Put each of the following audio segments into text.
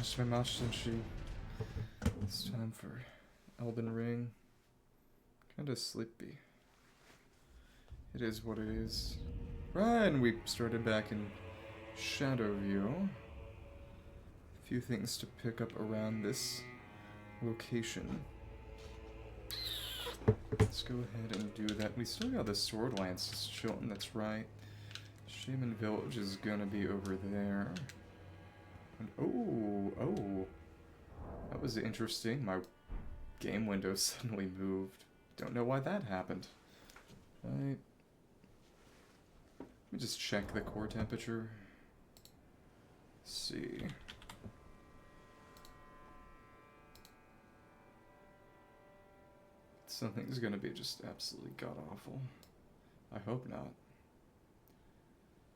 It's been much since she... It's time for Elden Ring. Kinda sleepy. It is what it is. Right, and we started back in Scaduview. A few things to pick up around this location. Let's go ahead and do that. We still got the sword lances chilling, that's right. Shaman Village is gonna be over there. And oh, that was interesting. My game window suddenly moved. Don't know why that happened. Right. Let me just check the core temperature. Let's see. Something's gonna be just absolutely god-awful. I hope not.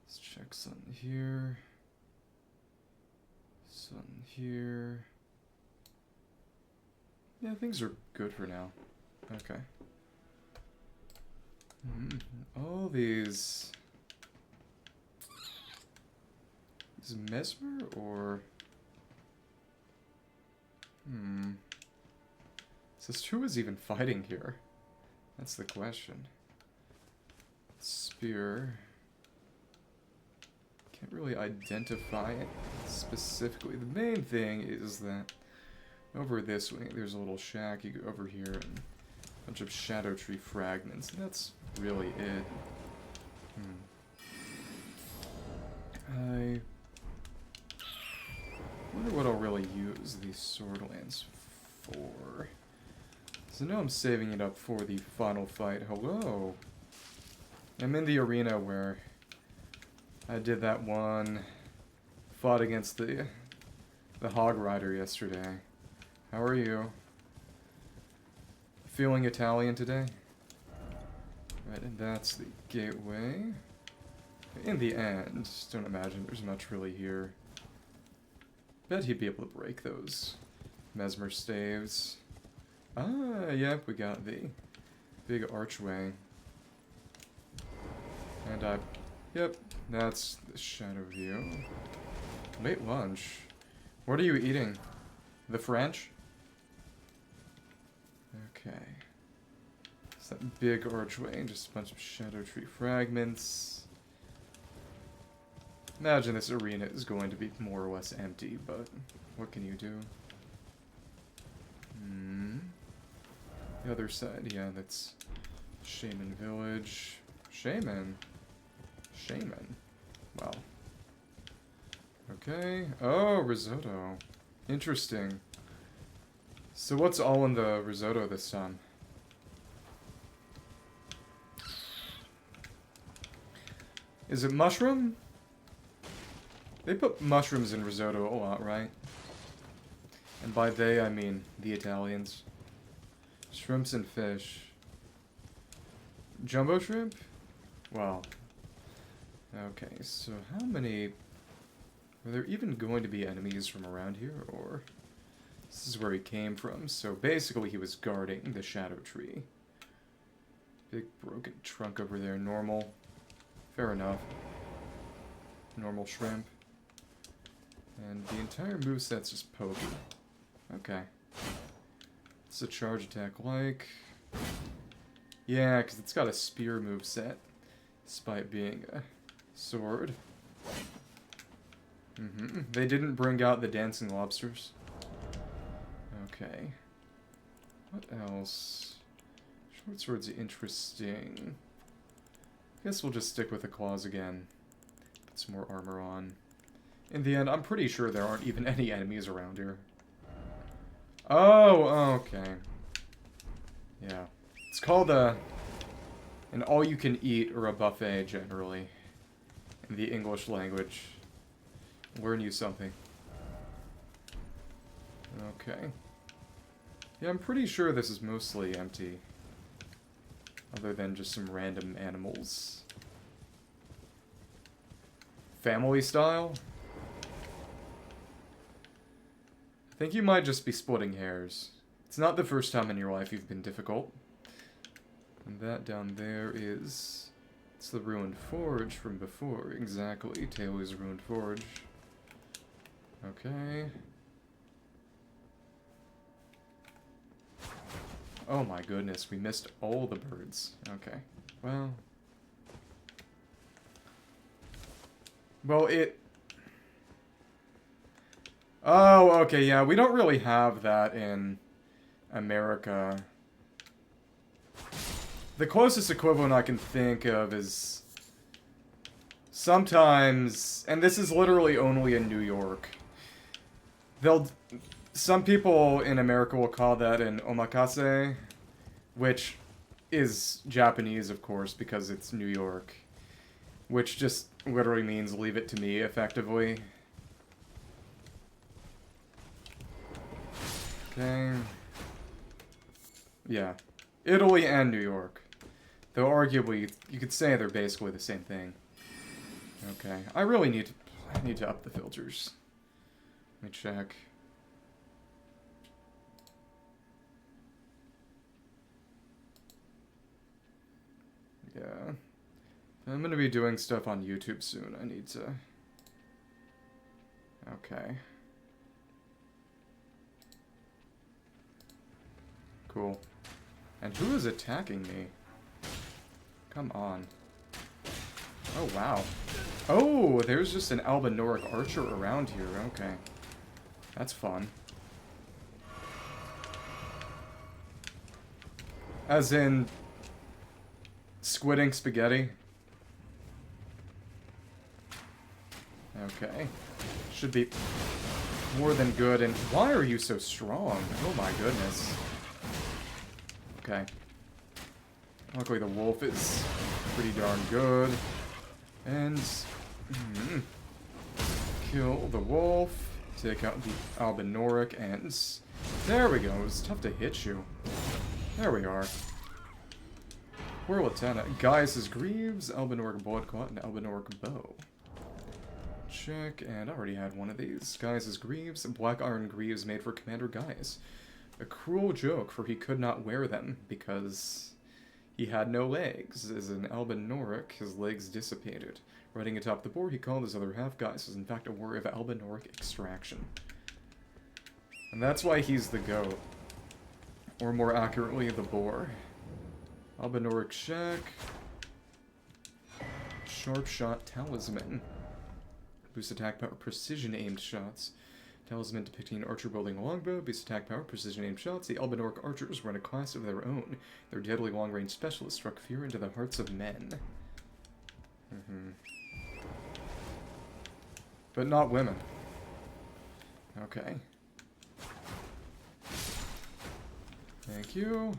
Let's check sun here. Sun here. Yeah, things are good for now. Okay. All these... Is Mesmer or... Says who is even fighting here? That's the question. Spear. Can't really identify it specifically. The main thing is that over this way, there's a little shack. You go over here and a bunch of Scadutree Fragments. And that's really it. I wonder what I'll really use these swordlands for. So now I'm saving it up for the final fight. Hello! I'm in the arena where I did that one, fought against the Hog Rider yesterday. How are you? Feeling Italian today? Right, and that's the gateway. In the end, don't imagine there's much really here. Bet he'd be able to break those Mesmer staves. Ah, yep, we got the big archway. And yep, that's the Scaduview. Late lunch. What are you eating? The French? Okay. It's that big archway, just a bunch of Scadutree Fragments. Imagine this arena is going to be more or less empty, but what can you do? The other side, yeah, that's Shaman Village. Shaman? Wow. Okay. Oh, risotto. Interesting. So what's all in the risotto this time? Is it mushroom? They put mushrooms in risotto a lot, right? And by they, I mean the Italians. Shrimps and fish. Jumbo shrimp? Wow. Okay, so how many... Are there even going to be enemies from around here, or... This is where he came from, so basically he was guarding the Scadutree. Big broken trunk over there, normal. Fair enough. Normal shrimp. And the entire moveset's just pokey. Okay. It's a charge attack like... Yeah, because it's got a spear moveset, despite being a sword. They didn't bring out the dancing lobsters. Okay. What else? Short sword's interesting. Guess we'll just stick with the claws again. Put some more armor on. In the end, I'm pretty sure there aren't even any enemies around here. Oh, okay. Yeah. It's called an all-you-can-eat or a buffet, generally. In the English language. Learn you something. Okay. Yeah, I'm pretty sure this is mostly empty. Other than just some random animals. Family style? I think you might just be splitting hairs. It's not the first time in your life you've been difficult. And that down there is... It's the Ruined Forge from before. Exactly. Taylor's Ruined Forge. Okay. Oh my goodness, we missed all the birds. Okay. Well, it... Oh, okay, yeah, we don't really have that in America. The closest equivalent I can think of is sometimes, and this is literally only in New York, some people in America will call that an omakase, which is Japanese, of course, because it's New York, which just literally means leave it to me, effectively. Okay. Yeah. Italy and New York. Though arguably, you could say they're basically the same thing. Okay. I really need to up the filters. Let me check. Yeah. I'm gonna be doing stuff on YouTube soon. I need to... Okay. Cool. And who is attacking me? Come on. Oh, wow. Oh, there's just an Albinauric archer around here. Okay. That's fun. As in... Squidding spaghetti. Okay. Should be more than good. And why are you so strong? Oh my goodness. Okay. Luckily the wolf is pretty darn good. And... kill the wolf. Take out the Albinauric and... There we go. It was tough to hit you. There we are. Whirl Katana. Gaius' Greaves, Albinauric Bloodclot, and Albinauric Bow. Check, and I already had one of these. Gaius' Greaves, Black Iron Greaves made for Commander Gaius. A cruel joke, for he could not wear them, because he had no legs. As an Albinauric, his legs dissipated. Riding atop the board, he called his other half Gaius was in fact a warrior of Albinauric extraction. And that's why he's the goat. Or more accurately, the boar. Albinauric check. Sharp shot talisman. Boost attack power, precision aimed shots. Talisman depicting an archer wielding a longbow. Boost attack power, precision aimed shots. The Albinauric archers run a class of their own. Their deadly long range specialists struck fear into the hearts of men. But not women. Okay. Thank you.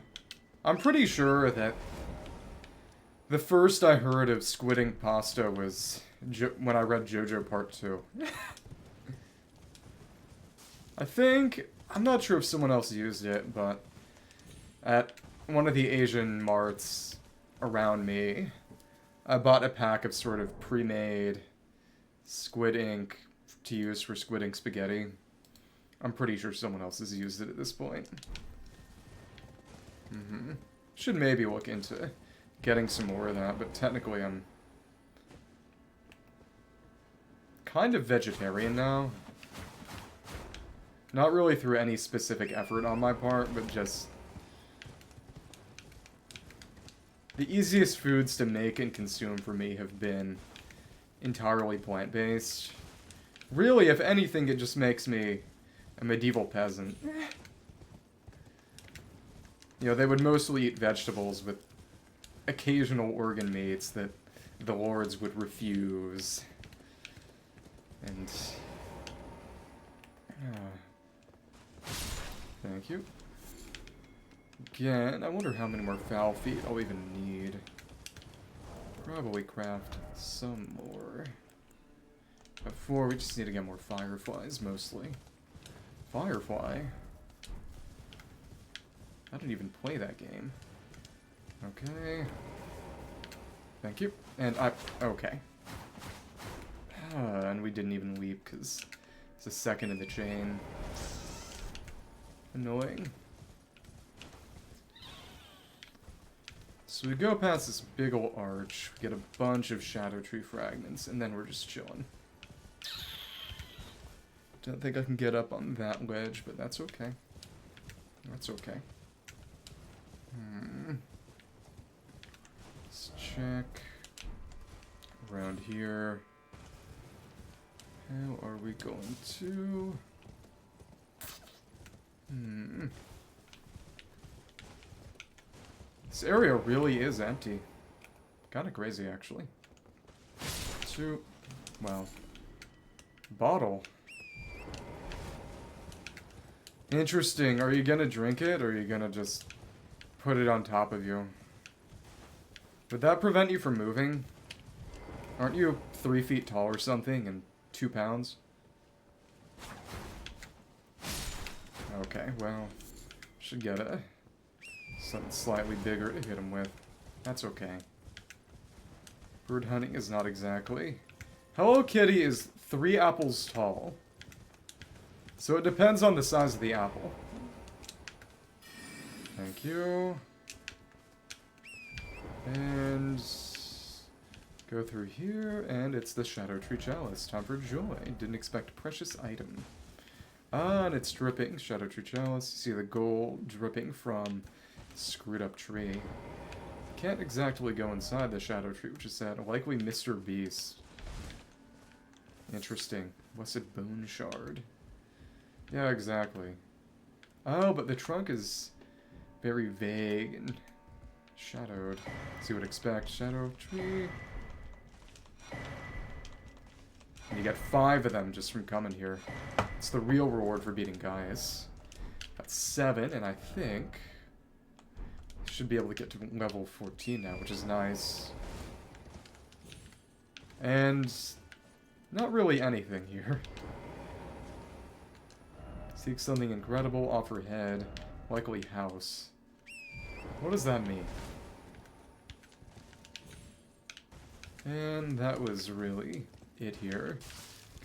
I'm pretty sure that the first I heard of squidding pasta was when I read JoJo Part 2. I think, I'm not sure if someone else used it, but at one of the Asian marts around me, I bought a pack of sort of pre-made squid ink to use for squidding spaghetti. I'm pretty sure someone else has used it at this point. Should maybe look into getting some more of that, but technically I'm kind of vegetarian now. Not really through any specific effort on my part, but just... The easiest foods to make and consume for me have been entirely plant-based. Really, if anything, it just makes me a medieval peasant. You know, they would mostly eat vegetables with occasional organ meats that the lords would refuse. And... thank you. Again, I wonder how many more foul feet I'll even need. Probably craft some more. Before, we just need to get more fireflies, mostly. Firefly? I didn't even play that game. Okay. Thank you. And okay. And we didn't even leap, because it's a second in the chain. Annoying. So we go past this big ol' arch, we get a bunch of Scadutree Fragments, and then we're just chilling. Don't think I can get up on that ledge, but that's okay. That's okay. Let's check around here. How are we going to... This area really is empty. Kinda crazy, actually. Well... Bottle. Interesting. Are you gonna drink it, or are you gonna just put it on top of you? Would that prevent you from moving? Aren't you 3 feet tall or something, and 2 pounds? Okay, well... Should get something slightly bigger to hit him with. That's okay. Bird hunting is not exactly. Hello Kitty is 3 apples tall. So it depends on the size of the apple. Thank you. And... go through here, and it's the Scadutree Chalice. Time for joy. Didn't expect precious item. Ah, and it's dripping. Scadutree Chalice. You see the gold dripping from screwed up tree. Can't exactly go inside the Scadutree, which is sad. Likely Mr. Beast. Interesting. What's a bone shard? Yeah, exactly. Oh, but the trunk is very vague and shadowed. As you would expect. Shadow tree. And you get 5 of them just from coming here. It's the real reward for beating Gaius. Got 7, and I think... should be able to get to level 14 now, which is nice. And... not really anything here. Seek something incredible, offer head, likely house. What does that mean? And that was really it here.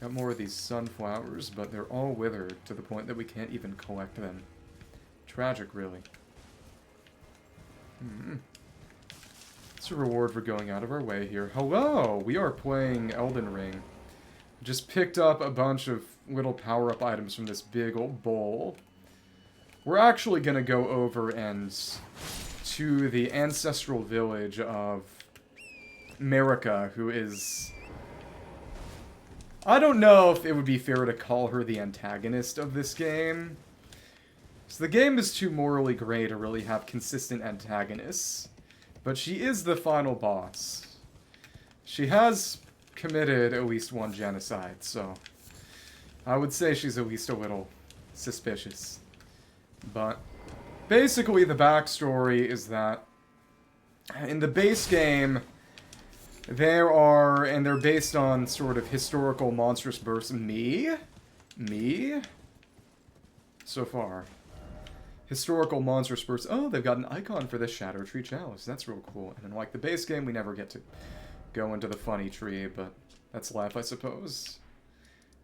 Got more of these sunflowers, but they're all withered to the point that we can't even collect them. Tragic, really. It's a reward for going out of our way here. Hello! We are playing Elden Ring. Just picked up a bunch of little power-up items from this big old bowl. We're actually going to go over and to the ancestral village of Marika, who is... I don't know if it would be fair to call her the antagonist of this game. So the game is too morally gray to really have consistent antagonists. But she is the final boss. She has committed at least one genocide, so... I would say she's at least a little suspicious. But basically the backstory is that in the base game, they're based on sort of historical monstrous births. Me? So far. Historical monstrous births. Oh, they've got an icon for the Scadutree Chalice. That's real cool. And in like the base game, we never get to go into the funny tree, but that's life, I suppose.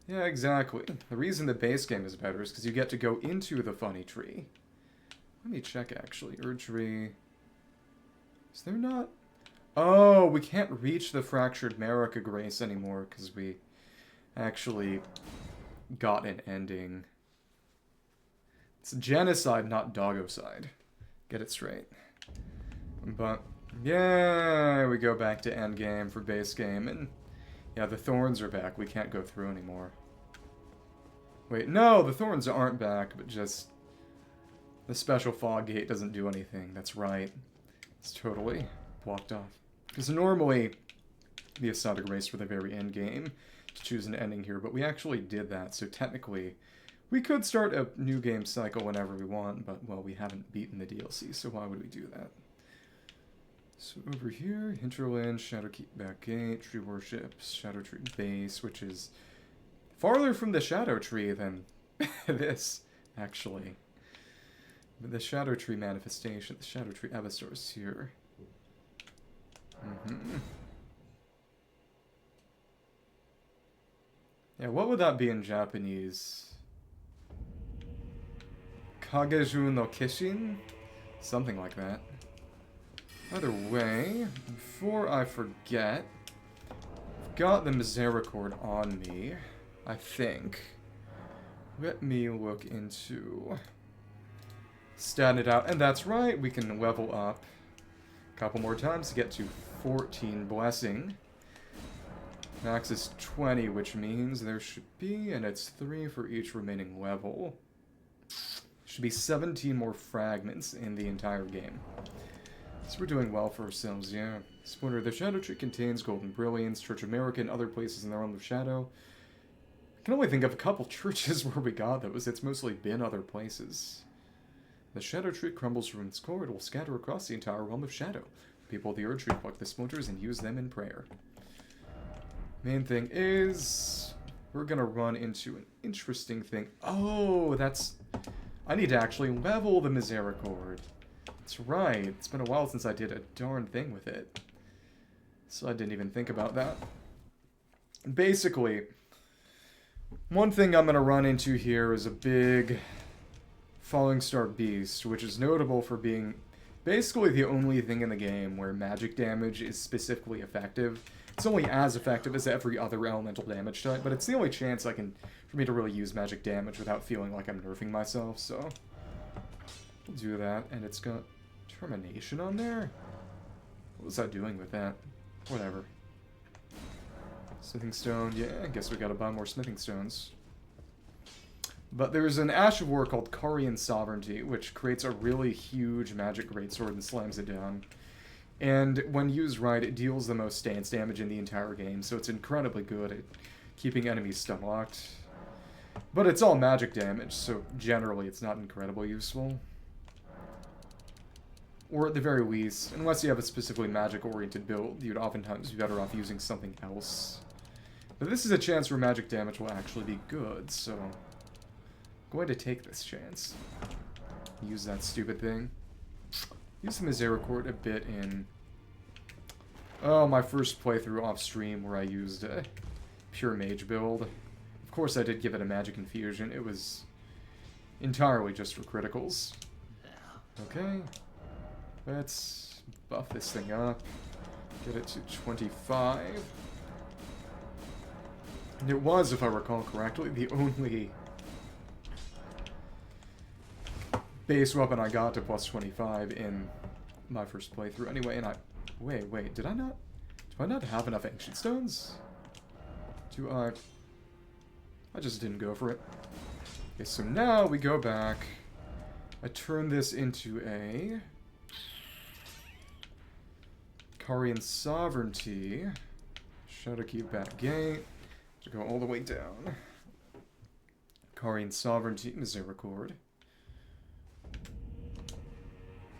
Yeah, exactly. The reason the base game is better is because you get to go into the funny tree. Let me check, actually. Erdtree. Is there not... Oh, we can't reach the Fractured Marika Grace anymore because we actually got an ending. It's genocide, not doggocide. Get it straight. But, yeah, we go back to endgame for base game, and yeah, the thorns are back. We can't go through anymore. Wait, no, the thorns aren't back, but just the special fog gate doesn't do anything. That's right. It's totally blocked off. Because normally, the Asada race for the very end game to choose an ending here, but we actually did that, so technically, we could start a new game cycle whenever we want, but, well, we haven't beaten the DLC, so why would we do that? So over here, Hinterlands, Shadowkeep Gate, Tree Worships, Scadutree Base, which is farther from the Scadutree than this, actually. But the Scadutree manifestation, the Scadutree Abyssor is here. Yeah, what would that be in Japanese? Kageju no Kishin? Something like that. Either way, before I forget, I've got the Misericord on me, I think. Let me look into Stand it out. And that's right, we can level up a couple more times to get to 14 blessing. Max is 20, which means there should be, and it's 3 for each remaining level. Should be 17 more fragments in the entire game. So we're doing well for ourselves, yeah. Splinter, the Shadow-Tree contains Golden Brilliance, Church of America, and other places in the Realm of Shadow. I can only think of a couple churches where we got those. It's mostly been other places. The Shadow-Tree crumbles from its core. It will scatter across the entire Realm of Shadow. People of the Earth Tree pluck the splinters and use them in prayer. Main thing is, we're gonna run into an interesting thing. Oh, that's... I need to actually level the Misericord. That's right. It's been a while since I did a darn thing with it. So I didn't even think about that. Basically, one thing I'm gonna run into here is a big Fallingstar Beast, which is notable for being basically the only thing in the game where magic damage is specifically effective. It's only as effective as every other elemental damage type, but it's the only chance for me to really use magic damage without feeling like I'm nerfing myself, so we'll do that. And it's got Termination on there? What was I doing with that? Whatever. Smithing Stone, yeah, I guess we gotta buy more Smithing Stones. But there's an Ash of War called Carian Sovereignty, which creates a really huge magic greatsword and slams it down. And when used right, it deals the most stance damage in the entire game, so it's incredibly good at keeping enemies stunlocked. But it's all magic damage, so generally it's not incredibly useful. Or at the very least, unless you have a specifically magic-oriented build, you'd oftentimes be better off using something else. But this is a chance where magic damage will actually be good, so I'm going to take this chance. Use that stupid thing. Use the Misericord a bit in... Oh, my first playthrough off-stream where I used a pure mage build. Of course I did give it a magic infusion. It was entirely just for criticals. Okay. Let's buff this thing up. Get it to 25. And it was, if I recall correctly, the only base weapon I got to plus 25 in my first playthrough. Anyway, and I... Wait, did I not... Do I not have enough Ancient Stones? Do I... I just didn't go for it. Okay, so now we go back. I turn this into a... Carian Sovereignty. Shadowkeep back gate. To go all the way down. Carian Sovereignty, Misericord.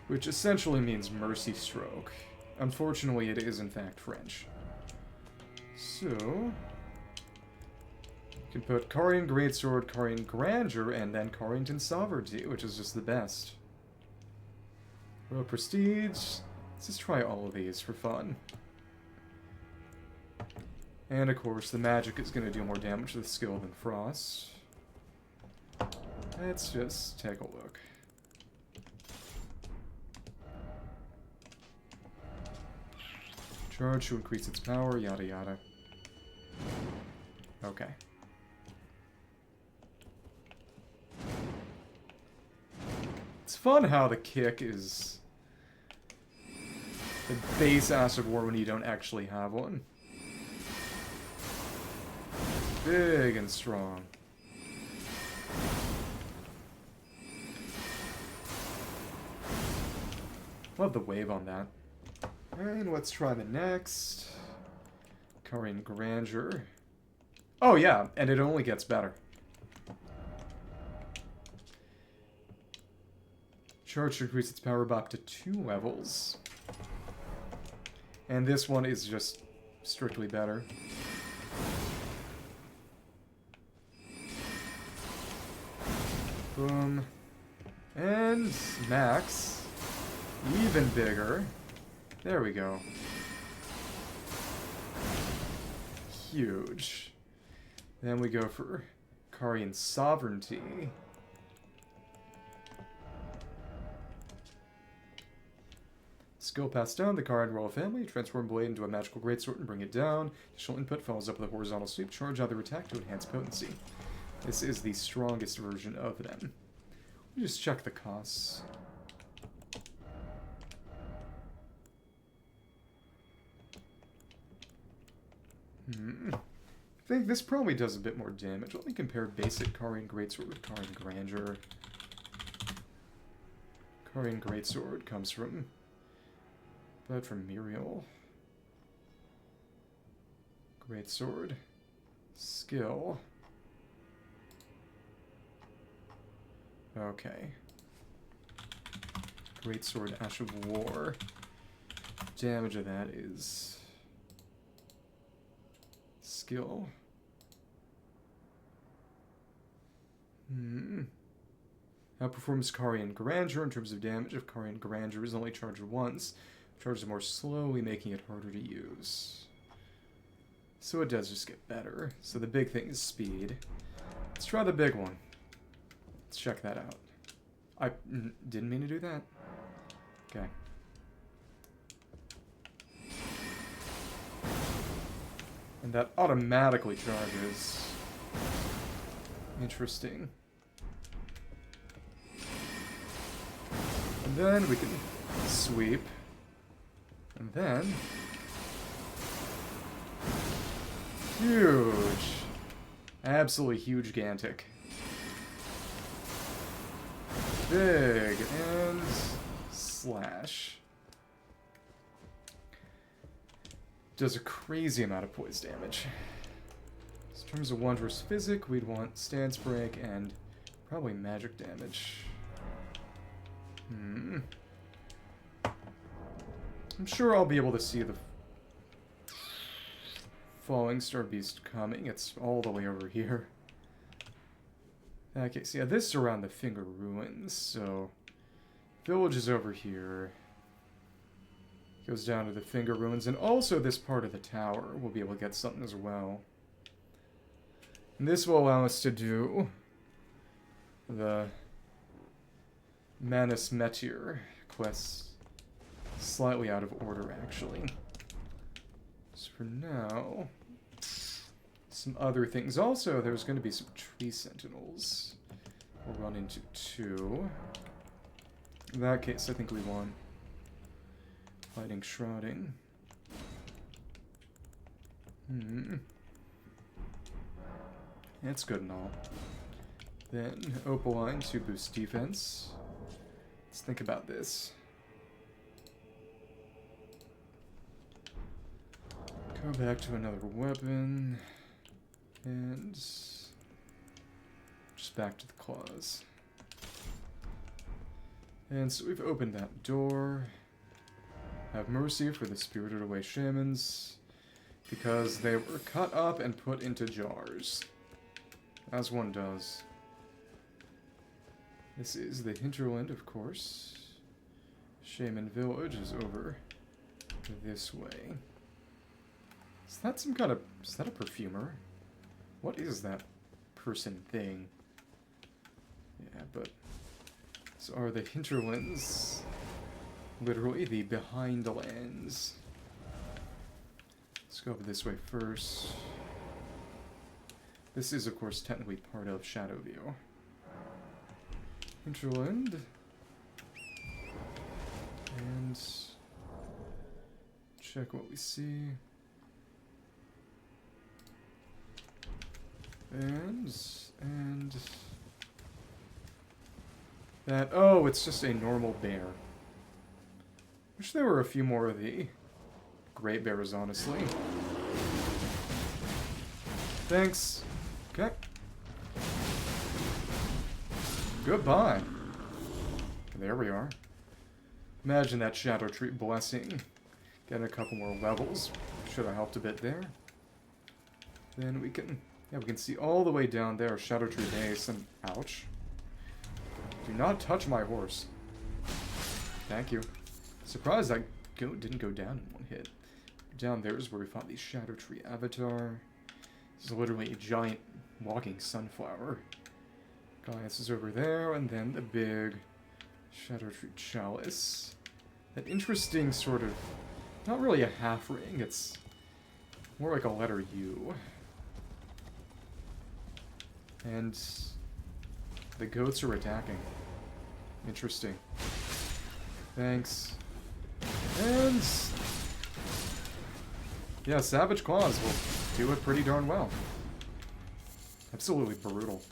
Which essentially means Mercy Stroke. Unfortunately, it is in fact French. So... you can put Carian Greatsword, Carian Grandeur, and then Carian Sovereignty, which is just the best. Royal Prestige. Let's just try all of these for fun. And of course, the magic is going to do more damage with skill than Frost. Let's just take a look. Charge to increase its power, yada yada. Okay. It's fun how the kick is the base Ash of War when you don't actually have one. Big and strong. Love the wave on that. And let's try the next. Carian Grandeur. Oh yeah, and it only gets better. Charge to increase its power up to 2 levels. And this one is just strictly better. Boom. And max. Even bigger. There we go. Huge. Then we go for Carian Sovereignty. Skill passed down, the Carian Royal Family. Transform Blade into a magical greatsword and bring it down. Additional input follows up with a horizontal sweep. Charge other attack to enhance potency. This is the strongest version of them. Just check the costs. I think this probably does a bit more damage. Let me compare basic Carian Greatsword with Carian Grandeur. Carian Greatsword comes from... But from Muriel. Greatsword. Skill. Okay. Greatsword Ash of War. Damage of that is... Skill. Outperforms Carian Grandeur in terms of damage. If Carian Grandeur is only charged once, charges more slowly, making it harder to use. So it does just get better. So the big thing is speed. Let's try the big one. Let's check that out. I didn't mean to do that. Okay. And that automatically charges. Interesting. And then we can sweep. And then... Huge. Absolutely huge Gantic. Big and slash. Does a crazy amount of poise damage. So in terms of Wondrous Physic, we'd want Stance Break and probably magic damage. I'm sure I'll be able to see the Fallingstar Beast coming. It's all the way over here. Okay, so yeah, this is around the Finger Ruins, so... Village is over here. Goes down to the Finger Ruins, and also this part of the tower we'll be able to get something as well. And this will allow us to do the Manus Metyr quest. Slightly out of order, actually. So for now, some other things. Also, there's going to be some Tree Sentinels. We'll run into 2. In that case, I think we won. Fighting Shrouding. That's good and all. Then, Opaline to boost defense. Let's think about this. Go back to another weapon. And... just back to the claws. And so we've opened that door. Have mercy for the spirited away shamans, because they were cut up and put into jars. As one does. This is the Hinterland, of course. Shaman Village is over this way. Is that some kind of... is that a perfumer? What is that person thing? Yeah, but... so are the Hinterlands... literally the Behindlands. Let's go over this way first. This is, of course, technically part of Scaduview. Hinterland. And... check what we see. And... that... oh, it's just a normal bear. Wish there were a few more of the great bears, honestly. Thanks. Okay. Goodbye. There we are. Imagine that Scadutree blessing. Getting a couple more levels. Should have helped a bit there. Then we can... yeah, we can see all the way down there, Scadutree base, and... ouch. Do not touch my horse. Thank you. Surprised that didn't go down in one hit. Down there is where we fought the Scadutree Avatar. This is literally a giant walking sunflower. Gaius is over there, and then the big Scadutree Chalice. That interesting sort of... not really a half ring, it's more like a letter U. And the goats are attacking. Interesting. Thanks. And... yeah, Savage Claws will do it pretty darn well. Absolutely brutal.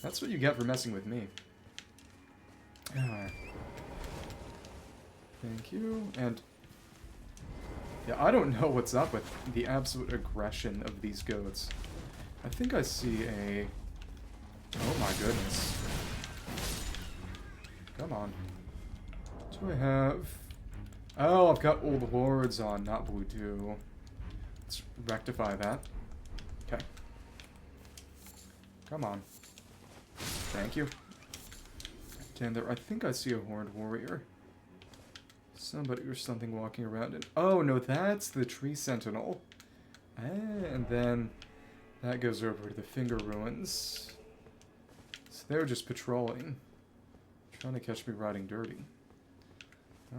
That's what you get for messing with me. Thank you. And... yeah, I don't know what's up with the absolute aggression of these goats. I think I see a... oh my goodness. Come on. Do I have... oh, I've got Old Lords on, not Blue Dew. Let's rectify that. Okay. Come on. Thank you. And there, I think I see a Horned Warrior. Somebody or something walking around it. Oh, no, that's the Tree Sentinel. And then that goes over to the Finger Ruins. So they're just patrolling. Trying to catch me riding dirty.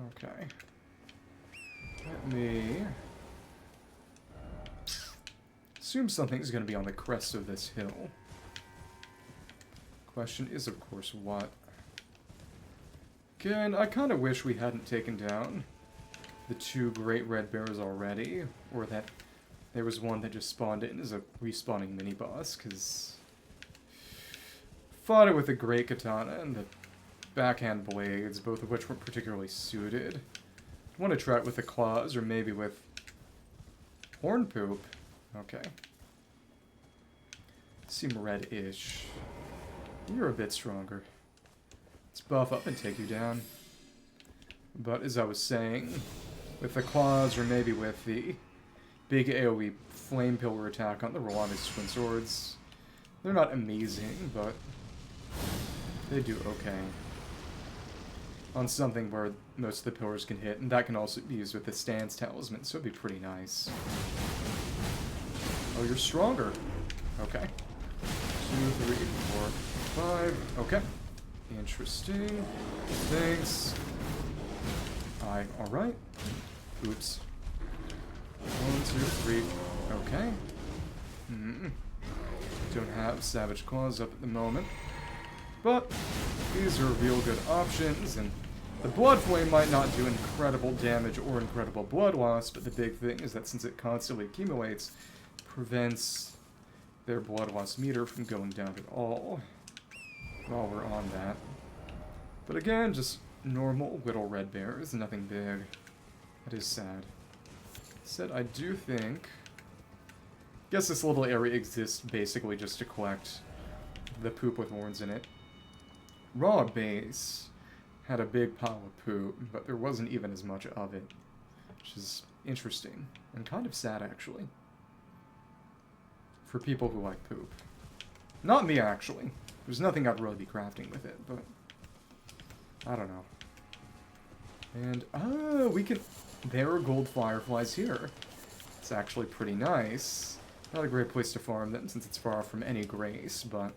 Okay. Let me... assume something's going to be on the crest of this hill. Question is, of course, what? Again, I kind of wish we hadn't taken down the 2 Great Red Bears already, or that there was one that just spawned in as a respawning mini-boss, because... fought it with the Great Katana and the backhand blades, both of which weren't particularly suited. I want to try it with the claws, or maybe with horn poop. Okay. Seem red-ish. You're a bit stronger. Let's buff up and take you down. But as I was saying, with the claws, or maybe with the big AoE flame pillar attack on the Rolani's twin swords, they're not amazing, but they do okay. On something where most of the pillars can hit, and that can also be used with the stance talisman, so it'd be pretty nice. Oh, you're stronger. Okay. 2, 3, 4, 5. Okay. Interesting. Thanks. Alright. Oops. 1, 2, 3. Okay. Don't have Savage Claws up at the moment. But these are real good options, and the Blood Flame might not do incredible damage or incredible blood loss, but the big thing is that since it constantly accumulates, it prevents their blood loss meter from going down at all while we're on that. But again, just normal little red bears, nothing big. That is sad. Said I do think... guess this little area exists basically just to collect the poop with horns in it. Raw base had a big pile of poop, but there wasn't even as much of it, which is interesting and kind of sad, actually, for people who like poop. Not me, actually. There's nothing I'd really be crafting with it, but I don't know. And, oh, we can... there are gold fireflies here. It's actually pretty nice. Not a great place to farm them, since it's far from any grace, but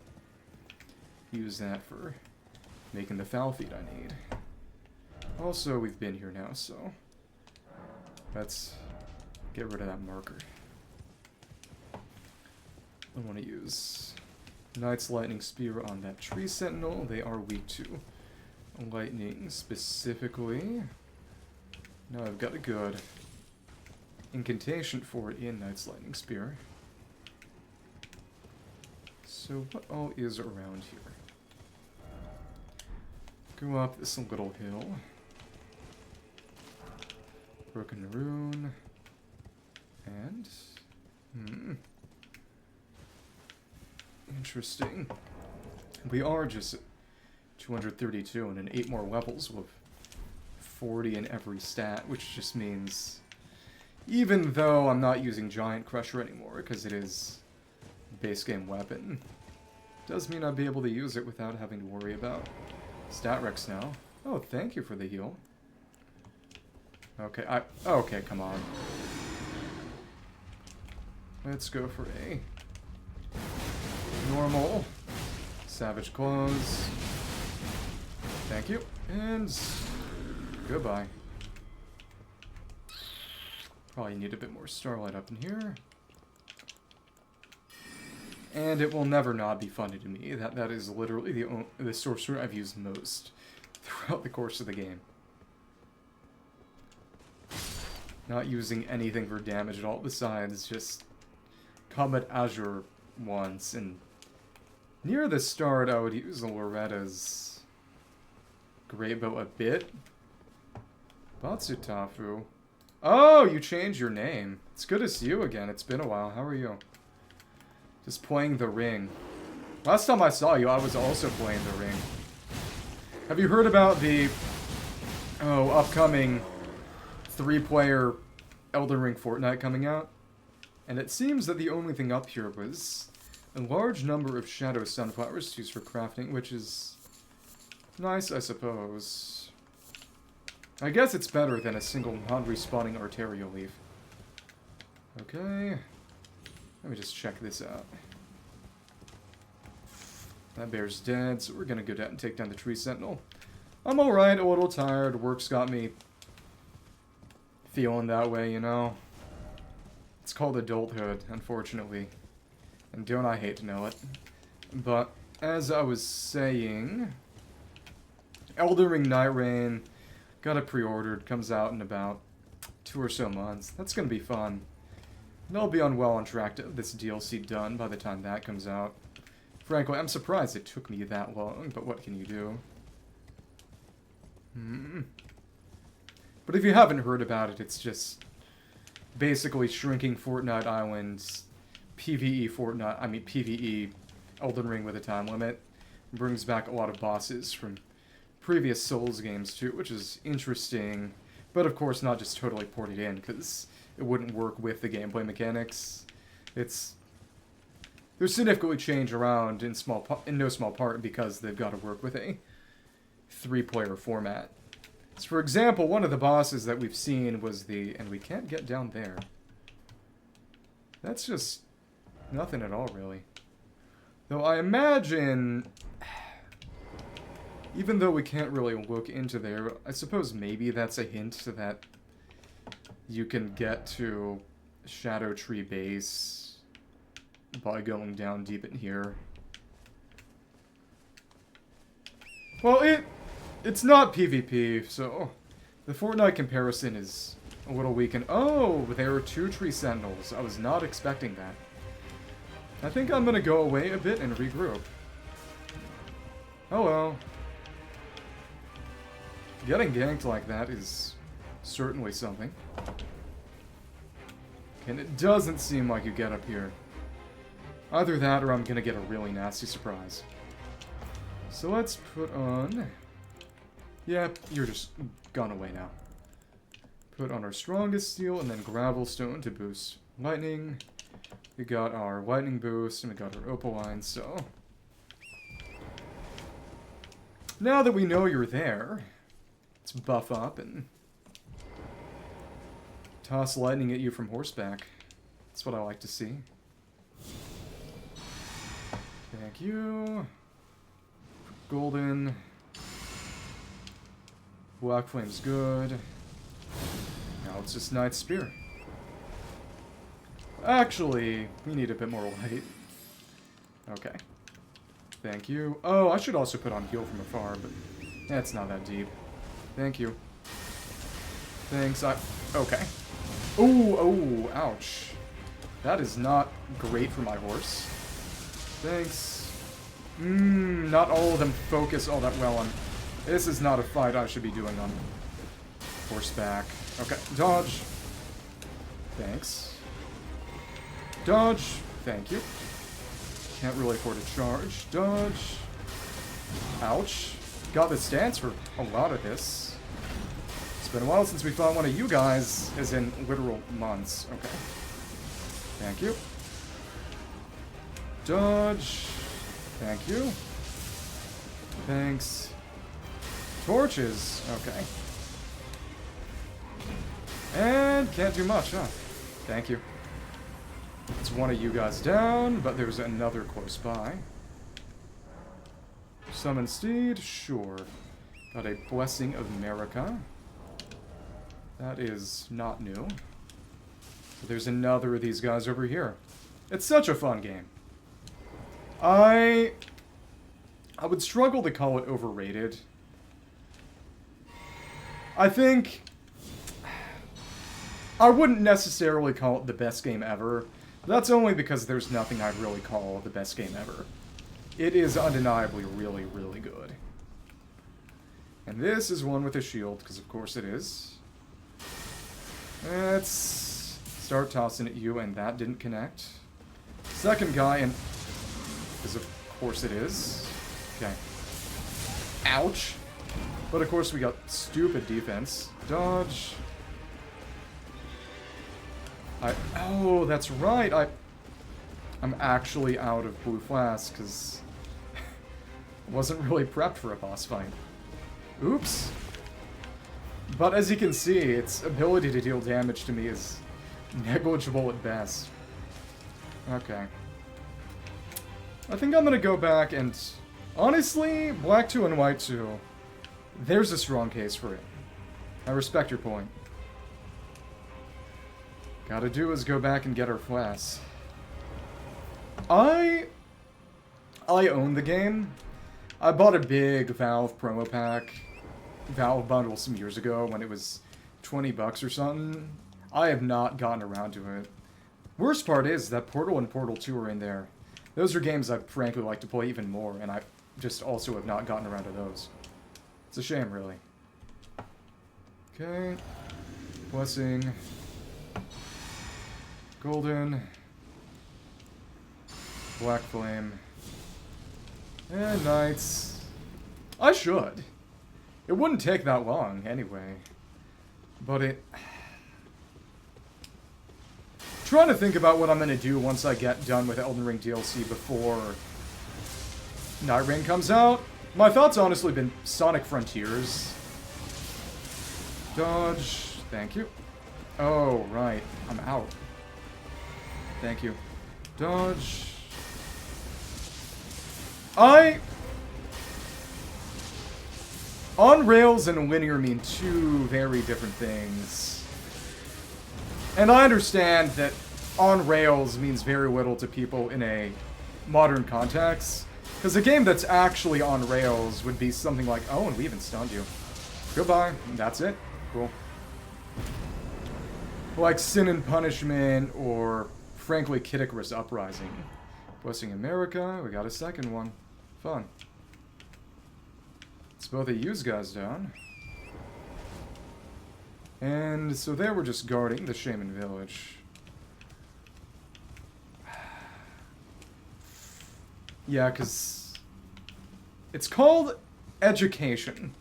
use that for making the foul feed I need. Also, we've been here now, so let's get rid of that marker. I want to use Knight's Lightning Spear on that Tree Sentinel. They are weak to lightning specifically. Now I've got a good incantation for it in Knight's Lightning Spear. So what all is around here? Go up this little hill. Broken Rune. And... interesting. We are just at 232, and in 8 more levels we'll have 40 in every stat, which just means... even though I'm not using Giant Crusher anymore, because it is a base game weapon, does mean I'll be able to use it without having to worry about stat Rex now. Oh, thank you for the heal. Okay, okay, come on. Let's go for a normal Savage Claws. Thank you. And goodbye. Probably need a bit more starlight up in here. And it will never not be funny to me that that is literally the sorcerer I've used most throughout the course of the game. Not using anything for damage at all besides just Combat Azure once, and near the start I would use Loretta's Great Bow a bit. Batsutafu. Oh, you changed your name. It's good to see you again. It's been a while. How are you? Just playing the ring. Last time I saw you, I was also playing the ring. Have you heard about the upcoming 3-player Elden Ring Fortnite coming out? And it seems that the only thing up here was a large number of shadow sunflowers to use for crafting, which is nice, I suppose. I guess it's better than a single non-respawning arterial leaf. Okay. Let me just check this out. That bear's dead, so we're gonna go down and take down the Tree Sentinel. I'm alright, a little tired. Work's got me feeling that way, you know? It's called adulthood, unfortunately. And don't I hate to know it. But, as I was saying, Elden Ring Night Rain, got it pre-ordered, comes out in about 2 or so months. That's gonna be fun. And I'll be well on track to have this DLC done by the time that comes out. Frankly, I'm surprised it took me that long, but what can you do? But if you haven't heard about it, it's just basically shrinking Fortnite Islands, PvE Elden Ring with a time limit. Brings back a lot of bosses from previous Souls games too, which is interesting. But of course not just totally ported in, because it wouldn't work with the gameplay mechanics. They're significantly changed around in no small part because they've got to work with a 3-player format. So for example, one of the bosses that we've seen was and we can't get down there. That's just nothing at all, really. Though I imagine, even though we can't really look into there, I suppose maybe that's a hint that you can get to Scadutree Base by going down deep in here. Well, it's not PvP, so the Fortnite comparison is a little weak. And oh, there are 2 Tree Sentinels. I was not expecting that. I think I'm gonna go away a bit and regroup. Oh well. Getting ganked like that is certainly something. And it doesn't seem like you get up here. Either that or I'm gonna get a really nasty surprise. So let's put on... Yeah, you're just gone away now. Put on our strongest steel and then gravel stone to boost lightning. We got our lightning boost and we got our opaline, so... Now that we know you're there, let's buff up and toss lightning at you from horseback. That's what I like to see. Thank you. Golden. Black Flame's good. Now it's just Knight's Spear. Actually, we need a bit more light. Okay. Thank you. Oh, I should also put on Heal from Afar, but that's not that deep. Thank you. Thanks, okay. Oh, ouch. That is not great for my horse. Thanks. Not all of them focus all that well on... This is not a fight I should be doing on horseback. Okay, dodge. Thanks. Dodge. Thank you. Can't really afford a charge. Dodge. Ouch. Got the stance for a lot of this. It's been a while since we fought one of you guys, as in literal months. Okay. Thank you. Dodge. Thank you. Thanks. Torches. Okay. And can't do much, huh? Thank you. It's one of you guys down, but there's another close by. Summon Steed? Sure. Got a Blessing of America. That is not new. But there's another of these guys over here. It's such a fun game. I would struggle to call it overrated. I think I wouldn't necessarily call it the best game ever. That's only because there's nothing I'd really call the best game ever. It is undeniably really, really good. And this is one with a shield, because of course it is. Let's start tossing at you, and that didn't connect. Second guy, and because of course it is. Okay. Ouch. But of course we got stupid defense. Dodge. Oh, that's right. I'm actually out of blue flask, because I wasn't really prepped for a boss fight. Oops. But as you can see, its ability to deal damage to me is negligible at best. Okay. I think I'm gonna go back and... Honestly, black 2 and white 2, there's a strong case for it. I respect your point. Gotta do is go back and get our flasks. I own the game. I bought a big Valve promo pack, Valve bundle some years ago when it was 20 bucks or something. I have not gotten around to it. Worst part is that Portal and Portal 2 are in there. Those are games I'd frankly like to play even more, and I just also have not gotten around to those. It's a shame, really. Okay. Blessing. Golden. Black Flame. And Knights. I should. It wouldn't take that long, anyway. But it... Trying to think about what I'm going to do once I get done with Elden Ring DLC before Night Rain comes out. My thoughts honestly been Sonic Frontiers. Dodge. Thank you. Oh, right. I'm out. Thank you. Dodge. On rails and linear mean two very different things. And I understand that on rails means very little to people in a modern context. Because a game that's actually on rails would be something like, oh, and we even stunned you. Goodbye. And that's it. Cool. Like Sin and Punishment, or frankly, Kid Icarus Uprising. Blessing America, we got a second one. Fun. It's both of you guys down. And so there we're just guarding the Shaman Village. Yeah, because it's called education.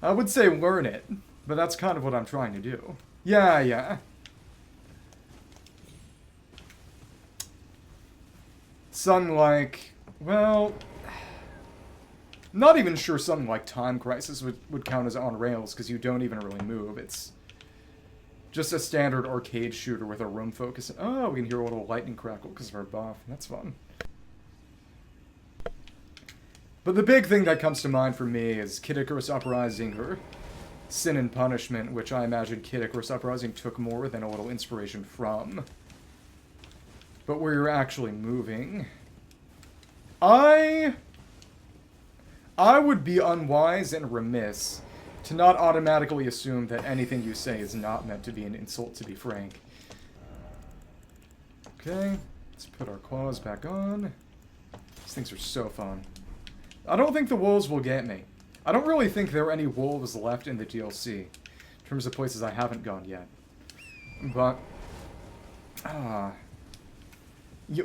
I would say learn it, but that's kind of what I'm trying to do. Yeah. Something like, well, not even sure something like Time Crisis would count as on rails, because you don't even really move. It's just a standard arcade shooter with a room focus. Oh, we can hear a little lightning crackle because of our buff. That's fun. But the big thing that comes to mind for me is Kid Icarus Uprising, or Sin and Punishment, which I imagine Kid Icarus Uprising took more than a little inspiration from. But where you're actually moving. I would be unwise and remiss to not automatically assume that anything you say is not meant to be an insult, to be frank. Okay, let's put our claws back on. These things are so fun. I don't think the wolves will get me. I don't really think there are any wolves left in the DLC, in terms of places I haven't gone yet. But,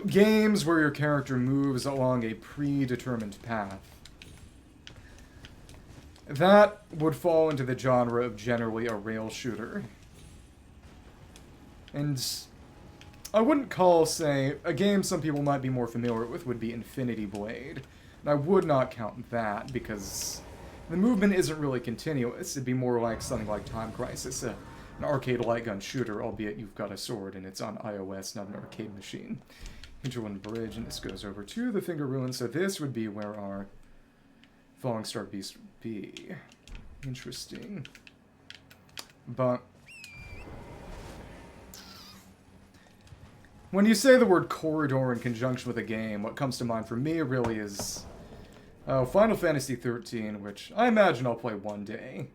games where your character moves along a predetermined path. That would fall into the genre of generally a rail shooter. And I wouldn't call, say, a game some people might be more familiar with would be Infinity Blade. And I would not count that, because the movement isn't really continuous. It'd be more like something like Time Crisis, an arcade light gun shooter, albeit you've got a sword and it's on iOS, not an arcade machine. Hinterlands Bridge, and this goes over to the Finger Ruins, so this would be where our Fallingstar Beast would be. Interesting. But when you say the word corridor in conjunction with a game, what comes to mind for me really is Oh, Final Fantasy 13, which I imagine I'll play one day.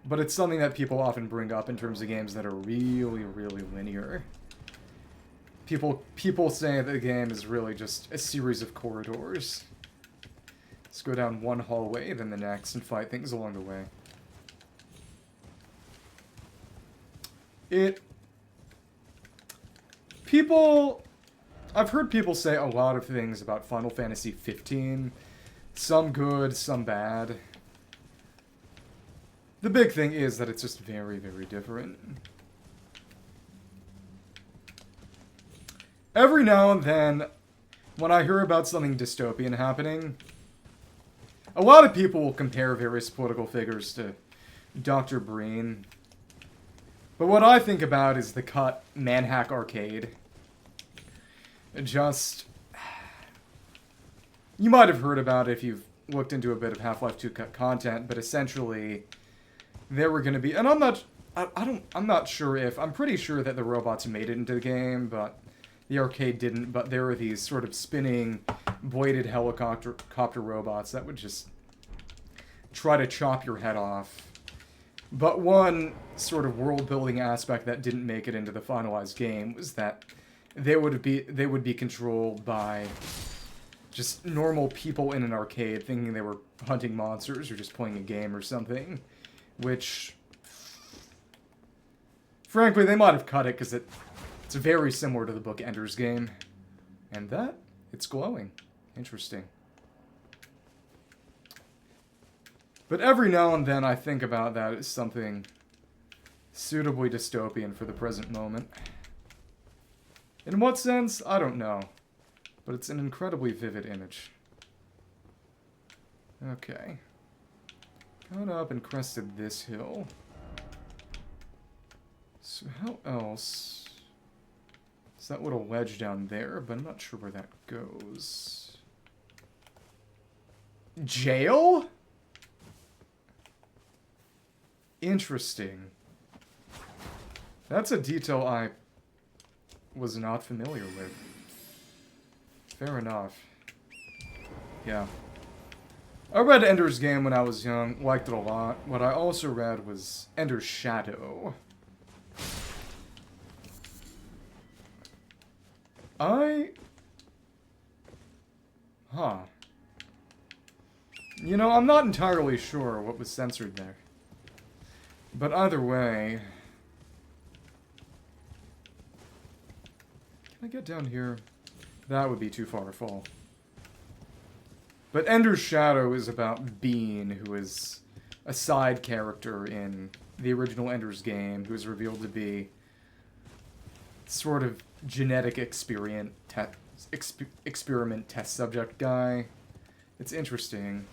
But it's something that people often bring up in terms of games that are really, really linear. People say that the game is really just a series of corridors. Let's go down one hallway, then the next, and fight things along the way. I've heard people say a lot of things about Final Fantasy 15. Some good, some bad. The big thing is that it's just very, very different. Every now and then, when I hear about something dystopian happening, a lot of people will compare various political figures to Dr. Breen. But what I think about is the cut Manhack Arcade. Just... You might have heard about it if you've looked into a bit of Half-Life 2 cut content, but essentially, there were going to be... And I'm not sure if... I'm pretty sure that the robots made it into the game, but the arcade didn't. But there were these sort of spinning, bladed helicopter robots that would just try to chop your head off. But one sort of world-building aspect that didn't make it into the finalized game was that they would be controlled by just normal people in an arcade thinking they were hunting monsters or just playing a game or something. Which, frankly, they might have cut it because it's very similar to the book Ender's Game. And that, it's glowing. Interesting. But every now and then I think about that as something suitably dystopian for the present moment. In what sense? I don't know. But it's an incredibly vivid image. Okay. Got up and crested this hill. So how else? Is that little ledge down there, but I'm not sure where that goes. Jail? Interesting. That's a detail I was not familiar with. Fair enough. Yeah. I read Ender's Game when I was young, liked it a lot. What I also read was Ender's Shadow. You know, I'm not entirely sure what was censored there. But either way... Can I get down here? That would be too far to fall. But Ender's Shadow is about Bean, who is a side character in the original Ender's Game, who is revealed to be sort of genetic experiment test subject guy. It's interesting.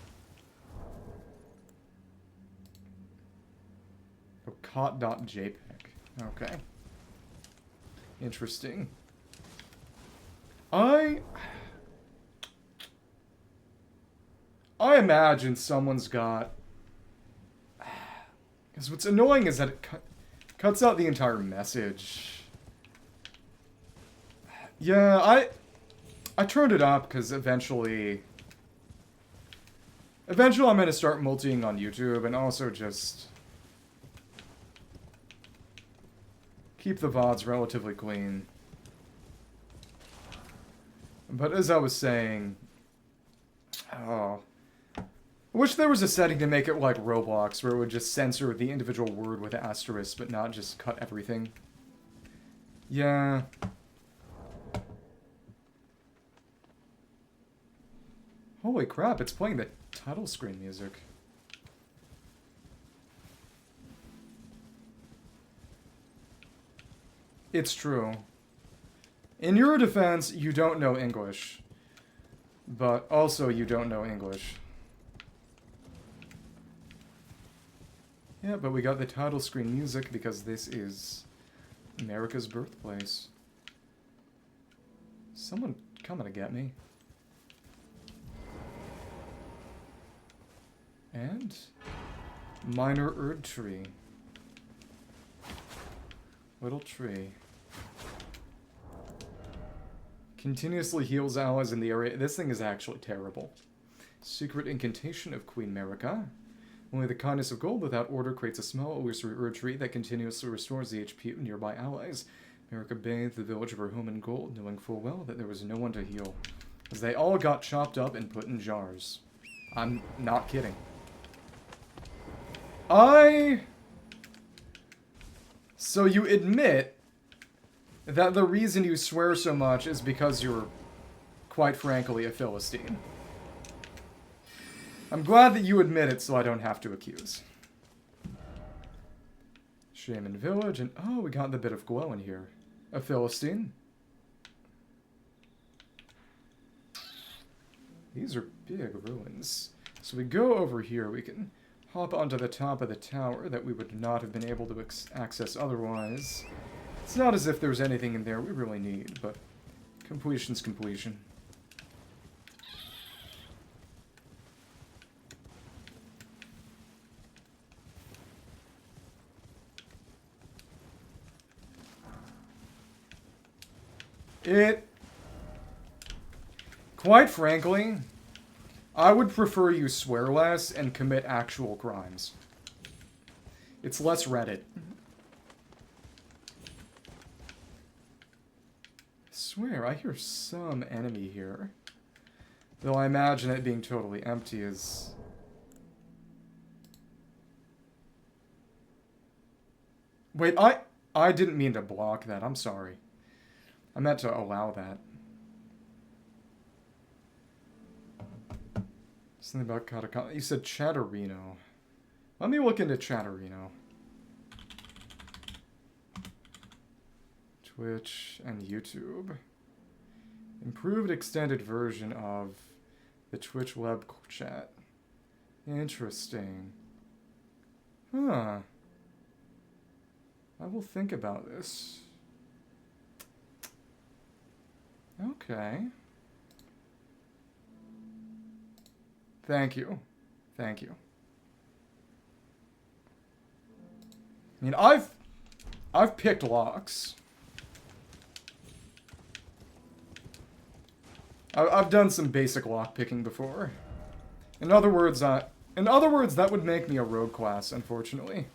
Cot.jpg. Okay. Interesting. I imagine someone's got... Because what's annoying is that it cuts out the entire message. Yeah, I turned it up because eventually I'm going to start multiing on YouTube and also just keep the VODs relatively clean. But as I was saying, I wish there was a setting to make it like Roblox, where it would just censor the individual word with asterisks, but not just cut everything. Yeah. Holy crap, it's playing the title screen music. It's true. In your defense, you don't know English. But also you don't know English. Yeah, but we got the title screen music because this is America's birthplace. Someone coming to get me. And minor Erd tree. Little tree. Continuously heals allies in the area. This thing is actually terrible. Secret Incantation of Queen Merica. Only the kindness of gold without order creates a small illusory tree that continuously restores the HP of nearby allies. Merica bathed the village of her home in gold, knowing full well that there was no one to heal, as they all got chopped up and put in jars. I'm not kidding. So you admit that the reason you swear so much is because you're, quite frankly, a Philistine. I'm glad that you admit it so I don't have to accuse. Shaman Village, and oh, we got the bit of glow in here. A Philistine. These are big ruins. So we go over here, we can hop onto the top of the tower that we would not have been able to access otherwise. It's not as if there's anything in there we really need, but completion's completion. Quite frankly, I would prefer you swear less and commit actual crimes. It's less Reddit. I swear, I hear some enemy here. Though I imagine it being totally empty is... Wait, I didn't mean to block that. I'm sorry. I meant to allow that. Something about Katana. You said Chatterino. Let me look into Chatterino. Twitch and YouTube. Improved extended version of the Twitch web chat. Interesting. Huh. I will think about this. Okay. Thank you. Thank you. I mean, I've picked locks. I've done some basic lock picking before. In other words, that would make me a rogue class, unfortunately.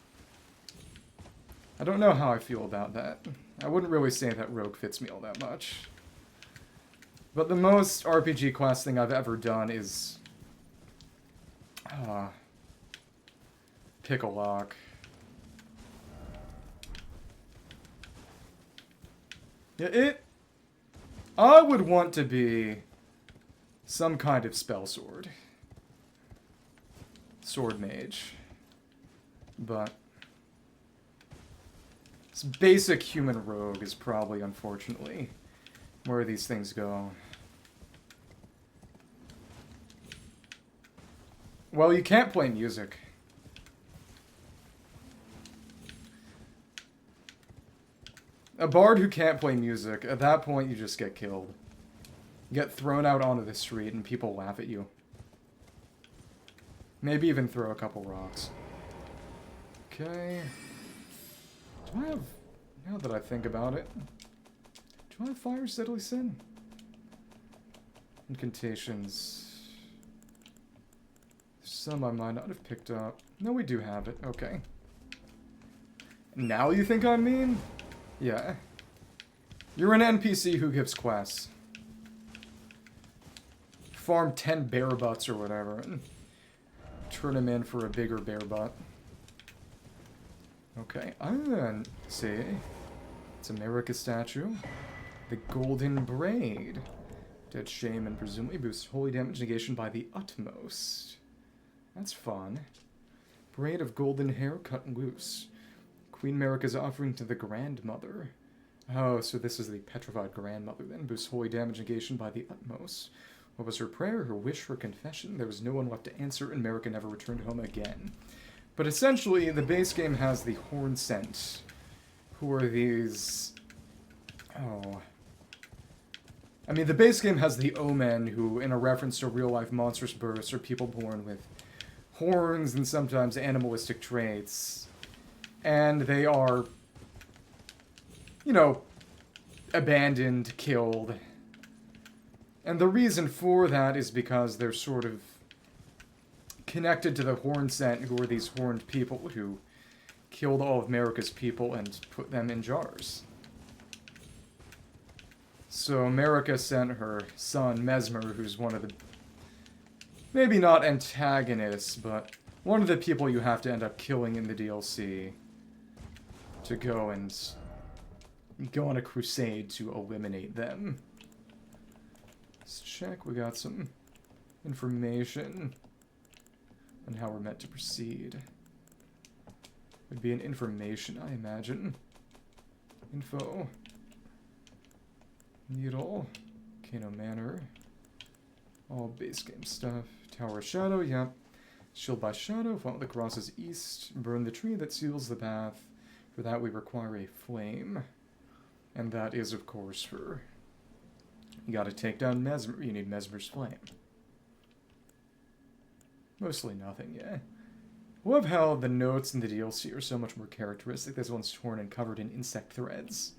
I don't know how I feel about that. I wouldn't really say that rogue fits me all that much. But the most RPG class thing I've ever done is... pick a lock. Yeah, I would want to be some kind of spell sword. Sword mage. But... this basic human rogue is probably, unfortunately, where these things go. Well, you can't play music. A bard who can't play music, at that point you just get killed. You get thrown out onto the street and people laugh at you. Maybe even throw a couple rocks. Okay. Do I have... now that I think about it... do I have Fire's Deadly Sin? Incantations... some I might not have picked up. No, we do have it. Okay. Now you think I'm mean? Yeah. You're an NPC who gives quests. Farm 10 bear butts or whatever, and turn them in for a bigger bear butt. Okay, see. It's a Merica statue. The Golden Braid. Dead Shaman presumably boosts holy damage negation by the utmost. That's fun. Braid of golden hair cut loose. Queen Merica's offering to the Grandmother. Oh, so this is the petrified Grandmother then. Boosts holy damage negation by the utmost. What was her prayer, her wish, her confession? There was no one left to answer, and Merica never returned home again. But essentially, the base game has the Horn Scent. Who are these... oh... I mean, the base game has the Omen, who, in a reference to real-life monstrous births, are people born with horns and sometimes animalistic traits. And they are, you know, abandoned, killed. And the reason for that is because they're sort of connected to the Horn Scent, who are these horned people who killed all of America's people and put them in jars. So America sent her son, Mesmer, who's one of the, maybe not antagonists, but one of the people you have to end up killing in the DLC, to go and go on a crusade to eliminate them. Let's check, we got some information on how we're meant to proceed. Would be an information, I imagine. Info. Needle. Kano Manor. All base game stuff. Tower of Shadow, yep. Shield by Shadow, follow the crosses east. Burn the tree that seals the path. For that we require a flame. And that is, of course, for... You gotta take down Mesmer. You need Mesmer's flame. Mostly nothing, yeah. I love how the notes in the DLC are so much more characteristic. This one's torn and covered in insect threads.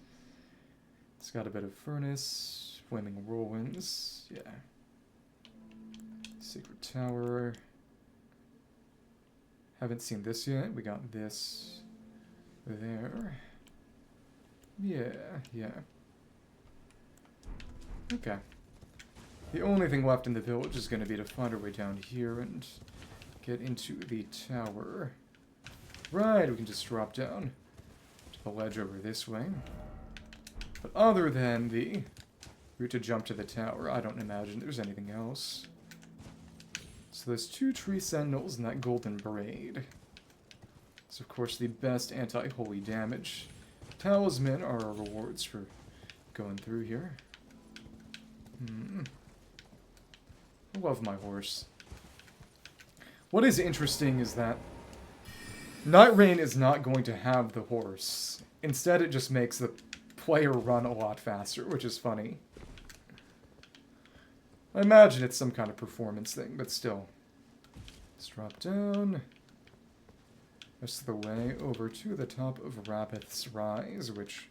It's got a bit of furnace, flaming whirlwinds, yeah. Sacred Tower. Haven't seen this yet. We got this there. Yeah. Okay. The only thing left in the village is going to be to find our way down here and get into the tower. Right, we can just drop down to the ledge over this way. But other than the route to jump to the tower, I don't imagine there's anything else. So there's 2 Tree Sentinels and that golden braid. It's of course the best anti-holy damage. Talisman are our rewards for going through here. I love my horse. What is interesting is that Night Rain is not going to have the horse. Instead, it just makes the player run a lot faster, which is funny. I imagine it's some kind of performance thing, but still. Let's drop down. Rest of the way over to the top of Rabbath's Rise, which,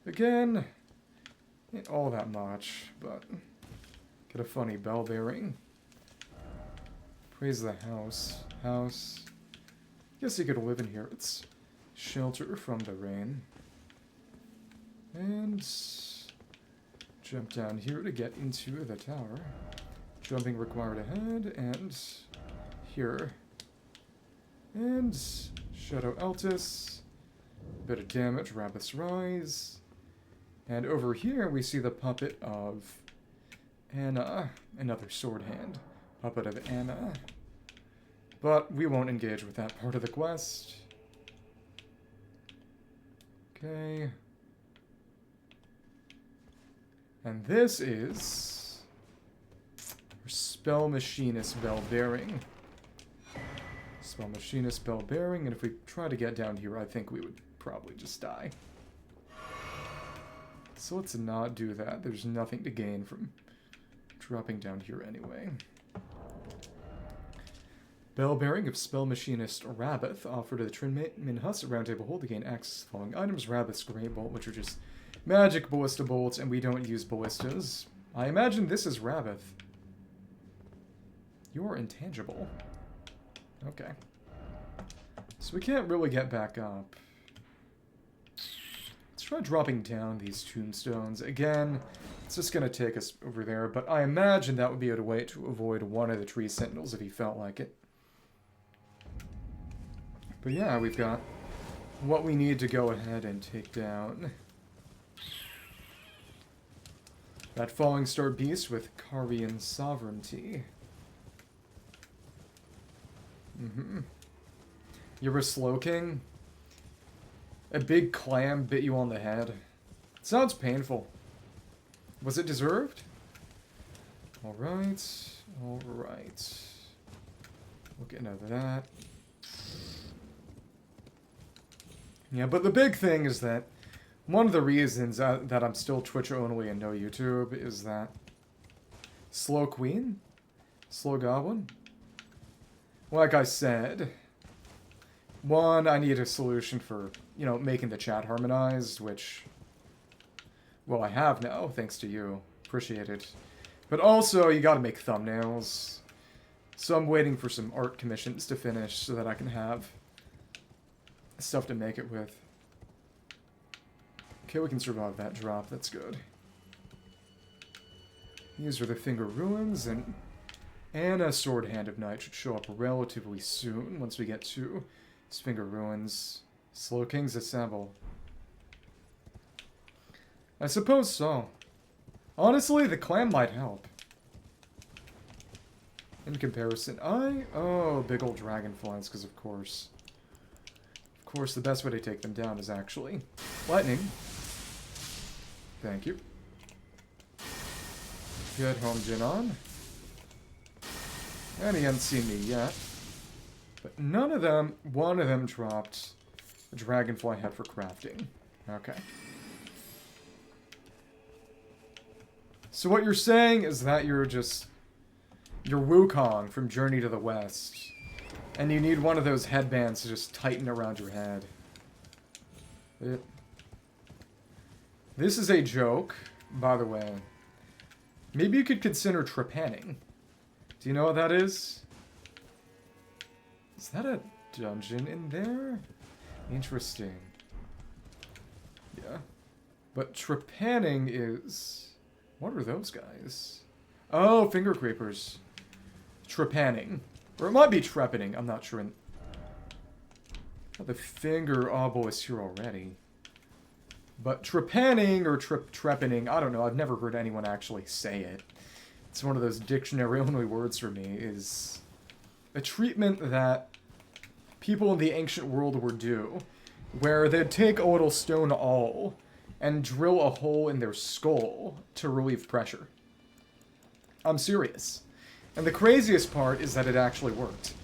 again, ain't all that much, but get a funny bell bearing. Praise the house. House. Guess you could live in here. It's shelter from the rain. And jump down here to get into the tower. Jumping required ahead, and here. And Shadow Altus. Bit of damage, Rabbath's Rise. And over here we see the puppet of Anna, another sword hand. Puppet of Anna. But we won't engage with that part of the quest. Okay. And this is our Spell Machinist Bell Bearing. Spell Machinist Bell Bearing, and if we try to get down here, I think we would probably just die. So let's not do that. There's nothing to gain from dropping down here anyway. Bell Bearing of Spell Machinist Rabbath, offered to the Trinmin-Huss Roundtable Hold to gain access to the following items. Rabbath's Great Bolt, which are just magic ballista bolts, and we don't use ballistas. I imagine this is Rabbath. You're intangible. Okay. So we can't really get back up. Let's try dropping down these tombstones. Again, it's just going to take us over there, but I imagine that would be a way to avoid one of the Tree Sentinels if he felt like it. But yeah, we've got what we need to go ahead and take down that Fallingstar Beast with Carian Sovereignty. You're a Slow King? A big clam bit you on the head. It sounds painful. Was it deserved? Alright. Alright. We'll get into that. Yeah, but the big thing is that one of the reasons that I'm still Twitch only and no YouTube is that Slow Queen? Slow Goblin? Like I said, one, I need a solution for, you know, making the chat harmonized, which, well, I have now, thanks to you. Appreciate it. But also, you gotta make thumbnails. So I'm waiting for some art commissions to finish so that I can have stuff to make it with. Okay, we can survive that drop. That's good. These are the Finger Ruins, and a Swordhand of Night should show up relatively soon once we get to these Finger Ruins. Slow Kings assemble. I suppose so. Honestly, the clan might help. In comparison, oh, big old dragonflies, because of course. Of course, the best way to take them down is actually lightning. Thank you. Get home, Jinon. And he hasn't seen me yet. But none of them, one of them dropped a dragonfly head for crafting. Okay. So what you're saying is that you're Wukong from Journey to the West. And you need one of those headbands to just tighten around your head. This is a joke, by the way. Maybe you could consider trepanning. Do you know what that is? Is that a dungeon in there? Interesting. Yeah. But trepanning is... What are those guys? Oh, Fingercreepers. Trepanning. Or it might be trepanning. I'm not sure. Oh, the finger oboe is here already. But trepanning or trepanning, I don't know. I've never heard anyone actually say it. It's one of those dictionary-only words for me. Is a treatment that people in the ancient world would do, where they'd take a little stone awl and drill a hole in their skull to relieve pressure. I'm serious. And the craziest part is that it actually worked.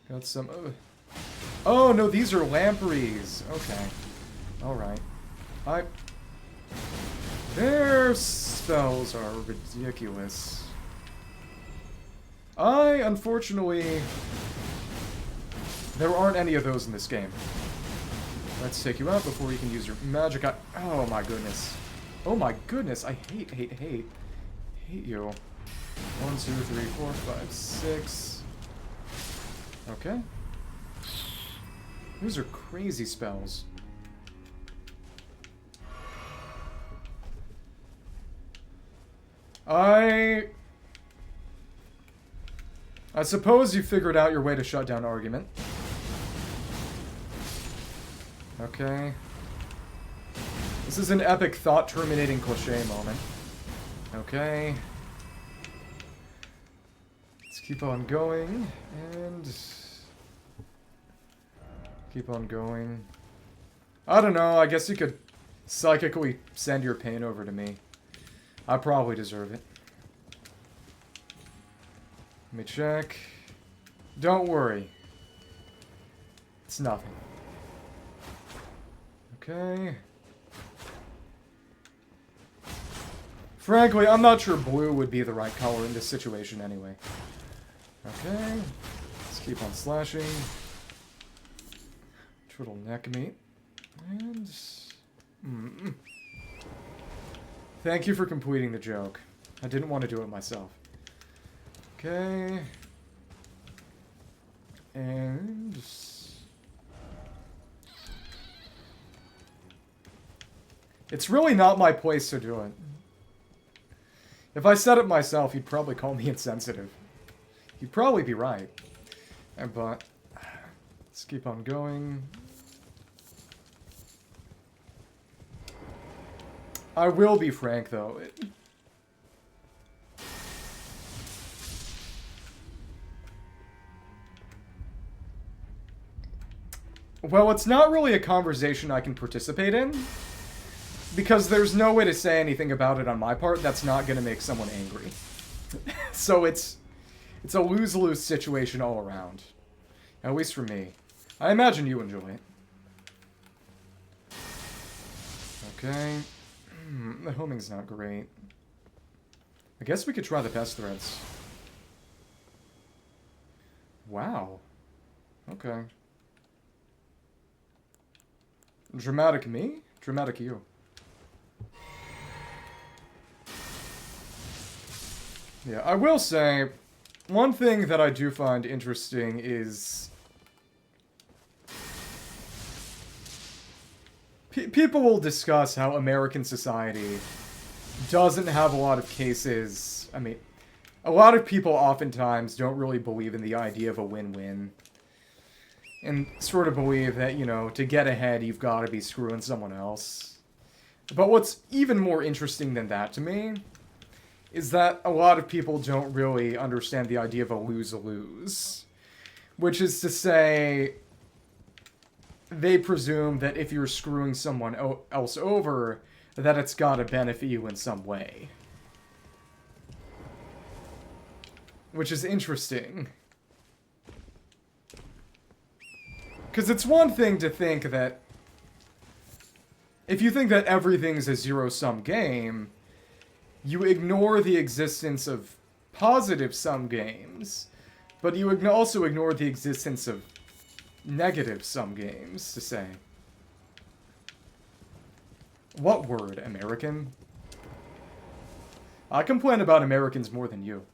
Got some... Oh, no, these are lampreys. Okay. Alright. Their spells are ridiculous. Unfortunately... There aren't any of those in this game. Let's take you out before you can use your magic eye. Oh my goodness. Oh my goodness, I hate you. 1, 2, 3, 4, 5, 6. Okay. Those are crazy spells. I suppose you figured out your way to shut down argument. Okay. This is an epic thought-terminating cliché moment. Okay. Let's keep on going, and... keep on going. I don't know, I guess you could psychically send your pain over to me. I probably deserve it. Let me check. Don't worry. It's nothing. Okay. Frankly, I'm not sure blue would be the right color in this situation anyway. Okay. Let's keep on slashing. Turtleneck meat. And... Thank you for completing the joke. I didn't want to do it myself. Okay. And... It's really not my place to do it. If I said it myself, you'd probably call me insensitive. You'd probably be right. But... let's keep on going. I will be frank, though. Well, it's not really a conversation I can participate in, because there's no way to say anything about it on my part that's not going to make someone angry. So it's a lose-lose situation all around. At least for me. I imagine you enjoy it. Okay. The homing's not great. I guess we could try the pest threads. Wow. Okay. Dramatic me? Dramatic you. Yeah, I will say, one thing that I do find interesting is people will discuss how American society doesn't have a lot of cases. I mean, a lot of people oftentimes don't really believe in the idea of a win-win. And sort of believe that, you know, to get ahead, you've got to be screwing someone else. But what's even more interesting than that to me is that a lot of people don't really understand the idea of a lose-lose. Which is to say, they presume that if you're screwing someone else over, that it's got to benefit you in some way. Which is interesting. Because it's one thing to think that if you think that everything's a zero-sum game, you ignore the existence of positive-sum games, but you also ignore the existence of negative-sum games, to say. What word? American? I complain about Americans more than you.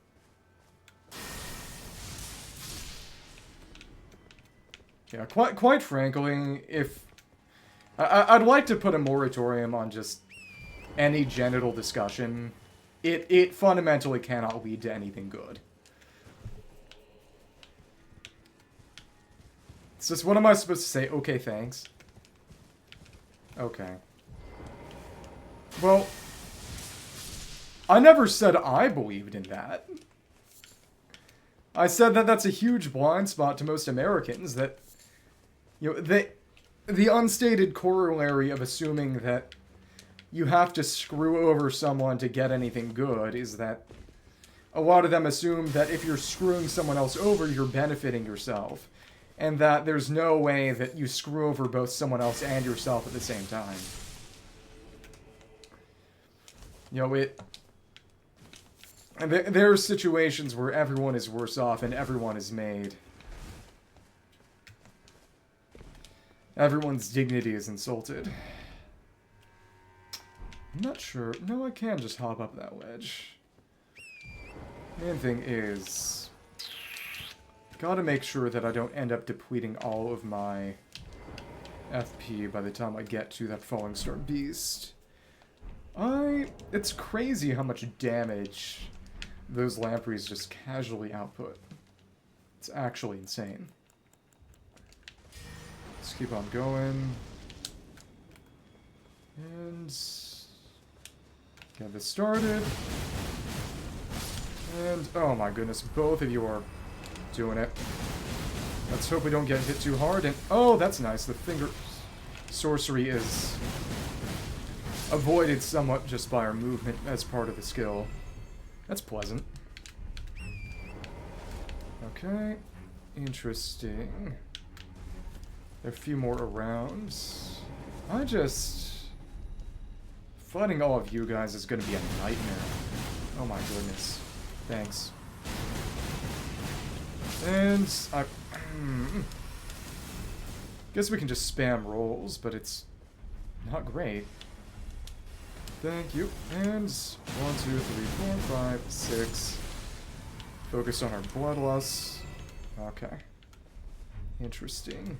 Yeah, quite frankly, if... I'd like to put a moratorium on just any genital discussion. It fundamentally cannot lead to anything good. It's just, what am I supposed to say? Okay, thanks. Okay. Well, I never said I believed in that. I said that that's a huge blind spot to most Americans, that, you know, the unstated corollary of assuming that you have to screw over someone to get anything good is that a lot of them assume that if you're screwing someone else over, you're benefiting yourself. And that there's no way that you screw over both someone else and yourself at the same time. You know, there are situations where everyone is worse off and everyone is made. Everyone's dignity is insulted. I'm not sure. No, I can just hop up that ledge. Main thing is, gotta make sure that I don't end up depleting all of my FP by the time I get to that Fallingstar Beast. It's crazy how much damage those Lampreys just casually output. It's actually insane. Let's keep on going. And get this started. And, oh my goodness, both of you are doing it. Let's hope we don't get hit too hard. And, oh, that's nice. The Finger Sorcery is avoided somewhat just by our movement as part of the skill. That's pleasant. Okay. Interesting. There are a few more around. Fighting all of you guys is going to be a nightmare. Oh my goodness. Thanks. And I guess we can just spam rolls, but it's not great. Thank you. And 1, 2, 3, 4, 5, 6. Focus on our bloodlust. Okay. Interesting.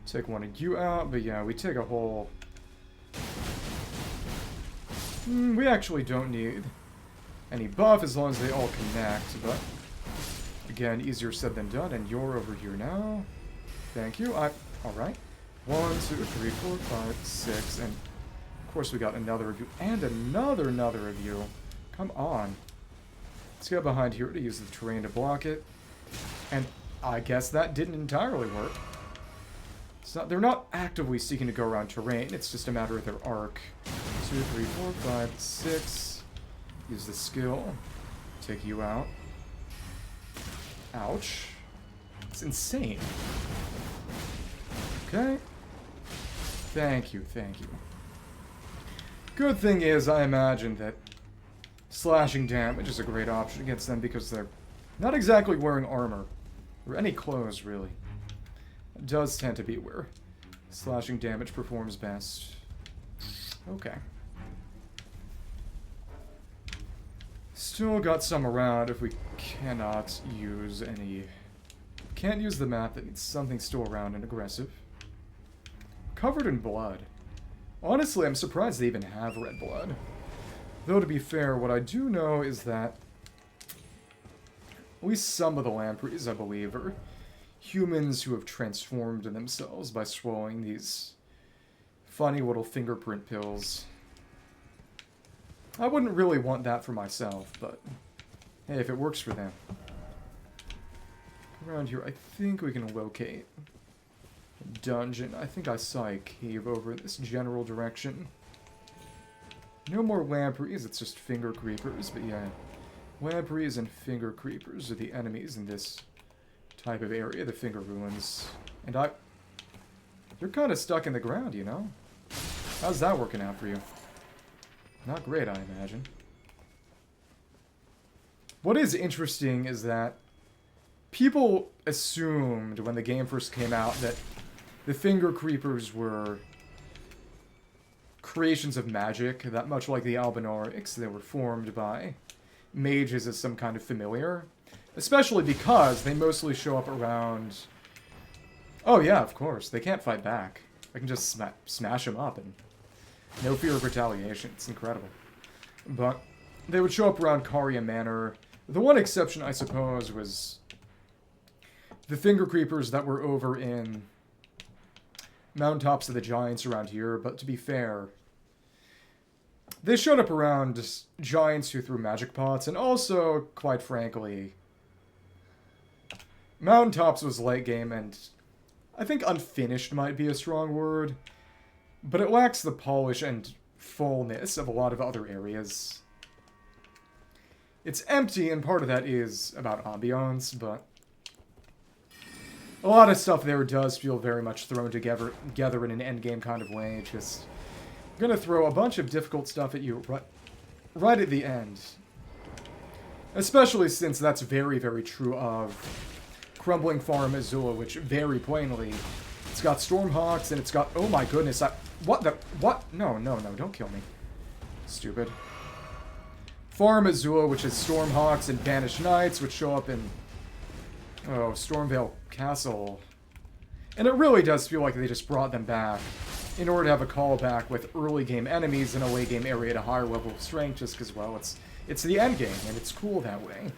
Take one of you out, but yeah, we take a whole... we actually don't need any buff as long as they all connect, but again, easier said than done, and you're over here now. Thank you. Alright. 1, 2, 3, 4, 5, 6, and of course we got another of you, and another of you. Come on. Let's get behind here to use the terrain to block it. And I guess that didn't entirely work. They're not actively seeking to go around terrain, it's just a matter of their arc. 2, 3, 4, 5, 6. Use the skill. Take you out. Ouch. It's insane. Okay. Thank you, thank you. Good thing is, I imagine that slashing damage is a great option against them because they're not exactly wearing armor. Or any clothes, really. It does tend to be where slashing damage performs best. Okay. Still got some around if we cannot use any... Can't use the map that needs something still around and aggressive. Covered in blood. Honestly, I'm surprised they even have red blood. Though, to be fair, what I do know is that at least some of the Lampreys, I believe, are humans who have transformed themselves by swallowing these funny little fingerprint pills. I wouldn't really want that for myself, but hey, if it works for them. Around here, I think we can locate a dungeon. I think I saw a cave over in this general direction. No more Lampreys, it's just Fingercreepers, but yeah. Lampreys and Fingercreepers are the enemies in this type of area, the Finger Ruins. And you're kind of stuck in the ground, you know? How's that working out for you? Not great, I imagine. What is interesting is that people assumed when the game first came out that the Fingercreepers were creations of magic, that much like the Albinaurics, they were formed by mages as some kind of familiar. Especially because they mostly show up around... Oh yeah, of course, they can't fight back. I can just smash them up and no fear of retaliation. It's incredible. But they would show up around Carian Manor. The one exception, I suppose, was the Fingercreepers that were over in Mountaintops of the Giants around here, but to be fair, they showed up around giants who threw magic pots, and also, quite frankly, Mountaintops was late game, and I think unfinished might be a strong word, but it lacks the polish and fullness of a lot of other areas. It's empty, and part of that is about ambiance, but a lot of stuff there does feel very much thrown together in an endgame kind of way. Just gonna throw a bunch of difficult stuff at you right at the end. Especially since that's very, very true of Crumbling Farm Azula, which very plainly, it's got Stormhawks and it's got... Oh my goodness, what the... What? No, no, no, don't kill me. Stupid. Farm Azula, which is Stormhawks and Banished Knights, which show up in... Oh, Stormvale Castle. And it really does feel like they just brought them back in order to have a callback with early game enemies in a late game area at a higher level of strength, just because, well, it's the end game, and it's cool that way.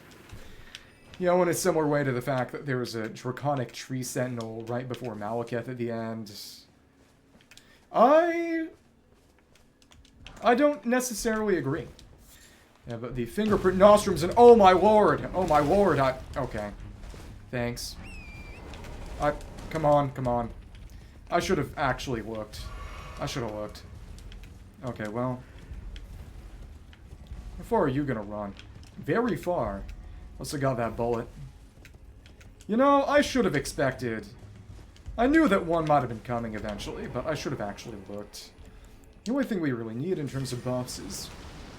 You know, in a similar way to the fact that there was a draconic Tree Sentinel right before Malekith at the end. I don't necessarily agree. Yeah, but the fingerprint nostrums and oh my lord, okay. Thanks. Come on, come on. I should have actually looked. I should have looked. Okay, well. How far are you gonna run? Very far. Also got that bullet. You know, I should have expected. I knew that one might have been coming eventually, but I should have actually looked. The only thing we really need in terms of buffs is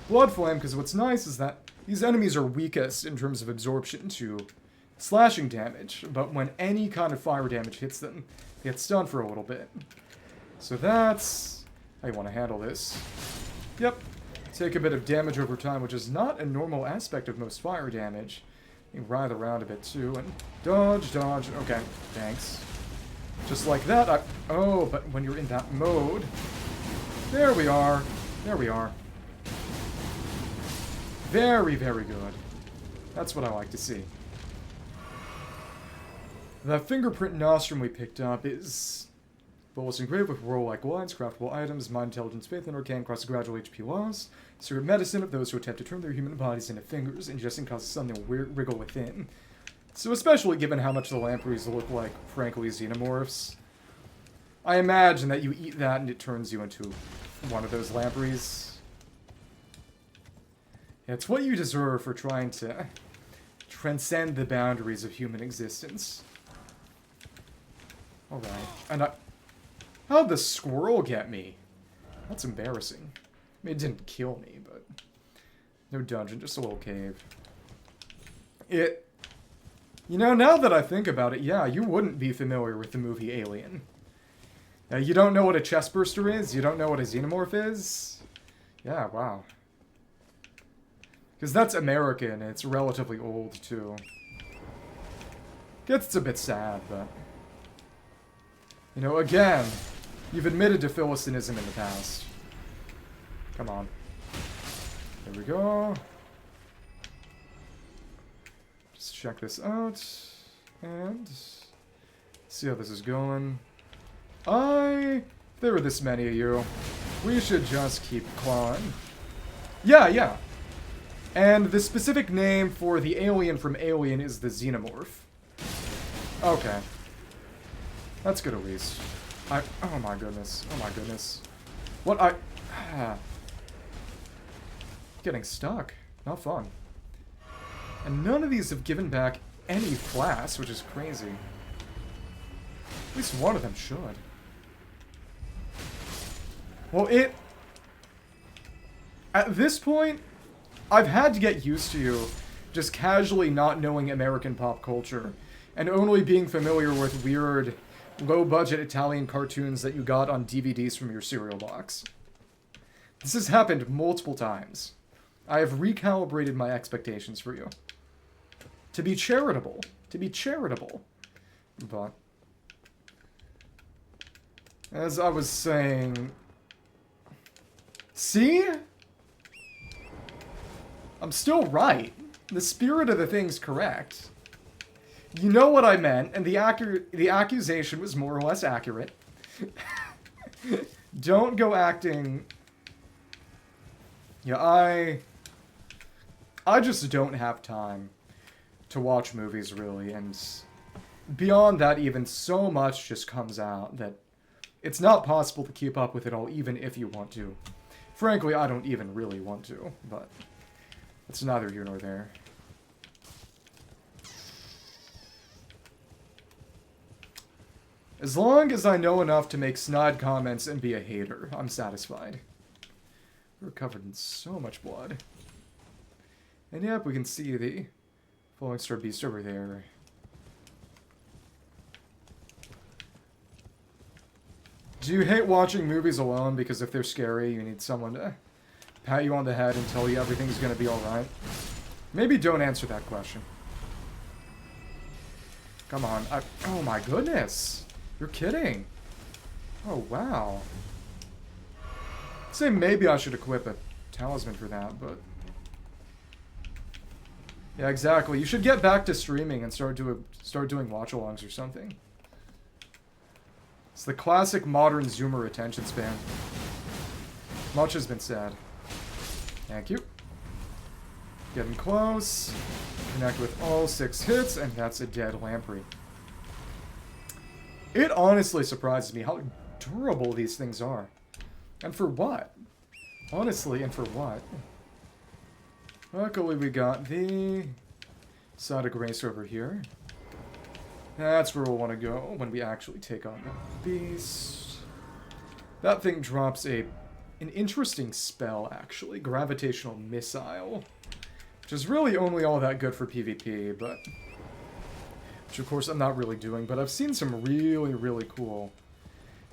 Blood Flame, because what's nice is that these enemies are weakest in terms of absorption to slashing damage, but when any kind of fire damage hits them, they get stunned for a little bit. So that's how you want to handle this. Yep. Take a bit of damage over time, which is not a normal aspect of most fire damage. You can writhe around a bit too, and dodge, dodge. Okay, thanks. Just like that, oh, but when you're in that mode... There we are. There we are. Very, very good. That's what I like to see. The fingerprint nostrum we picked up is... Bolus engraved with roll-like lines, craftable items, mind intelligence, faith, and arcane cross gradual HP loss. Secret medicine of those who attempt to turn their human bodies into fingers, ingesting causes something to wriggle within. So especially given how much the Lampreys look like, frankly, xenomorphs, I imagine that you eat that and it turns you into one of those Lampreys. Yeah, it's what you deserve for trying to transcend the boundaries of human existence. Alright, and how'd the squirrel get me? That's embarrassing. I mean, it didn't kill me, but... No dungeon, just a little cave. You know, now that I think about it, yeah, you wouldn't be familiar with the movie Alien. You don't know what a chestburster is? You don't know what a xenomorph is? Yeah, wow. Because that's American, and it's relatively old, too. Gets a bit sad, but... You know, again, you've admitted to Philistinism in the past. Come on. There we go. Just check this out. And... see how this is going. There are this many of you. We should just keep clawing. Yeah. And the specific name for the alien from Alien is the Xenomorph. Okay. That's good at least. Oh my goodness. What getting stuck. Not fun. And none of these have given back any flask, which is crazy. At least one of them should. Well, at this point, I've had to get used to just casually not knowing American pop culture and only being familiar with weird, low-budget Italian cartoons that you got on DVDs from your cereal box. This has happened multiple times. I have recalibrated my expectations for you. To be charitable. But... as I was saying... see? I'm still right. The spirit of the thing's correct. You know what I meant, and the accusation was more or less accurate. Don't go acting... yeah, I just don't have time to watch movies, really, and beyond that, even so much just comes out that it's not possible to keep up with it all, even if you want to. Frankly, I don't even really want to, but it's neither here nor there. As long as I know enough to make snide comments and be a hater, I'm satisfied. We're covered in so much blood. And yep, we can see the Fallingstar Beast over there. Do you hate watching movies alone because if they're scary, you need someone to pat you on the head and tell you everything's gonna be alright? Maybe don't answer that question. Come on. Oh my goodness! You're kidding! Oh wow. I'd say maybe I should equip a talisman for that, but... yeah, exactly. You should get back to streaming and start doing watch-alongs or something. It's the classic modern Zoomer attention span. Much has been said. Thank you. Getting close. Connect with all 6 hits, and that's a dead Lamprey. It honestly surprises me how durable these things are. And for what? Honestly, and for what? Luckily, we got the Side of Grace over here. That's where we'll want to go when we actually take on the beast. That thing drops an interesting spell, actually. Gravitational Missile. Which is really only all that good for PvP, but... which, of course, I'm not really doing, but I've seen some really, really cool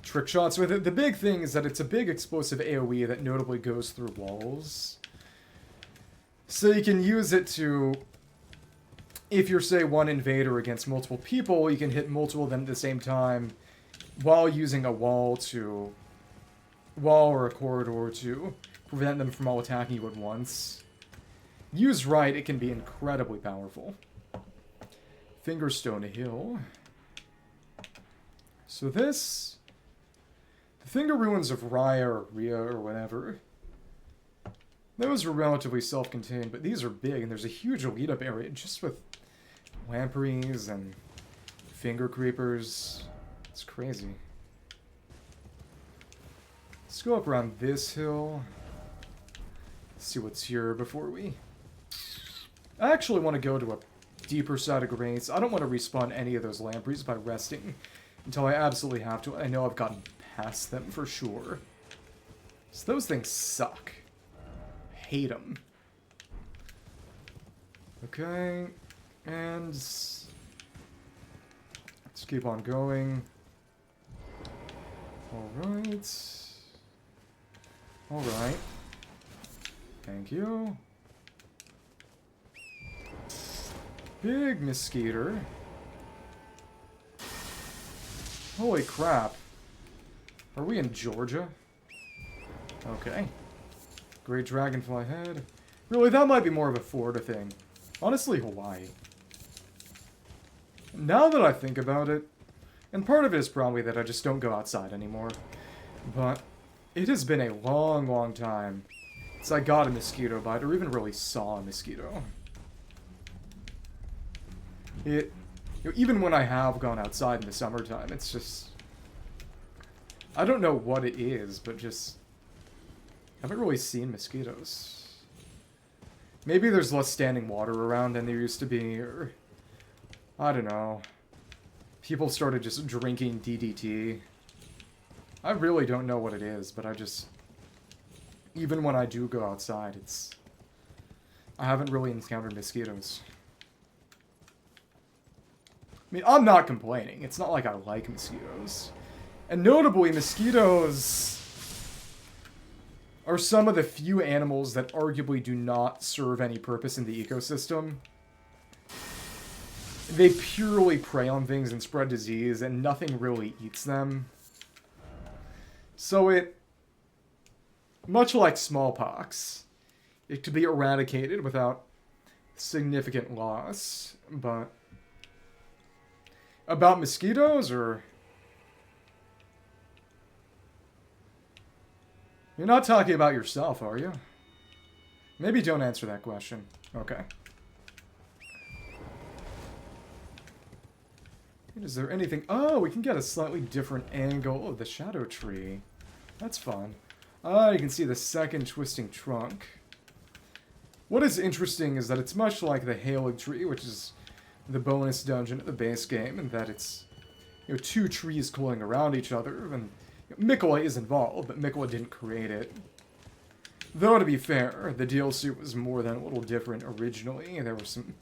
trick shots with it. The big thing is that it's a big explosive AoE that notably goes through walls. So you can use it to... if you're, say, one invader against multiple people, you can hit multiple of them at the same time while using a wall or a corridor to prevent them from all attacking you at once. Used right, it can be incredibly powerful. Fingerstone Hill. So this... the Finger Ruins of Rhia or whatever. Those were relatively self-contained, but these are big, and there's a huge lead-up area just with Lampreys and Fingercreepers. It's crazy. Let's go up around this hill. See what's here before we... I actually want to go to a deeper Side of Grace. I don't want to respawn any of those Lampreys by resting until I absolutely have to. I know I've gotten past them for sure. So those things suck. Hate them. Okay, and let's keep on going. Alright. Thank you. big mosquito. Holy crap. Are we in Georgia? Okay. Great dragonfly head. Really, that might be more of a Florida thing. Honestly, Hawaii. Now that I think about it, and part of it is probably that I just don't go outside anymore, but it has been a long, long time since I got a mosquito bite or even really saw a mosquito. Even when I have gone outside in the summertime, it's just... I don't know what it is, but just... I haven't really seen mosquitoes. Maybe there's less standing water around than there used to be, or... I don't know. People started just drinking DDT. I really don't know what it is, but I just... Even when I do go outside, it's... I haven't really encountered mosquitoes. I mean, I'm not complaining. It's not like I like mosquitoes. And notably, mosquitoes are some of the few animals that arguably do not serve any purpose in the ecosystem. They purely prey on things and spread disease, and nothing really eats them. So it, much like smallpox, it could be eradicated without significant loss, but... About mosquitoes, or... You're not talking about yourself, are you? Maybe don't answer that question. Okay. Is there anything... Oh, we can get a slightly different angle of the shadow tree. That's fun. You can see the second twisting trunk. What is interesting is that it's much like the Halig tree, which is the bonus dungeon at the base game, and that it's, two trees cooling around each other, and Mikola is involved, but Mikola didn't create it. Though, to be fair, the DLC was more than a little different originally. There were some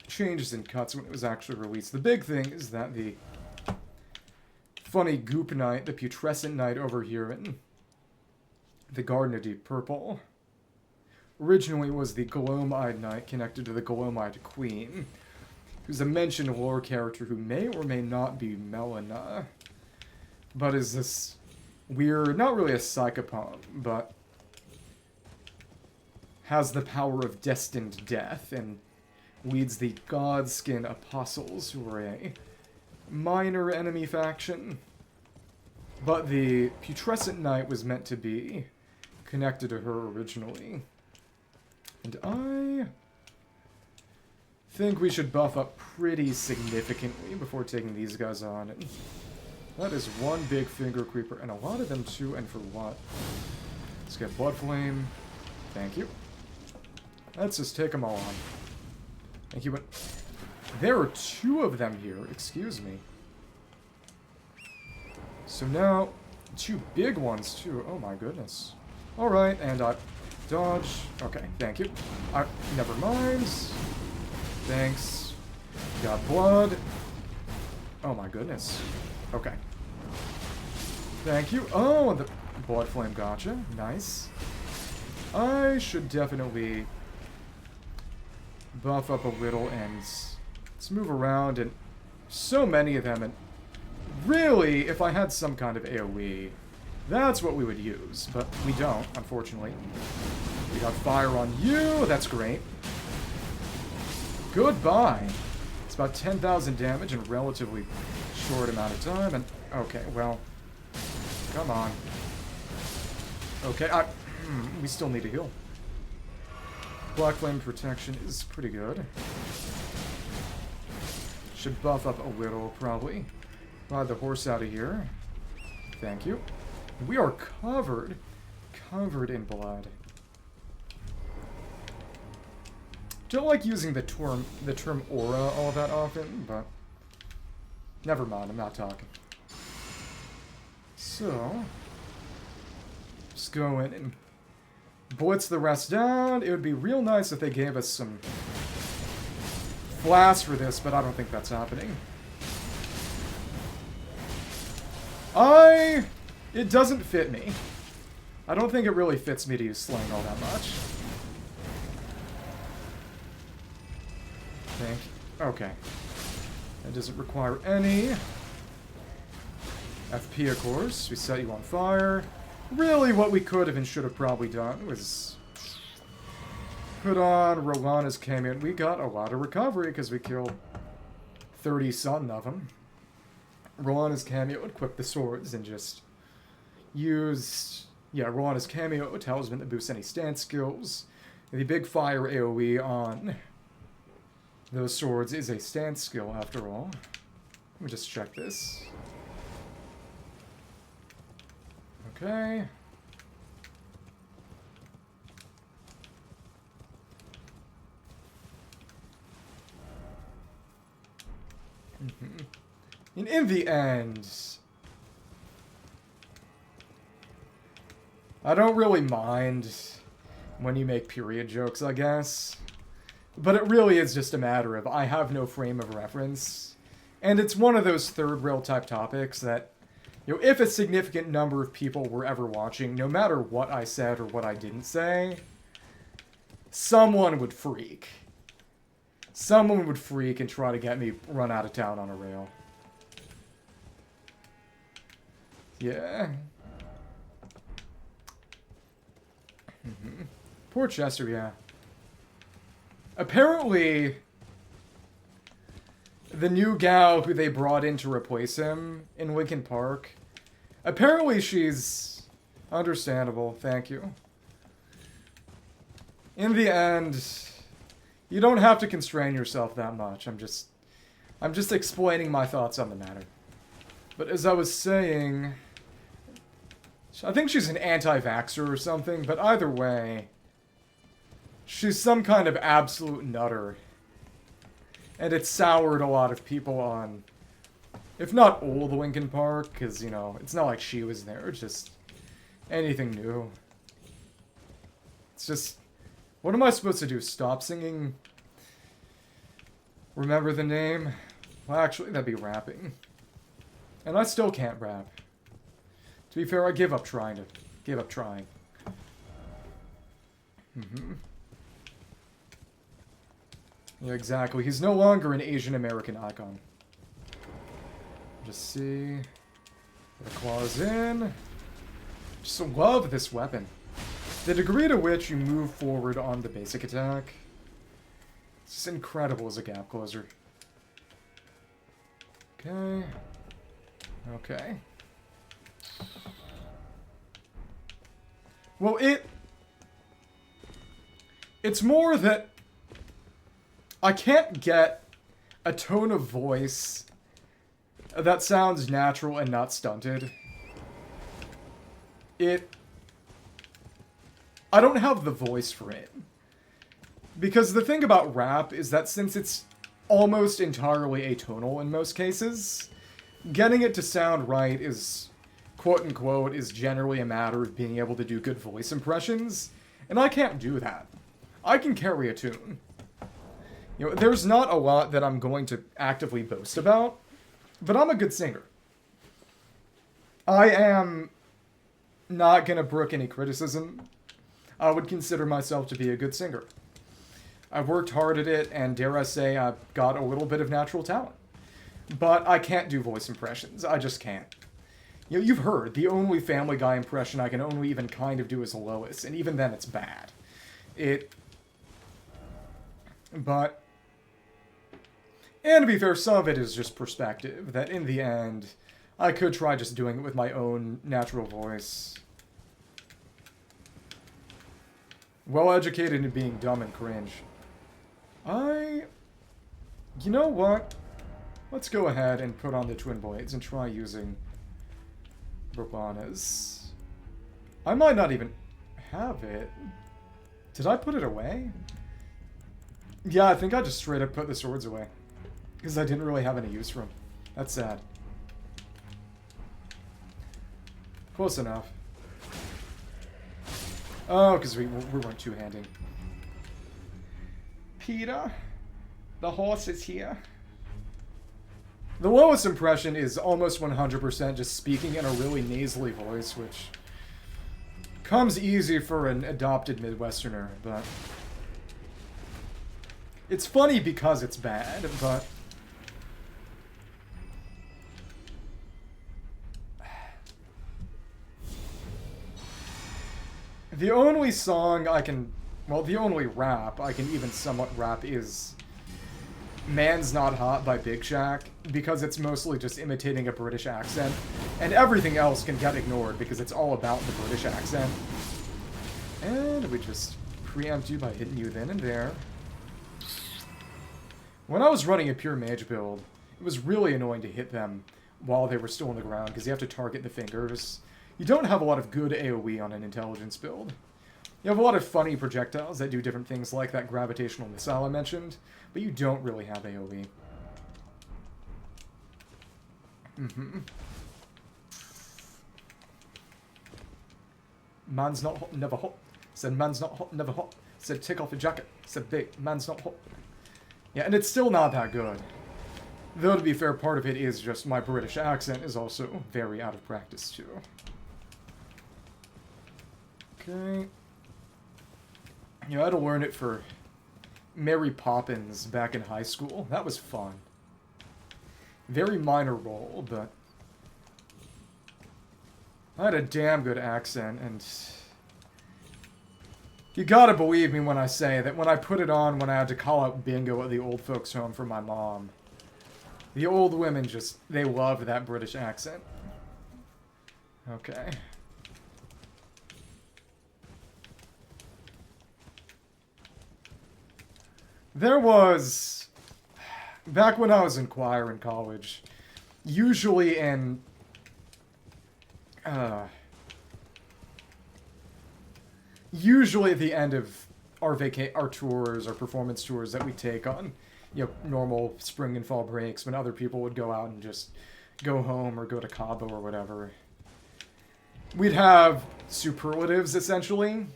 changes in cuts when it was actually released. The big thing is that the funny goop knight, the putrescent knight over here in the Garden of Deep Purple, originally was the Gloam-eyed knight connected to the Gloam-eyed queen, who's a mentioned lore character who may or may not be Melina, but is this weird, not really a psychopomp, but has the power of destined death, and leads the Godskin Apostles, who are a minor enemy faction. But the Putrescent Knight was meant to be connected to her originally. And I think we should buff up pretty significantly before taking these guys on. And that is one big Fingercreeper, and a lot of them too, and for what? Let's get Blood Flame. Thank you. Let's just take them all on. Thank you, but there are two of them here, excuse me. So now, two big ones too, oh my goodness. Alright, and dodge, okay, thank you. Never mind. Thanks. Got blood. Oh my goodness. Okay. Thank you. Oh, the Blood Flame, gotcha. Nice. I should definitely buff up a little and let's move around, and so many of them, and really, if I had some kind of AoE, that's what we would use, but we don't, unfortunately. We got fire on you, that's great. Goodbye. It's about 10,000 damage in a relatively short amount of time, and okay, well, come on. Okay, we still need to heal. Black Flame protection is pretty good. Should buff up a little, probably. Ride the horse out of here. Thank you. We are covered in blood. Don't like using the term aura all that often, but never mind, I'm not talking. So, just go in and blitz the rest down. It would be real nice if they gave us some flash for this, but I don't think that's happening. It doesn't fit me. I don't think it really fits me to use Slaying all that much. Okay. That doesn't require any FP, of course. We set you on fire. Really, what we could have and should have probably done was put on Rowana's cameo. We got a lot of recovery because we killed 30-something of them. Rowana's cameo equipped the swords and just used... Yeah, Rowana's cameo talisman that boosts any stance skills. The big fire AoE on those swords is a stance skill, after all. Let me just check this. Okay. And in the end, I don't really mind when you make period jokes, I guess. But it really is just a matter of I have no frame of reference. And it's one of those third rail type topics that, you know, if a significant number of people were ever watching, no matter what I said or what I didn't say, someone would freak. Someone would freak and try to get me run out of town on a rail. Yeah. Poor Chester, yeah. Apparently, the new gal who they brought in to replace him in Lincoln Park, apparently she's understandable, thank you. In the end, you don't have to constrain yourself that much. I'm just explaining my thoughts on the matter. But as I was saying, I think she's an anti-vaxxer or something, but either way, she's some kind of absolute nutter. And it soured a lot of people on, if not old Lincoln Park, because, you know, it's not like she was there, it's just anything new. It's just, what am I supposed to do? Stop singing Remember the Name? Well, actually, that'd be rapping. And I still can't rap. To be fair, I give up trying. Yeah, exactly. He's no longer an Asian American icon. Just see. The claws in. Just love this weapon. The degree to which you move forward on the basic attack. It's just incredible as a gap closer. Okay. Okay. Well, it's more that I can't get a tone of voice that sounds natural and not stunted. I don't have the voice for it. Because the thing about rap is that since it's almost entirely atonal in most cases, getting it to sound right is, quote-unquote, is generally a matter of being able to do good voice impressions, and I can't do that. I can carry a tune. You know, there's not a lot that I'm going to actively boast about, but I'm a good singer. I am not gonna brook any criticism. I would consider myself to be a good singer. I've worked hard at it, and dare I say, I've got a little bit of natural talent. But I can't do voice impressions. I just can't. You know, you've heard, the only Family Guy impression I can only even kind of do is Lois, and even then it's bad. But, and to be fair, some of it is just perspective, that in the end, I could try just doing it with my own natural voice. Well-educated in being dumb and cringe. You know what? Let's go ahead and put on the Twin Blades and try using Rabbath's. I might not even have it. Did I put it away? Yeah, I think I just straight up put the swords away. Because I didn't really have any use for them. That's sad. Close enough. Oh, because we weren't two-handing. Peter, the horse is here. The lowest impression is almost 100% just speaking in a really nasally voice, which comes easy for an adopted Midwesterner, but It's funny because it's bad, but... The only song I can... Well, the only rap I can even somewhat rap is Man's Not Hot by Big Shaq, because it's mostly just imitating a British accent, and everything else can get ignored because it's all about the British accent. And we just preempt you by hitting you then and there. When I was running a pure mage build, it was really annoying to hit them while they were still on the ground, because you have to target the fingers. You don't have a lot of good AoE on an intelligence build. You have a lot of funny projectiles that do different things like that gravitational missile I mentioned, but you don't really have AoE. Man's not hot, never hot. Said man's not hot, never hot. Said take off your jacket. Said big, man's not hot. Yeah, and it's still not that good. Though, to be fair, part of it is just my British accent is also very out of practice, too. Okay. You know, I had to learn it for Mary Poppins back in high school. That was fun. Very minor role, but I had a damn good accent, and you gotta believe me when I say that when I put it on when I had to call out bingo at the old folks' home for my mom, the old women just, they loved that British accent. Okay. There was, back when I was in choir in college, usually in, usually at the end of our tours, our performance tours that we take on, you know, normal spring and fall breaks, when other people would go out and just go home or go to Cabo or whatever, we'd have superlatives, essentially,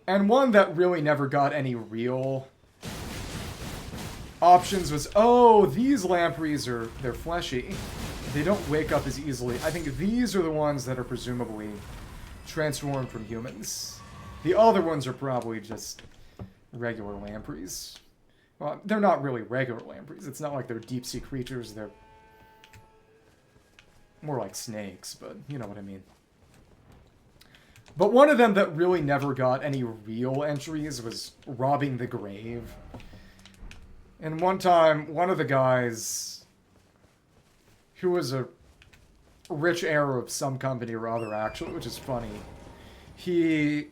and one that really never got any real options was, oh, these lampreys are, they're fleshy. They don't wake up as easily. I think these are the ones that are presumably transformed from humans. The other ones are probably just regular lampreys. Well, they're not really regular lampreys. It's not like they're deep-sea creatures. They're more like snakes, but you know what I mean. But one of them that really never got any real entries was Robbing the Grave. And one time, one of the guys, who was a rich heir of some company or other, actually, which is funny, he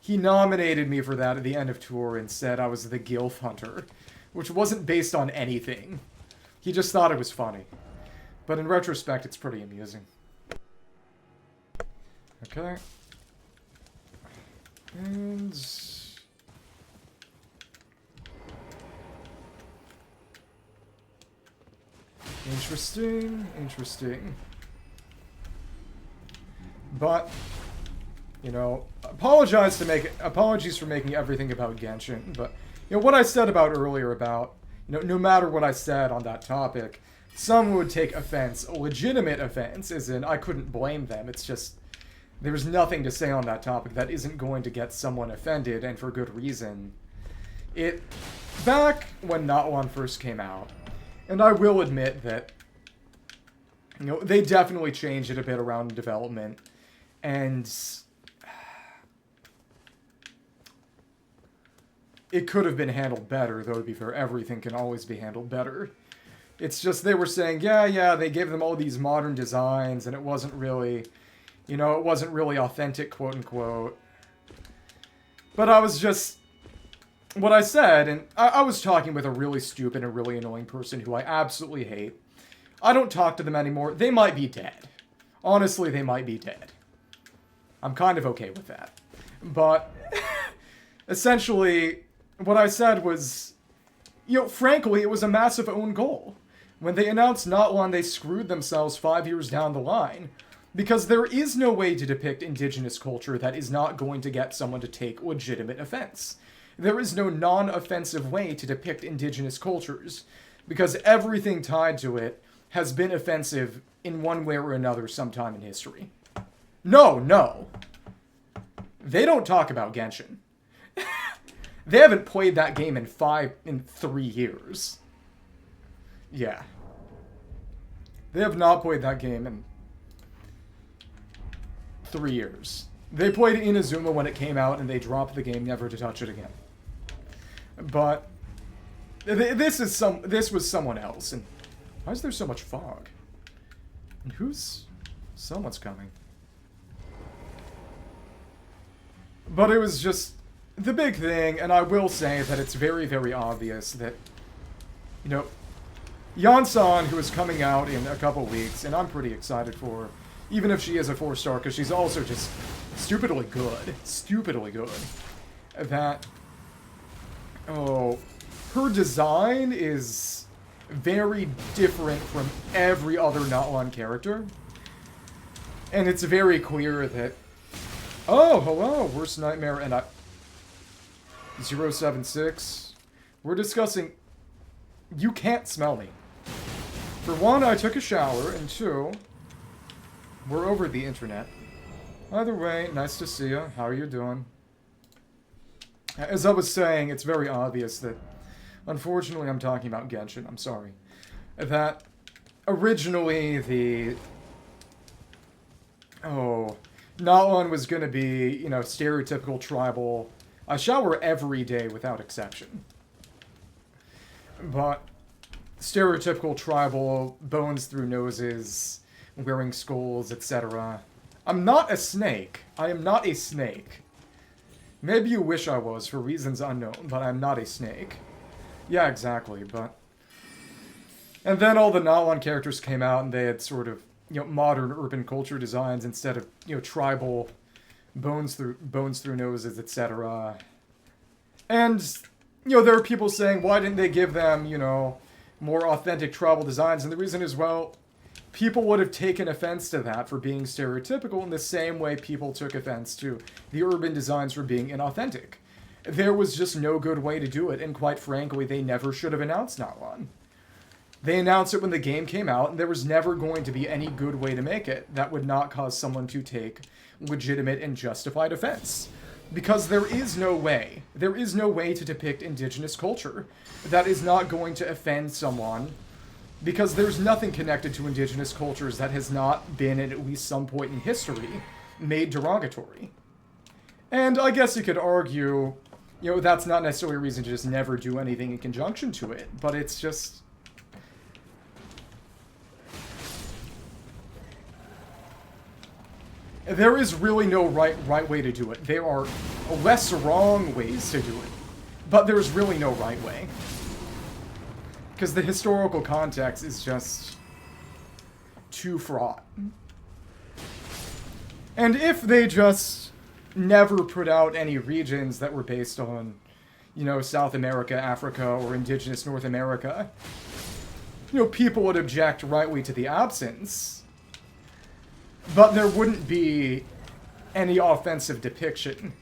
nominated me for that at the end of tour and said I was the Gilf Hunter, which wasn't based on anything. He just thought it was funny. But in retrospect, it's pretty amusing. Okay. And interesting, interesting. But, you know, apologies for making everything about Genshin, but, you know, what I said about earlier about, you know, no matter what I said on that topic, some would take offense, a legitimate offense, as in, I couldn't blame them, it's just, there's nothing to say on that topic that isn't going to get someone offended, and for good reason. Back when Not One first came out, and I will admit that, you know, they definitely changed it a bit around development, and it could have been handled better, though, to be fair, everything can always be handled better. It's just they were saying, yeah, they gave them all these modern designs, and it wasn't really, you know, it wasn't really authentic, quote-unquote. But I was just, what I said, and I was talking with a really stupid and really annoying person who I absolutely hate. I don't talk to them anymore. They might be dead. Honestly, they might be dead. I'm kind of okay with that. But, essentially, what I said was, you know, frankly, it was a massive own goal. When they announced Not One, they screwed themselves 5 years down the line. Because there is no way to depict indigenous culture that is not going to get someone to take legitimate offense. There is no non-offensive way to depict indigenous cultures, because everything tied to it has been offensive in one way or another sometime in history. No. They don't talk about Genshin. They haven't played that game in 3 years. Yeah. They have not played that game in 3 years. They played Inazuma when it came out, and they dropped the game, never to touch it again. But this was someone else, and why is there so much fog? And someone's coming. But it was just the big thing, and I will say that it's very, very obvious that, you know, Yansan, who is coming out in a couple weeks, and I'm pretty excited for her, even if she is a 4-star, because she's also just stupidly good. Stupidly good. That, her design is very different from every other Not-One character. And it's very clear that, oh, hello, worst nightmare, and 076. We're discussing, you can't smell me. For one, I took a shower, and two, we're over the internet. Either way, nice to see you. How are you doing? As I was saying, it's very obvious that, unfortunately, I'm talking about Genshin, I'm sorry. That, originally, Not-One was gonna be, you know, stereotypical tribal. I shower every day without exception. But stereotypical tribal, bones through noses, wearing skulls, etc. I'm not a snake. I am not a snake. Maybe you wish I was, for reasons unknown, but I'm not a snake. Yeah, exactly, but... And then all the Not-One characters came out, and they had sort of, you know, modern urban culture designs instead of, you know, tribal bones through noses, etc. And, you know, there are people saying, why didn't they give them, you know, more authentic tribal designs? And the reason is, well, people would have taken offense to that for being stereotypical in the same way people took offense to the urban designs for being inauthentic. There was just no good way to do it, and quite frankly, they never should have announced Not-One. They announced it when the game came out, and there was never going to be any good way to make it that would not cause someone to take legitimate and justified offense. Because there is no way to depict indigenous culture that is not going to offend someone, because there's nothing connected to indigenous cultures that has not been, at least some point in history, made derogatory. And I guess you could argue, you know, that's not necessarily a reason to just never do anything in conjunction to it, but it's just... There is really no right way to do it. There are less wrong ways to do it, but there's really no right way. Because the historical context is just too fraught. And if they just never put out any regions that were based on, you know, South America, Africa, or indigenous North America, you know, people would object rightly to the absence. But there wouldn't be any offensive depiction.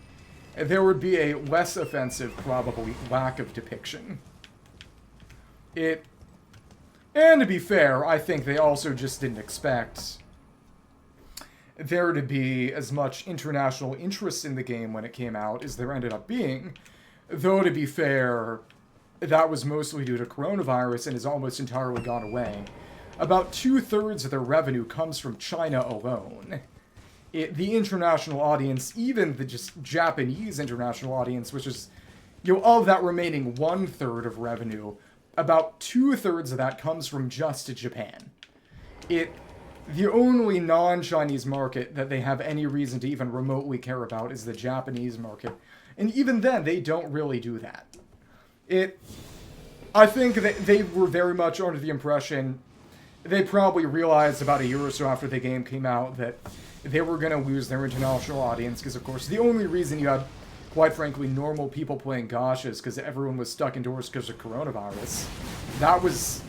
There would be a less offensive, probably, lack of depiction. And to be fair, I think they also just didn't expect there to be as much international interest in the game when it came out as there ended up being. Though, to be fair, that was mostly due to coronavirus and has almost entirely gone away. About 2/3 of their revenue comes from China alone. The international audience, even the just Japanese international audience, which is, you know, of that remaining 1/3 of revenue, about 2/3 of that comes from just Japan. The only non-Chinese market that they have any reason to even remotely care about is the Japanese market. And even then, they don't really do that. I think that they were very much under the impression, they probably realized about a year or so after the game came out that they were going to lose their international audience, because of course the only reason you had, quite frankly, normal people playing Gacha is because everyone was stuck indoors because of coronavirus. That was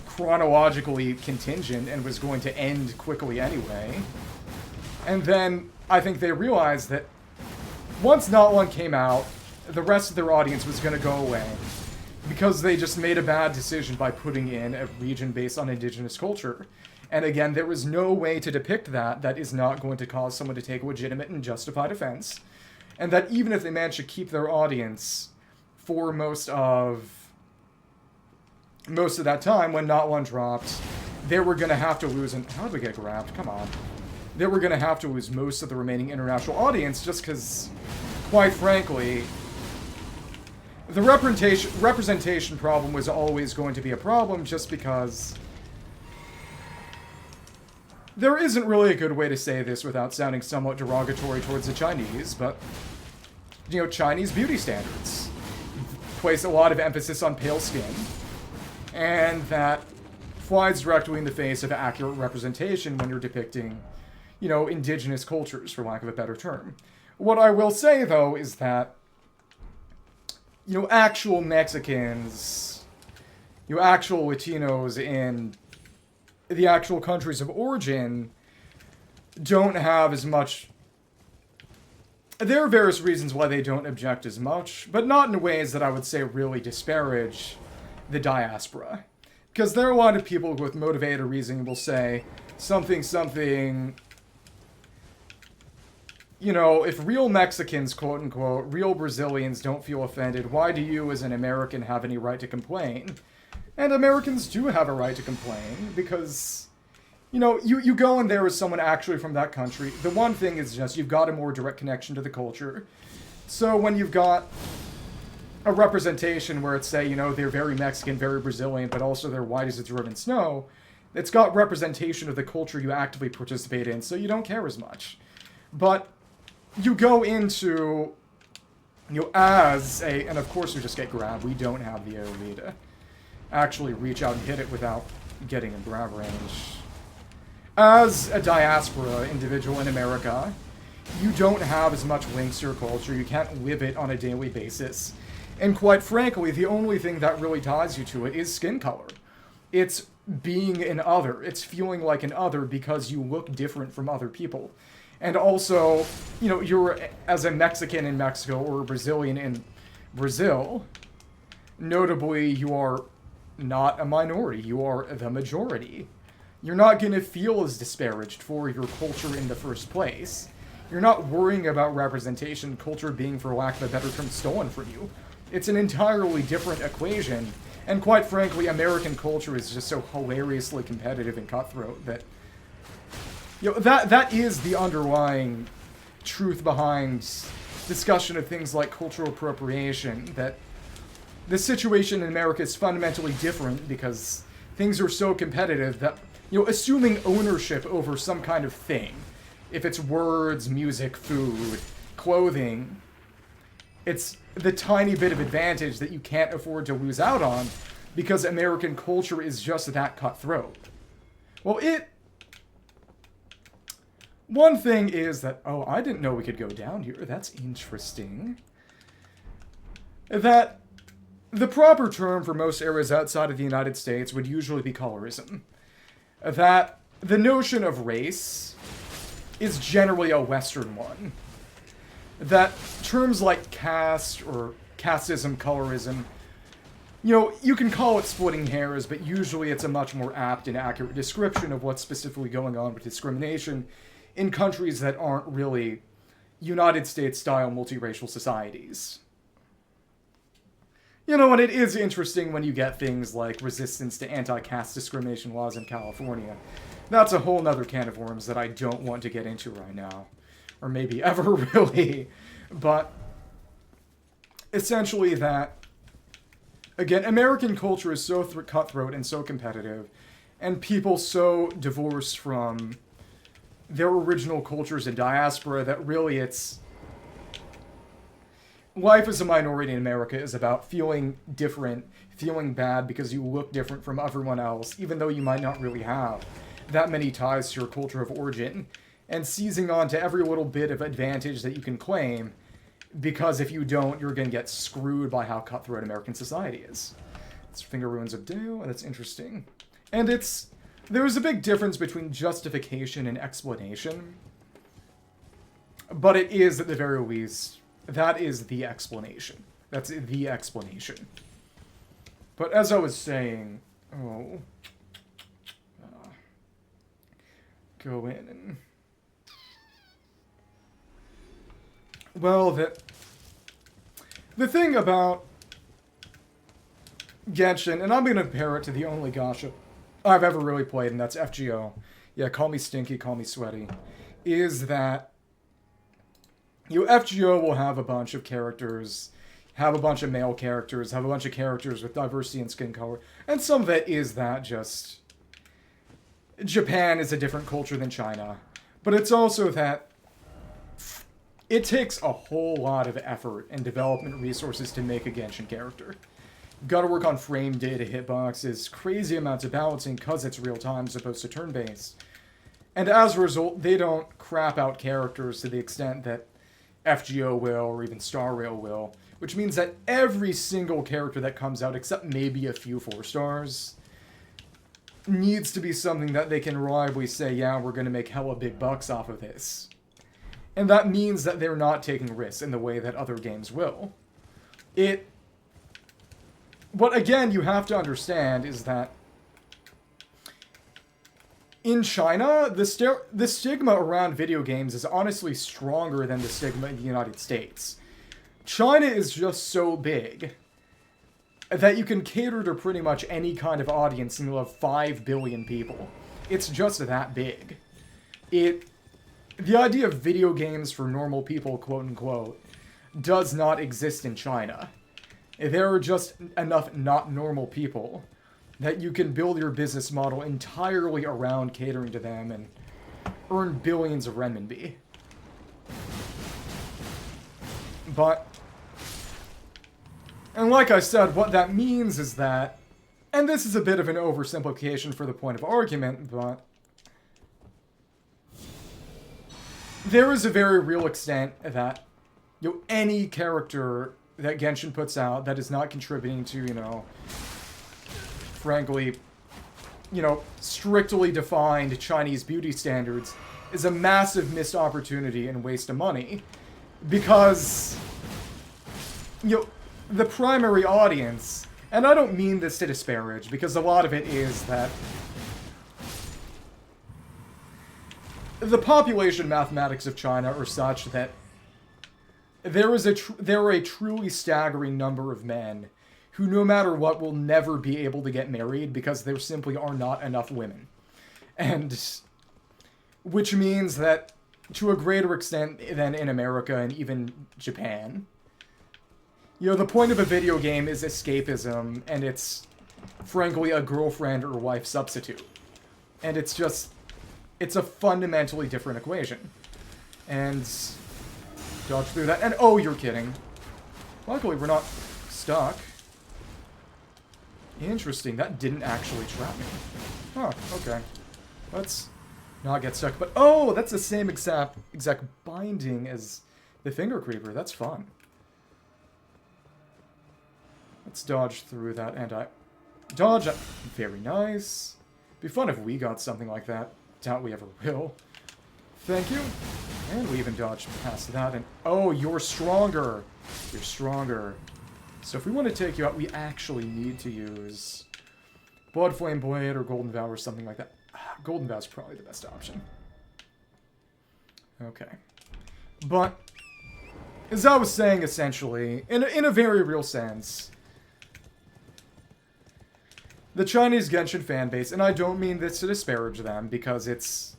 chronologically contingent and was going to end quickly anyway. And then I think they realized that once Not-One came out, the rest of their audience was going to go away. Because they just made a bad decision by putting in a region based on indigenous culture. And again, there was no way to depict that is not going to cause someone to take legitimate and justified offense. And that even if they manage to keep their audience for most of that time when not one dropped. They were going to have to lose, and how did we get grabbed? Come on. They were going to have to lose most of the remaining international audience just because, quite frankly, the representation problem was always going to be a problem just because there isn't really a good way to say this without sounding somewhat derogatory towards the Chinese, but, you know, Chinese beauty standards place a lot of emphasis on pale skin, and that flies directly in the face of accurate representation when you're depicting, you know, indigenous cultures, for lack of a better term. What I will say, though, is that, you know, actual Mexicans, you know, actual Latinos in the actual countries of origin don't have as much. There are various reasons why they don't object as much, but not in ways that I would say really disparage the diaspora. Because there are a lot of people with motivated reasoning will say something, you know, if real Mexicans, quote-unquote, real Brazilians don't feel offended, why do you as an American have any right to complain? And Americans do have a right to complain, because, you know, you go in there as someone actually from that country. The one thing is just you've got a more direct connection to the culture. So when you've got a representation where it's, say, you know, they're very Mexican, very Brazilian, but also they're white as it's driven snow, it's got representation of the culture you actively participate in, so you don't care as much. But you go into, you know, as a, and of course we just get grabbed, we don't have the AoE to actually reach out and hit it without getting in grab range. As a diaspora individual in America, you don't have as much links to your culture, you can't live it on a daily basis. And quite frankly, the only thing that really ties you to it is skin color. It's being an other. It's feeling like an other because you look different from other people. And also, you know, you're, as a Mexican in Mexico or a Brazilian in Brazil, notably, you are not a minority. You are the majority. You're not going to feel as disparaged for your culture in the first place. You're not worrying about representation, culture being, for lack of a better term, stolen from you. It's an entirely different equation, and quite frankly, American culture is just so hilariously competitive and cutthroat that, you know, that is the underlying truth behind discussion of things like cultural appropriation, that the situation in America is fundamentally different because things are so competitive that, you know, assuming ownership over some kind of thing, if it's words, music, food, clothing, it's the tiny bit of advantage that you can't afford to lose out on because American culture is just that cutthroat. Well, one thing is that, oh, I didn't know we could go down here. That's interesting. That the proper term for most areas outside of the United States would usually be colorism. That the notion of race is generally a Western one. That terms like caste or casteism, colorism, you know, you can call it splitting hairs, but usually it's a much more apt and accurate description of what's specifically going on with discrimination in countries that aren't really United States-style multiracial societies. You know, and it is interesting when you get things like resistance to anti-caste discrimination laws in California. That's a whole nother can of worms that I don't want to get into right now. Or maybe ever, really. But essentially that, again, American culture is so cutthroat and so competitive, and people so divorced from their original cultures and diaspora that really it's... Life as a minority in America is about feeling different, feeling bad because you look different from everyone else, even though you might not really have that many ties to your culture of origin, and seizing on to every little bit of advantage that you can claim, because if you don't, you're going to get screwed by how cutthroat American society is. It's Finger Ruins of Dheo, and it's interesting. And there's a big difference between justification and explanation, but it is, at the very least, that is the explanation. That's the explanation. But as I was saying, go in and... Well, the thing about Genshin, and I'm going to compare it to the only gacha I've ever really played, and that's FGO. Yeah, call me stinky, call me sweaty. Is that, FGO will have a bunch of characters, have a bunch of male characters, have a bunch of characters with diversity in skin color, and some of it is that just Japan is a different culture than China. But it's also that it takes a whole lot of effort and development resources to make a Genshin character. Gotta work on frame data hitboxes, crazy amounts of balancing because it's real time as opposed to turn-based. And as a result, they don't crap out characters to the extent that FGO will, or even Star Rail will, which means that every single character that comes out, except maybe a few 4 stars, needs to be something that they can reliably say, yeah, we're gonna make hella big bucks off of this. And that means that they're not taking risks in the way that other games will. What, again, you have to understand is that in China, the stigma around video games is honestly stronger than the stigma in the United States. China is just so big that you can cater to pretty much any kind of audience and you'll have 5 billion people. It's just that big. The idea of video games for normal people, quote-unquote, does not exist in China. There are just enough not normal people that you can build your business model entirely around catering to them and earn billions of renminbi. And like I said, what that means is that, and this is a bit of an oversimplification for the point of argument, but there is a very real extent that, any character that Genshin puts out that is not contributing to, frankly, strictly defined Chinese beauty standards is a massive missed opportunity and waste of money. Because, the primary audience, and I don't mean this to disparage, because a lot of it is that the population mathematics of China are such that there are a truly staggering number of men who, no matter what, will never be able to get married because there simply are not enough women. And which means that, to a greater extent than in America and even Japan, the point of a video game is escapism, and it's, frankly, a girlfriend or wife substitute. And it's a fundamentally different equation. And dodge through that, and oh, you're kidding. Luckily, we're not stuck. Interesting, that didn't actually trap me. Huh, okay. Let's not get stuck, but oh, that's the same exact binding as the Fingercreeper. That's fun. Let's dodge through that, and dodge. Very nice. Be fun if we got something like that. Doubt we ever will. Thank you. And we even dodged past that, and oh, you're stronger. You're stronger. So if we want to take you out, we actually need to use Blood Flame Blade or Golden Vow or something like that. Golden Vow is probably the best option. Okay. But, as I was saying, essentially, in a very real sense, the Chinese Genshin fanbase, and I don't mean this to disparage them, because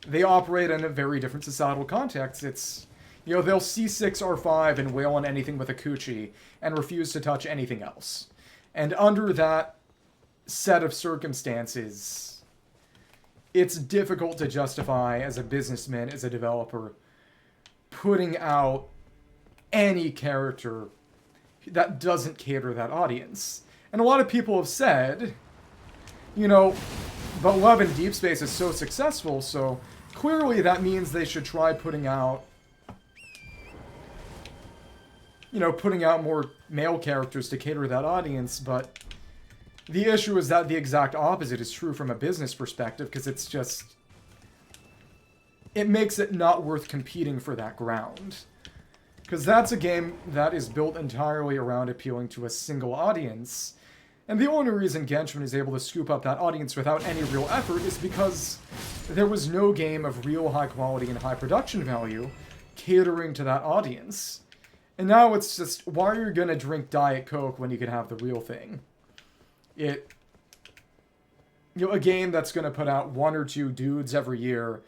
they operate in a very different societal context. It's, they'll C6 R5 and wail on anything with a coochie and refuse to touch anything else. And under that set of circumstances, it's difficult to justify as a businessman, as a developer, putting out any character that doesn't cater to that audience. And a lot of people have said, but Love in Deep Space is so successful, so clearly that means they should try putting out more male characters to cater to that audience, but the issue is that the exact opposite is true from a business perspective, because it makes it not worth competing for that ground. Because that's a game that is built entirely around appealing to a single audience, and the only reason Genshin is able to scoop up that audience without any real effort is because there was no game of real high quality and high production value catering to that audience. And now it's just, why are you going to drink Diet Coke when you can have the real thing? You know, a game that's going to put out 1 or 2 dudes every year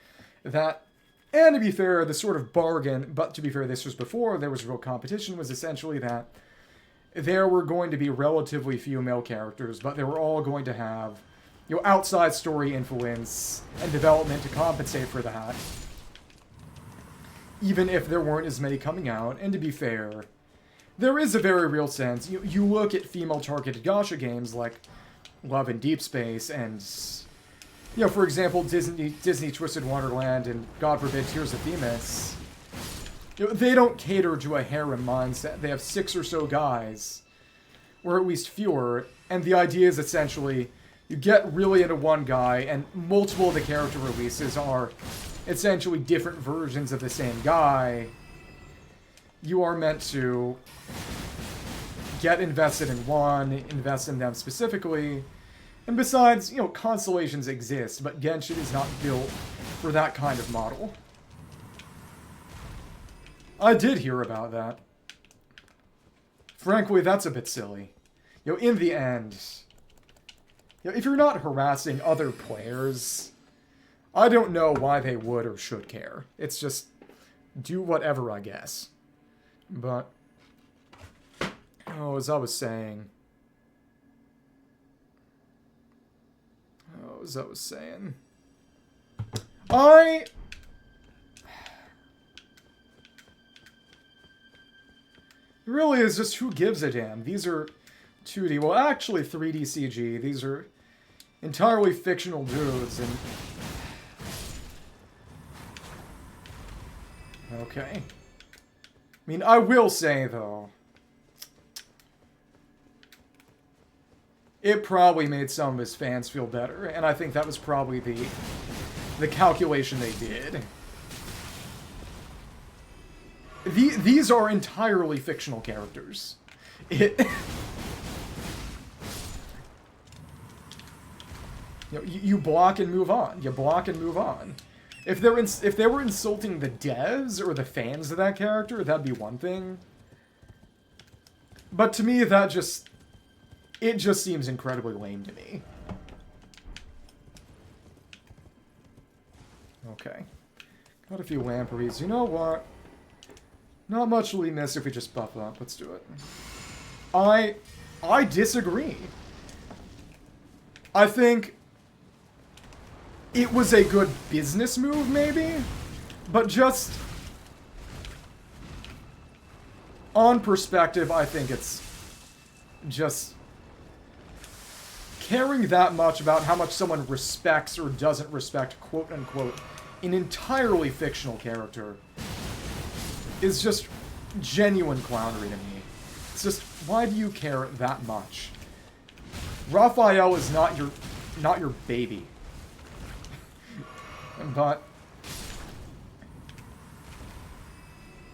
that, and to be fair, the sort of bargain, but to be fair, this was before there was real competition, was essentially that there were going to be relatively few male characters, but they were all going to have, you know, outside story influence and development to compensate for that. Even if there weren't as many coming out, and to be fair, there is a very real sense. You look at female-targeted gacha games like Love and Deep Space, and, you know, for example, Disney Twisted Wonderland and, God forbid, Tears of Themis. You know, they don't cater to a harem mindset. They have 6 or so guys, or at least fewer, and the idea is essentially you get really into one guy, and multiple of the character releases are essentially different versions of the same guy. You are meant to get invested in one, invest in them specifically, and besides, you know, constellations exist, but Genshin is not built for that kind of model. I did hear about that. Frankly, that's a bit silly. You know, in the end, you know, if you're not harassing other players, I don't know why they would or should care. It's just, do whatever, I guess. But, oh, as I was saying... Really, is just who gives a damn? These are 2D, well, actually 3D CG. These are entirely fictional dudes, and... Okay. I mean, I will say, though, it probably made some of his fans feel better, and I think that was probably the calculation they did. These are entirely fictional characters. You know, you block and move on. You block and move on. If they were insulting the devs or the fans of that character, that'd be one thing. But to me, it just seems incredibly lame to me. Okay. Got a few Lampreys. You know what? Not much will we miss if we just buff up. Let's do it. I disagree. I think it was a good business move, maybe, but just on perspective, I think it's just caring that much about how much someone respects or doesn't respect, quote-unquote, an entirely fictional character is just genuine clownery to me. It's just, why do you care that much? Raphael is not your baby. But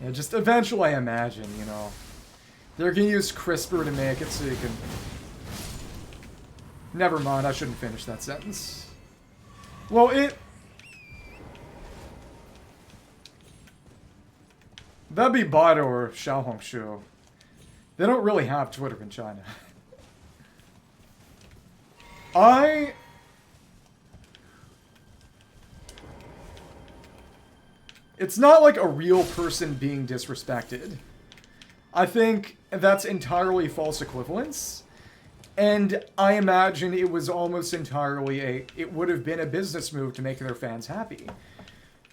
yeah, just eventually I imagine, you know, they're gonna use CRISPR to make it so you can... Never mind, I shouldn't finish that sentence. Well, that'd be Baidu or Xiaohongshu. They don't really have Twitter in China. It's not like a real person being disrespected. I think that's entirely false equivalence. And I imagine it was almost entirely it would have been a business move to make their fans happy.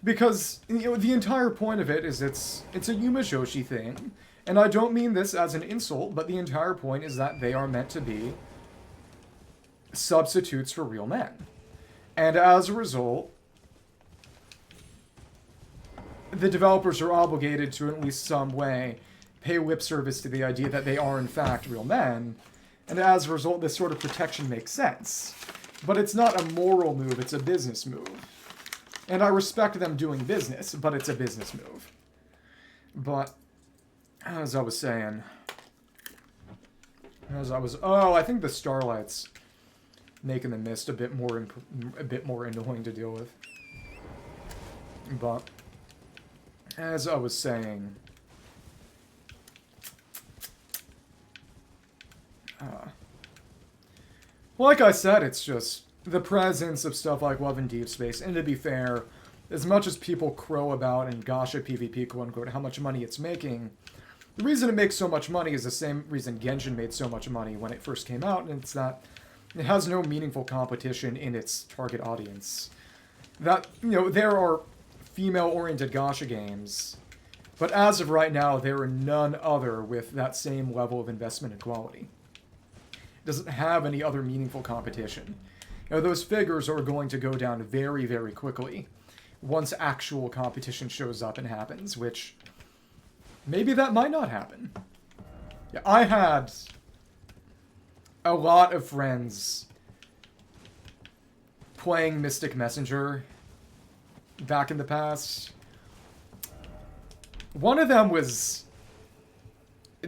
Because, you know, the entire point of it is it's a Yumejoshi thing. And I don't mean this as an insult, but the entire point is that they are meant to be substitutes for real men. And as a result, the developers are obligated to, in at least some way, pay lip service to the idea that they are in fact real men. And as a result, this sort of protection makes sense. But it's not a moral move, it's a business move. And I respect them doing business, but it's a business move. But, as I was saying... Oh, I think the Starlight's making the mist a bit more annoying to deal with. But, as I was saying... Like I said, it's just the presence of stuff like Love and Deep Space. And to be fair, as much as people crow about in Gacha PvP, quote-unquote, how much money it's making, the reason it makes so much money is the same reason Genshin made so much money when it first came out, and it's that it has no meaningful competition in its target audience. That, you know, there are female-oriented Gacha games, but as of right now, there are none other with that same level of investment and quality. It doesn't have any other meaningful competition. You know, those figures are going to go down very, very quickly once actual competition shows up and happens, which maybe that might not happen. Yeah, I had a lot of friends playing Mystic Messenger back in the past. One of them was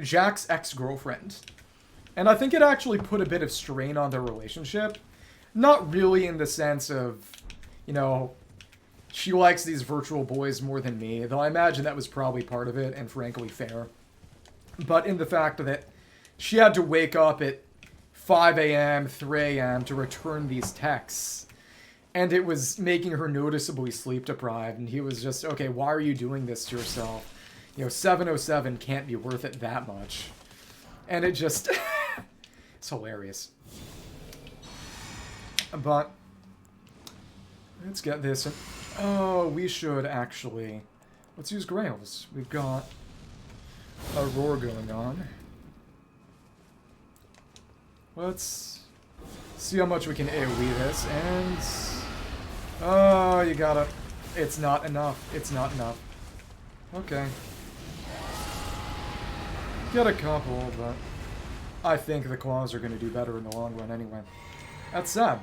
Jack's ex-girlfriend. And I think it actually put a bit of strain on their relationship. Not really in the sense of, you know, she likes these virtual boys more than me, though I imagine that was probably part of it, and frankly fair. But in the fact that she had to wake up at 5 a.m., 3 a.m. to return these texts. And it was making her noticeably sleep deprived, and he was just, okay, why are you doing this to yourself? You know, 707 can't be worth it that much. And it just... it's hilarious. But... let's get this. Oh, we should actually... let's use Grails. We've got a roar going on. Let's see how much we can AoE this, and... oh, you gotta... it's not enough. It's not enough. Okay. Get a couple, but I think the claws are going to do better in the long run anyway. That's sad.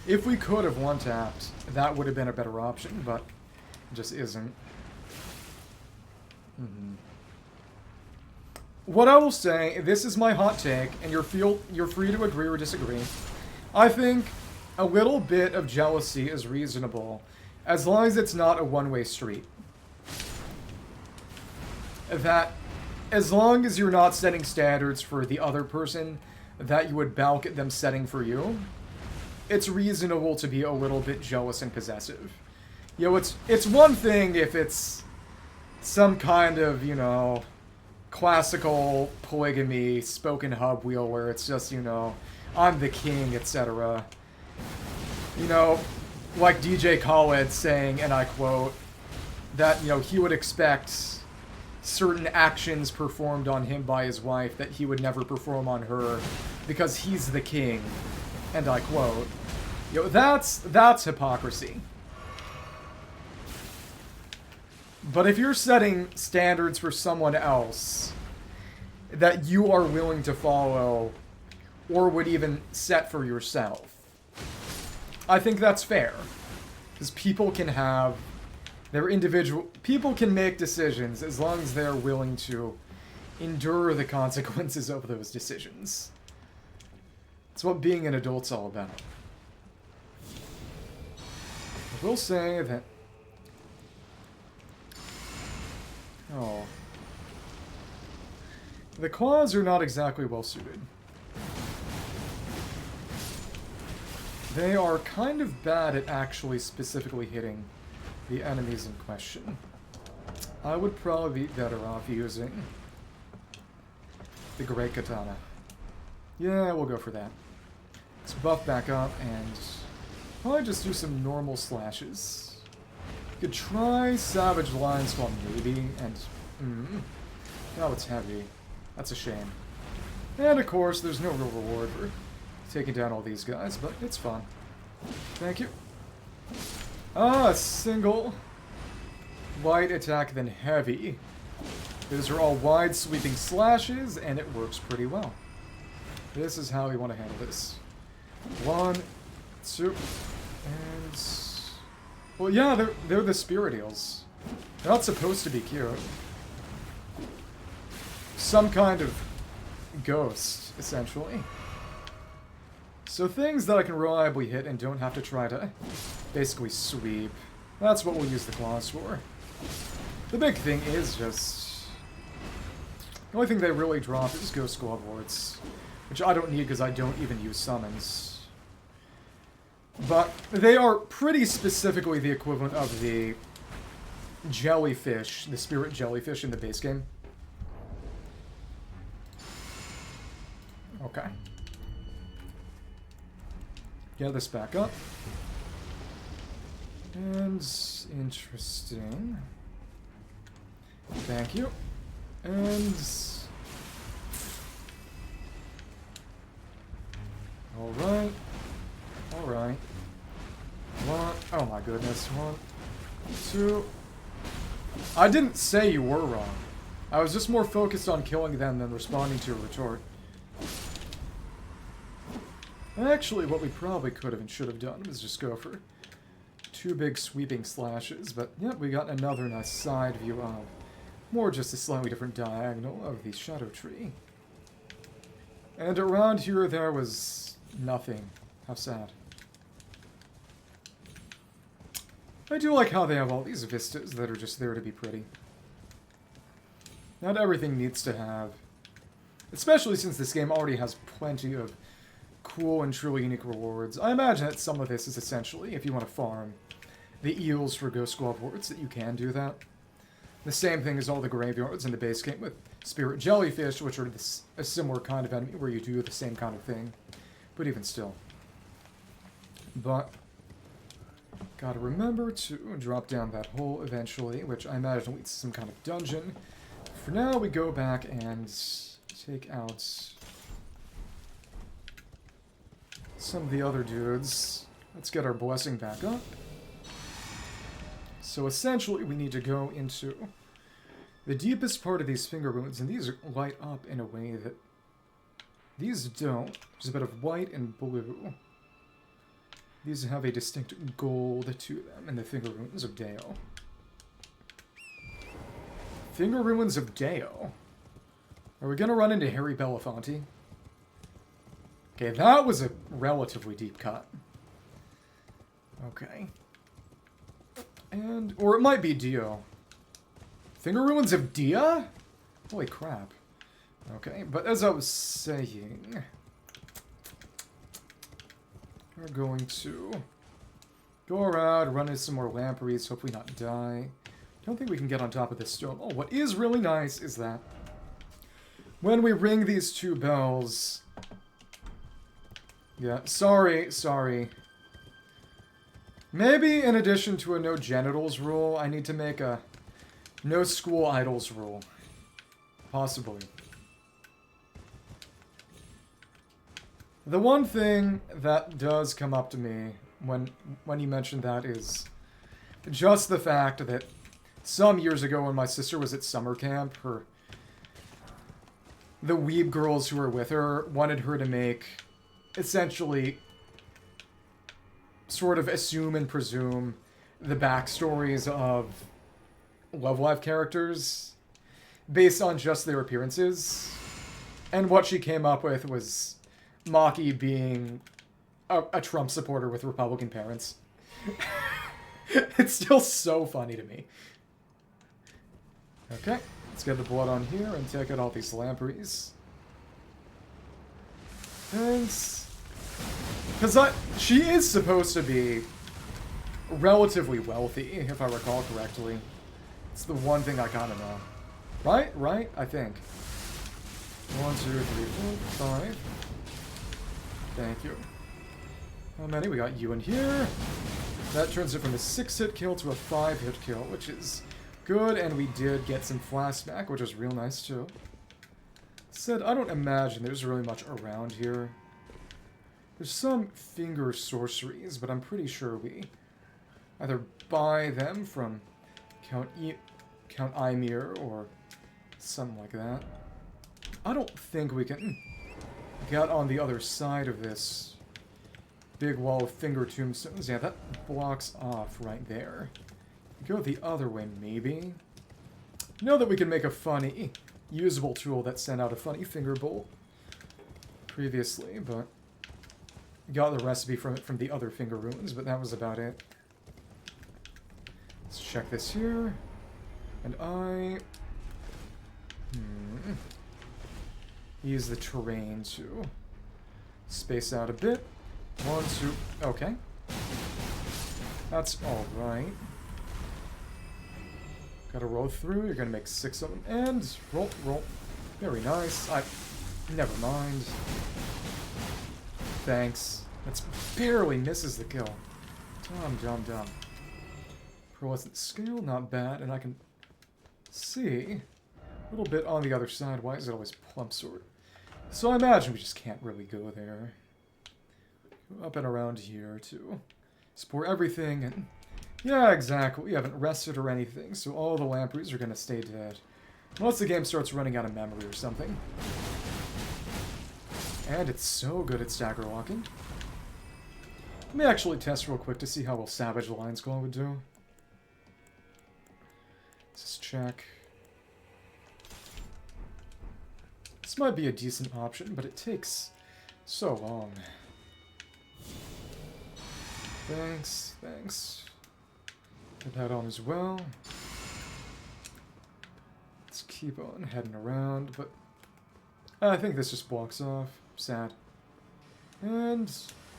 If we could have one-tapped, that would have been a better option, but it just isn't. What I will say, this is my hot take, and you're free to agree or disagree. I think a little bit of jealousy is reasonable, as long as it's not a one-way street. That, as long as you're not setting standards for the other person that you would balk at them setting for you, it's reasonable to be a little bit jealous and possessive. You know, it's one thing if it's some kind of, you know, classical polygamy spoken hub wheel where it's just, you know, I'm the king, etc. You know, like DJ Khaled saying, and I quote, that, you know, he would expect certain actions performed on him by his wife that he would never perform on her because he's the king, and I quote. You know, that's hypocrisy. But if you're setting standards for someone else that you are willing to follow or would even set for yourself, I think that's fair. Because people can have their individual... people can make decisions as long as they're willing to endure the consequences of those decisions. It's what being an adult's all about. I will say that... oh. The claws are not exactly well suited. They are kind of bad at actually specifically hitting the enemies in question. I would probably be better off using the Great Katana. Yeah, we'll go for that. Let's buff back up and probably just do some normal slashes. Could try Savage Lion Swamp maybe, and... now it's heavy. That's a shame. And of course, there's no real reward for taking down all these guys, but it's fun. Thank you. Ah, single light attack, then heavy. Those are all wide sweeping slashes, and it works pretty well. This is how we want to handle this. 1, 2, and... well, yeah, they're the spirit eels. They're not supposed to be cute. Some kind of ghost, essentially. So things that I can reliably hit and don't have to try to basically sweep. That's what we'll use the claws for. The big thing is just... the only thing they really drop is Ghost Gloveworts, which I don't need because I don't even use summons. But they are pretty specifically the equivalent of the jellyfish, the spirit jellyfish in the base game. Okay. Get this back up. And interesting. Thank you. And alright. Alright. One. Oh my goodness. 1, 2. I didn't say you were wrong. I was just more focused on killing them than responding to your retort. Actually, what we probably could have and should have done was just go for 2 big sweeping slashes, but yep, we got another nice side view of more just a slightly different diagonal of the Shadow-Tree. And around here there was nothing. How sad. I do like how they have all these vistas that are just there to be pretty. Not everything needs to have, especially since this game already has plenty of cool and truly unique rewards. I imagine that some of this is essentially, if you want to farm the eels for Ghost Glove wards, that you can do that. The same thing as all the graveyards in the base game with Spirit Jellyfish, which are a similar kind of enemy where you do the same kind of thing. But even still. But gotta remember to drop down that hole eventually, which I imagine leads to some kind of dungeon. For now, we go back and take out some of the other dudes. Let's get our blessing back up. So essentially, we need to go into the deepest part of these finger ruins, and these light up in a way that these don't. There's a bit of white and blue. These have a distinct gold to them in the Finger Ruins of Dheo. Finger Ruins of Dheo? Are we going to run into Harry Belafonte? Okay, that was a relatively deep cut. Okay. And, or it might be Dheo. Finger Ruins of Dheo? Holy crap. Okay, but as I was saying, we're going to go around, run into some more Lampreys, hopefully not die. Don't think we can get on top of this stone. Oh, what is really nice is that when we ring these 2 bells... Yeah, sorry. Maybe in addition to a no genitals rule, I need to make a no school idols rule. Possibly. The one thing that does come up to me when you mentioned that is just the fact that some years ago when my sister was at summer camp, the weeb girls who were with her wanted her to make, essentially, sort of assume and presume the backstories of Love Live characters based on just their appearances. And what she came up with was Maki being a Trump supporter with Republican parents. It's still so funny to me. Okay, let's get the blood on here and take out all these Lampreys. Thanks. Because she is supposed to be relatively wealthy, if I recall correctly. It's the one thing I kind of know. Right? Right? I think. 1, 2, 3, 4, 5. Thank you. How many? We got you in here. That turns it from a 6-hit kill to a 5-hit kill, which is good, and we did get some flasks back, which is real nice too. Said, I don't imagine there's really much around here. There's some Finger Sorceries, but I'm pretty sure we either buy them from Count Ymir or something like that. I don't think we can get on the other side of this big wall of finger tombstones. Yeah, that blocks off right there. Go the other way, maybe. Know that we can make a funny, usable tool that sent out a funny finger bolt previously, but got the recipe from it from the other Finger Ruins, but that was about it. Let's check this here. And use the terrain to Space out a bit. 1, 2. Okay. That's alright. Gotta roll through. You're gonna make 6 of them. And roll, roll. Very nice. Never mind. Thanks. That's barely misses the kill. Dumb. Pearlescent scale, not bad. And I can see a little bit on the other side. Why is it always plump sword? So I imagine we just can't really go there. Go up and around here to explore everything. And yeah, exactly. We haven't rested or anything, so all the Lampreys are going to stay dead. Unless the game starts running out of memory or something. And it's so good at stagger walking. Let me actually test real quick to see how well Savage Lion's Claw would do. Let's just check. This might be a decent option, but it takes so long. Thanks. Put that on as well. Let's keep on heading around, but I think this just blocks off. Sad. And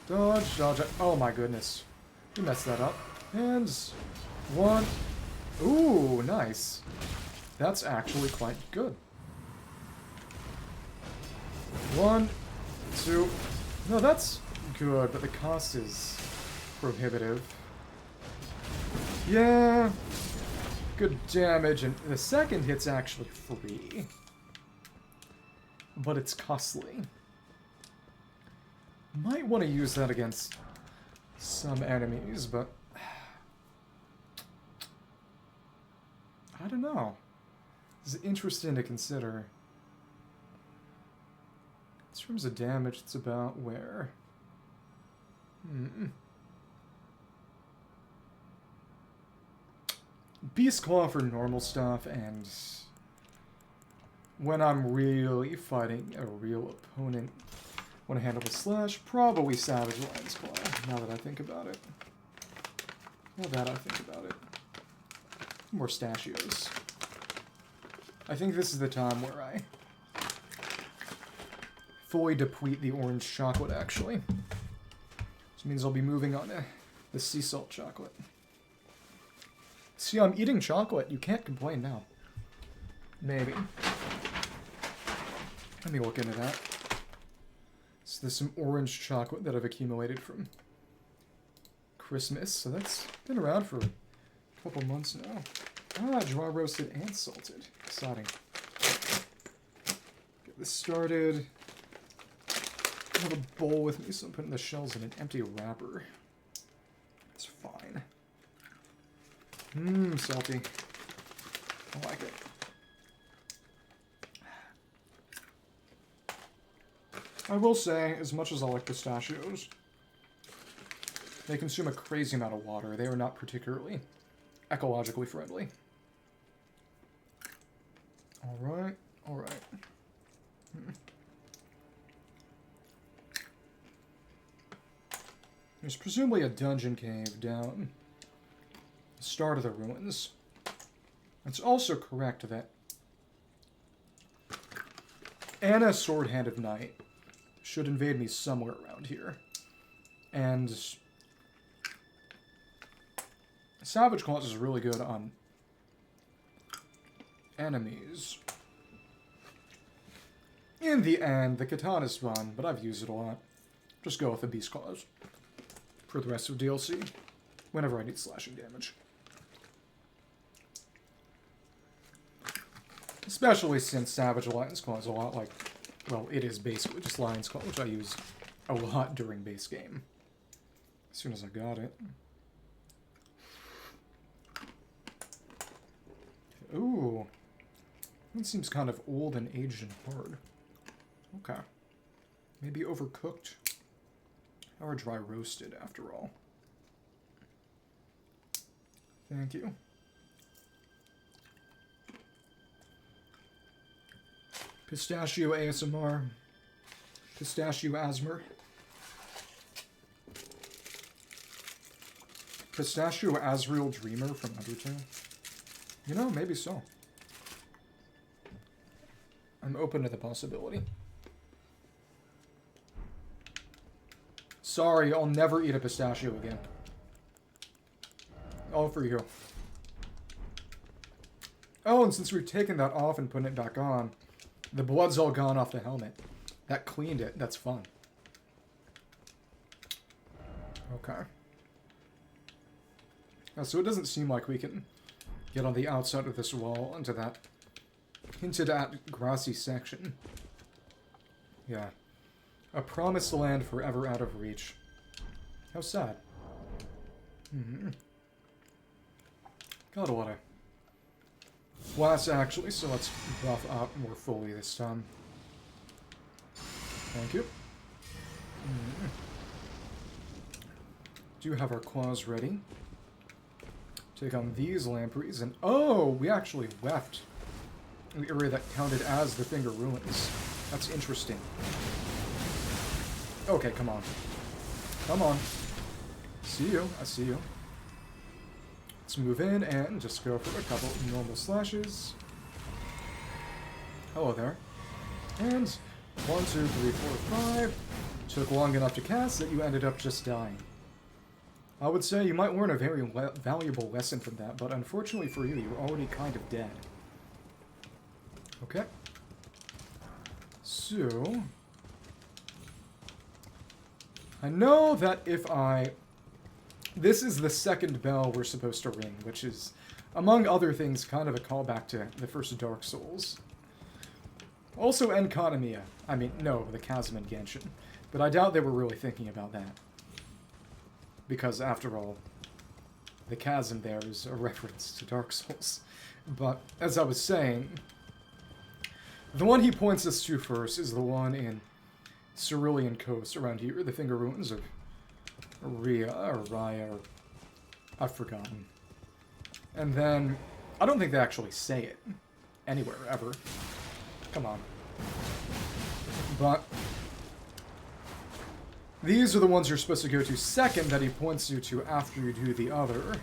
dodge. Oh my goodness. You messed that up. And 1. Ooh, nice. That's actually quite good. 1, 2. No, that's good, but the cost is prohibitive. Yeah. Good damage, and the second hit's actually free. But it's costly. Might want to use that against some enemies, but I don't know. It's interesting to consider. In terms of damage, it's about where? Beast Claw for normal stuff, and when I'm really fighting a real opponent, want to handle the slash, probably Savage Lion's Claw, now that I think about it. More Stachios. I think this is the time where I fully deplete the orange chocolate, actually. Which means I'll be moving on to the sea salt chocolate. See, I'm eating chocolate. You can't complain now. Maybe. Let me look into that. So there's some orange chocolate that I've accumulated from Christmas. So that's been around for a couple months now. Ah, dry roasted and salted. Exciting. Get this started. I have a bowl with me, so I'm putting the shells in an empty wrapper. It's fine. Salty. I like it. I will say, as much as I like pistachios, they consume a crazy amount of water. They are not particularly ecologically friendly. Alright. There's presumably a dungeon cave down the start of the ruins. It's also correct that Anna's Swordhand of Night should invade me somewhere around here. And Savage Claws is really good on enemies. In the end, the Katana's fun, but I've used it a lot. Just go with the Beast Claws for the rest of DLC, whenever I need slashing damage. Especially since Savage Lion's Claw is a lot like, well, it is basically just Lion's Claw, which I use a lot during base game. As soon as I got it. Ooh. That seems kind of old and aged and hard. Okay. Maybe overcooked. Or dry roasted, after all. Thank you. Pistachio ASMR. Pistachio Asmer. Pistachio Asriel Dreamer from Undertale. You know, maybe so. I'm open to the possibility. Sorry, I'll never eat a pistachio again. All for you. Oh, and since we've taken that off and put it back on, the blood's all gone off the helmet. That cleaned it. That's fun. Okay. So it doesn't seem like we can get on the outside of this wall into that hinted at grassy section. Yeah. A promised land forever out of reach. How sad. Got a lot of flats actually, so let's buff up more fully this time. Thank you. Do have our claws ready. Take on these lampreys, and oh, we actually left the area that counted as the Finger Ruins. That's interesting. Okay, come on. Come on. See you. I see you. Let's move in and just go for a couple normal slashes. Hello there. And 1, 2, 3, 4, 5. Took long enough to cast that you ended up just dying. I would say you might learn a very valuable lesson from that, but unfortunately for you, you're already kind of dead. Okay. So... I know that if I... This is the second bell we're supposed to ring, which is, among other things, kind of a callback to the first Dark Souls. Also Count Ymir. I mean, no, the Chasm in Genshin. But I doubt they were really thinking about that. Because, after all, the chasm there is a reference to Dark Souls. But, as I was saying, the one he points us to first is the one in Cerulean Coast around here, the Finger Ruins of Rhia, or Rhia, or I've forgotten. And then, I don't think they actually say it anywhere, ever. Come on. But... these are the ones you're supposed to go to second that he points you to after you do the other.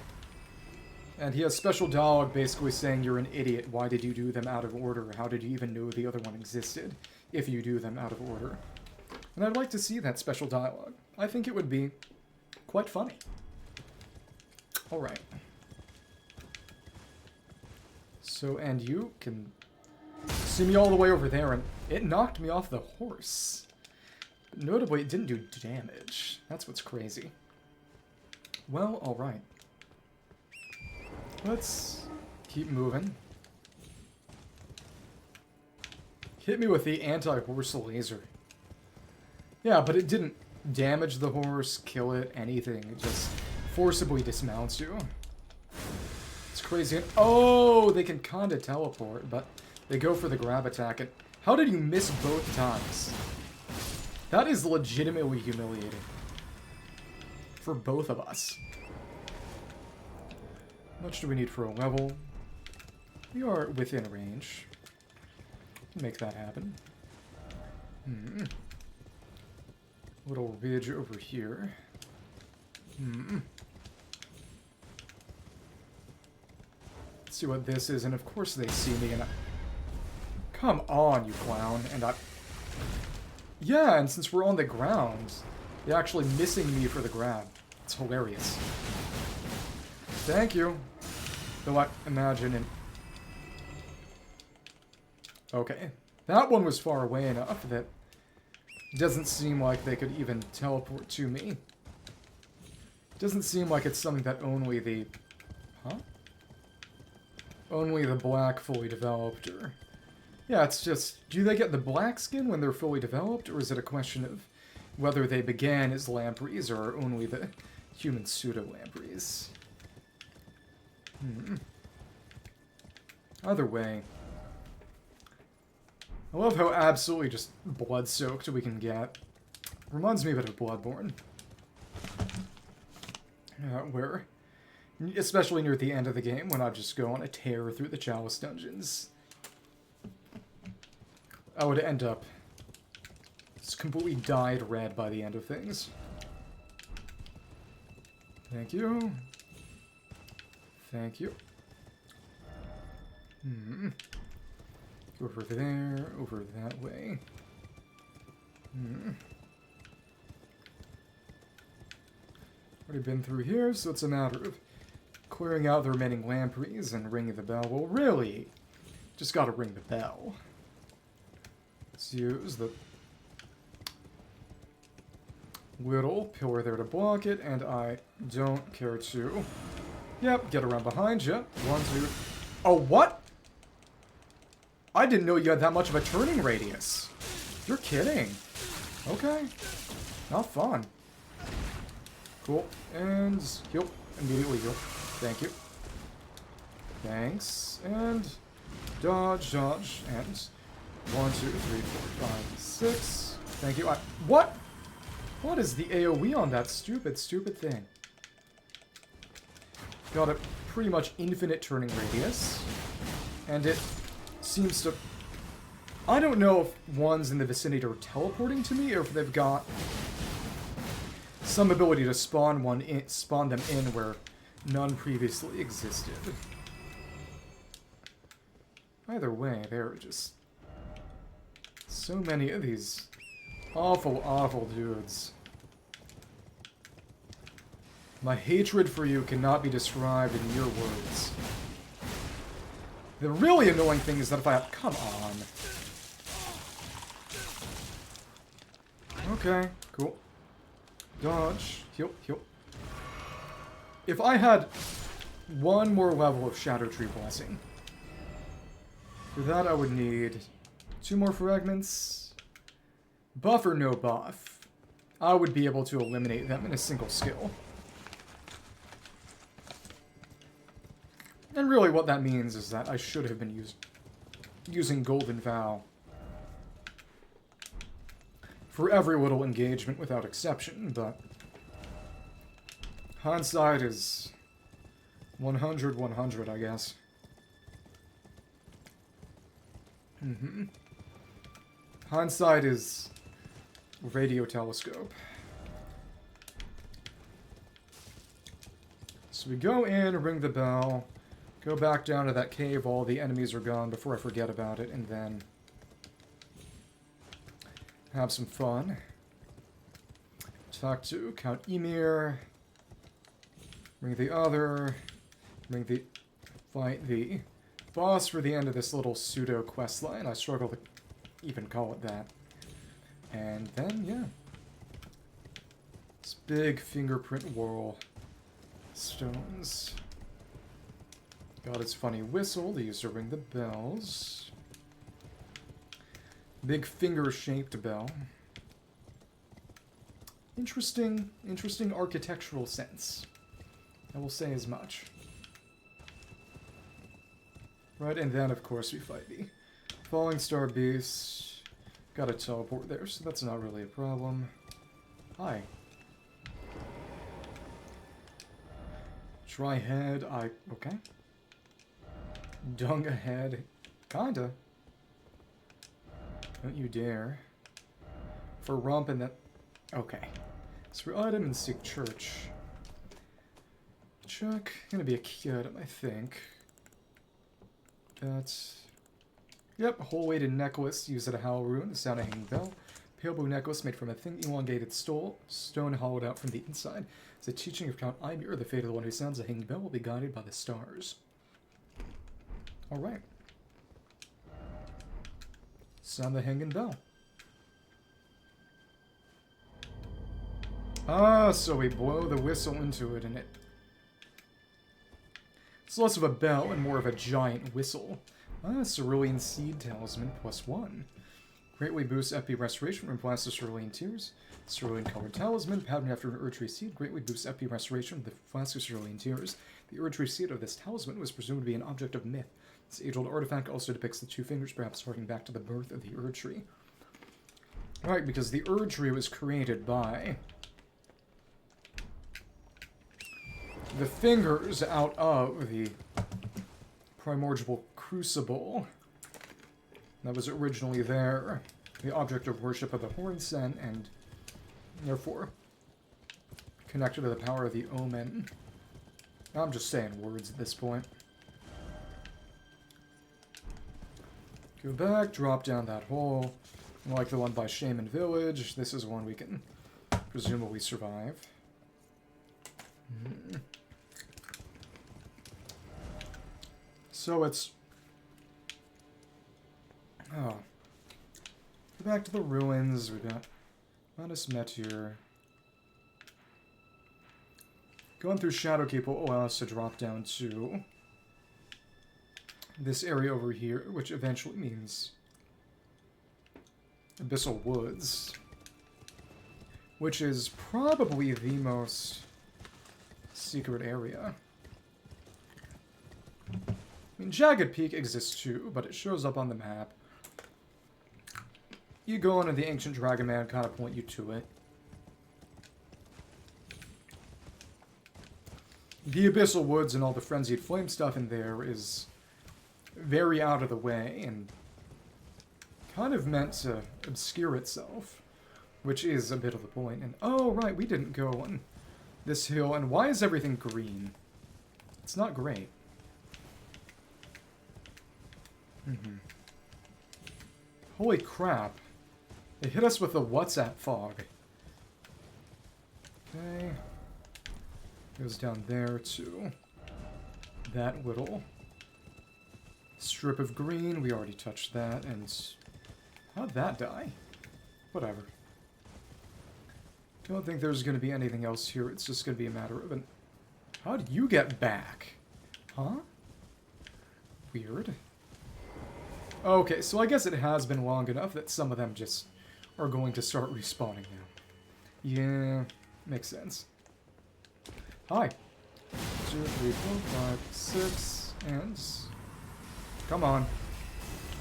And he has special dialogue basically saying you're an idiot. Why did you do them out of order? How did you even know the other one existed if you do them out of order? And I'd like to see that special dialogue. I think it would be quite funny. Alright. So, and you can see me all the way over there, and it knocked me off the horse. Notably, it didn't do damage. That's what's crazy. Well, alright. Let's keep moving. Hit me with the anti-horse laser. Yeah, but it didn't damage the horse, kill it, anything. It just forcibly dismounts you. It's crazy. Oh, they can kinda teleport, but they go for the grab attack. And how did you miss both times? That is legitimately humiliating. For both of us. How much do we need for a level? We are within range. Make that happen. Little ridge over here. Let's see what this is, and of course they see me, and I... Come on, you clown, and I... Yeah, and since we're on the ground, they're actually missing me for the grab. It's hilarious. Thank you. Though I imagine in... Okay. That one was far away enough that it doesn't seem like they could even teleport to me. It doesn't seem like it's something that only the... Huh? Only the black fully developed, or... Yeah, it's just, do they get the black skin when they're fully developed, or is it a question of whether they began as lampreys or only the human pseudo-lampreys? Either way, I love how absolutely just blood-soaked we can get. Reminds me a bit of Bloodborne. Where, especially near the end of the game, when I just go on a tear through the Chalice dungeons, I would end up just completely dyed red by the end of things. Thank you. Thank you. Over there, over that way. Already been through here, so it's a matter of clearing out the remaining lampreys and ringing the bell. Well, really, just gotta ring the bell. Let's use the little pillar there to block it, and I don't care to. Yep, get around behind you. 1, 2... Oh, what? I didn't know you had that much of a turning radius. You're kidding. Okay. Not fun. Cool. And heal. Immediately heal. Thank you. Thanks. And dodge, dodge, and 1, 2, 3, 4, 5, 6. Thank you. What? What is the AoE on that stupid thing? Got a pretty much infinite turning radius. And it seems to... I don't know if ones in the vicinity are teleporting to me, or if they've got some ability to spawn them in where none previously existed. Either way, there are just so many of these awful, awful dudes. My hatred for you cannot be described in mere words. The really annoying thing is that if I... Come on. Okay, cool. Dodge. Heal, heal. If I had one more level of Scadutree Blessing, for that I would need 2 more fragments. Buff or no buff, I would be able to eliminate them in a single skill. And really what that means is that I should have been using Golden Vow for every little engagement without exception, but hindsight is 100, I guess. Hindsight is radio telescope. So we go in, ring the bell, go back down to that cave, all the enemies are gone before I forget about it, and then have some fun. Talk to Count Ymir. Ring the other. Fight the boss for the end of this little pseudo quest line. I struggle to even call it that. And then, yeah. This big fingerprint whorl. Stones. Got its funny whistle. They used to ring the bells. Big finger-shaped bell. Interesting architectural sense. I will say as much. Right, and then, of course, we fight the Fallingstar Beast. Got a teleport there, so that's not really a problem. Hi. Try head, okay. Dung ahead. Kinda. Don't you dare. For rump and that... Okay. So for item and seek church. Check. Gonna be a key item, I think. That's... Yep, whole weighted necklace used at a Howl Rune, the sound of hanging bell. Pale blue necklace made from a thin elongated stone hollowed out from the inside. It's a teaching of Count Ymir, the fate of the one who sounds a hanging bell will be guided by the stars. Alright. Sound the hanging bell. Ah, so we blow the whistle into it and it... It's less of a bell and more of a giant whistle. Ah, Cerulean Seed Talisman +1. Greatly boosts FP Restoration when applies to Cerulean Tears. Cerulean Colored Talisman, patterned after an Erdtree Seed, greatly boosts FP Restoration with the Flask of Cerulean Tears. The Erdtree Seed of this talisman was presumed to be an object of myth. This age-old artifact also depicts the 2 fingers, perhaps harking back to the birth of the Erdtree. Right, because the Erdtree was created by the fingers out of the primordial crucible that was originally there, the object of worship of the Horn Sen, and therefore connected to the power of the Omen. I'm just saying words at this point. Go back, drop down that hole. Like the one by Shaman Village, this is one we can presumably survive. So it's... Oh. Go back to the ruins. We got Manus Metyr. Going through Shadowkeep will allow us to drop down to this area over here, which eventually means Abyssal Woods, which is probably the most secret area. I mean, Jagged Peak exists too, but it shows up on the map. You go on and the Ancient Dragon Man kind of point you to it. The Abyssal Woods and all the Frenzied Flame stuff in there is very out of the way and kind of meant to obscure itself, which is a bit of the point. And oh, right, we didn't go on this hill. And why is everything green? It's not great. Holy crap. They hit us with the WhatsApp fog. Okay. Goes down there to that little strip of green. We already touched that, and how'd that die? Whatever. Don't think there's going to be anything else here. It's just going to be a matter of how'd you get back? Huh? Weird. Okay, so I guess it has been long enough that some of them just are going to start respawning now. Yeah, makes sense. Hi. 2, 3, 4, 5, 6, and... Come on.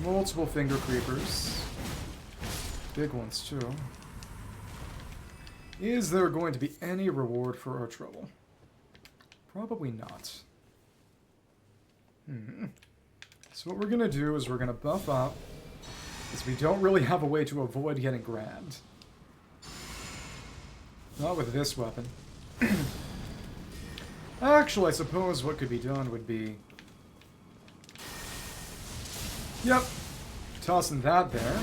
Multiple Fingercreepers. Big ones, too. Is there going to be any reward for our trouble? Probably not. So what we're going to do is we're going to buff up, because we don't really have a way to avoid getting grabbed. Not with this weapon. Actually, I suppose what could be done would be... Yep. Tossing that there.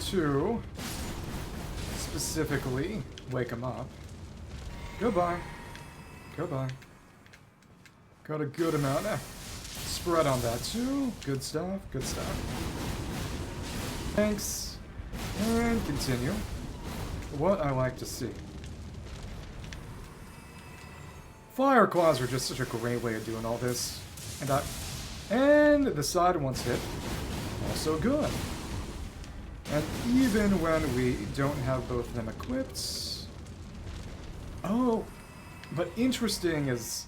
To... specifically wake him up. Goodbye. Goodbye. Got a good amount of spread on that too. Good stuff, good stuff. Thanks. And continue. What I like to see. Fire claws are just such a great way of doing all this. And the side once hit. Also good. And even when we don't have both of them equipped... Oh, but interesting is...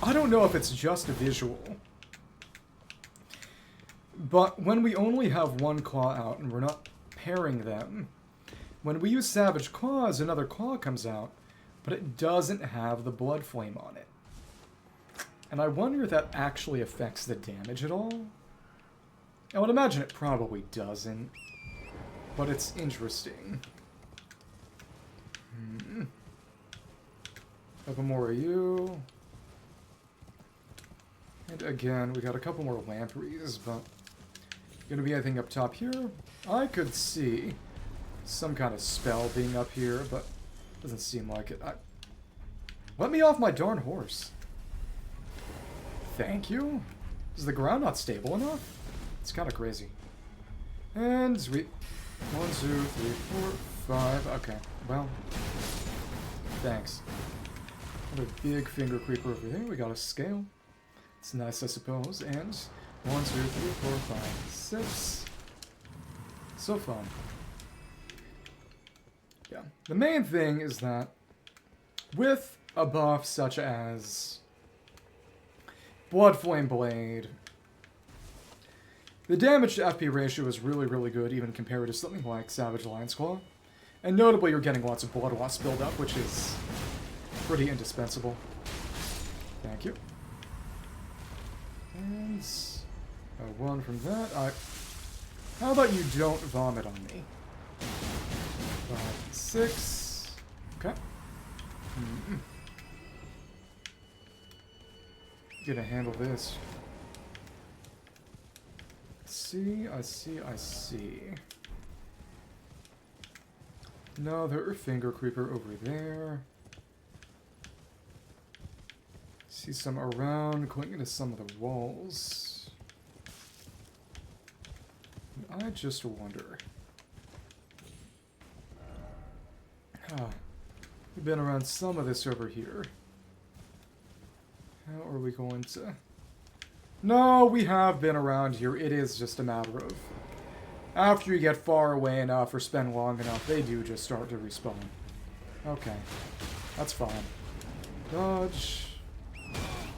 I don't know if it's just a visual. But when we only have one claw out and we're not pairing them, when we use Savage Claws, another claw comes out, but it doesn't have the blood flame on it. And I wonder if that actually affects the damage at all. I would imagine it probably doesn't. But it's interesting. Couple more of you. And again, we got a couple more Lampreys, but... Gonna be anything up top here? I could see some kind of spell being up here, but doesn't seem like it. Let me off my darn horse. Thank you? Is the ground not stable enough? It's kind of crazy. And sweet. 1, 2, 3, 4, 5. Okay, well, thanks. Another big Fingercreeper over here. We got a scale. It's nice, I suppose. And 1, 2, 3, 4, 5, 6. So fun. Yeah. The main thing is that with a buff such as Blood Flame Blade, the damage to FP ratio is really, really good, even compared to something like Savage Lion's Claw. And notably, you're getting lots of Blood Wasp build-up, which is pretty indispensable. Thank you. And one from that. How about you don't vomit on me? 5, 6. Okay. Gonna handle this. I see. Another Fingercreeper over there. See some around, clinging to some of the walls. And I just wonder. We've been around some of this over here. How are we going to... No, we have been around here. It is just a matter of... After you get far away enough or spend long enough, they do just start to respawn. Okay. That's fine. Dodge.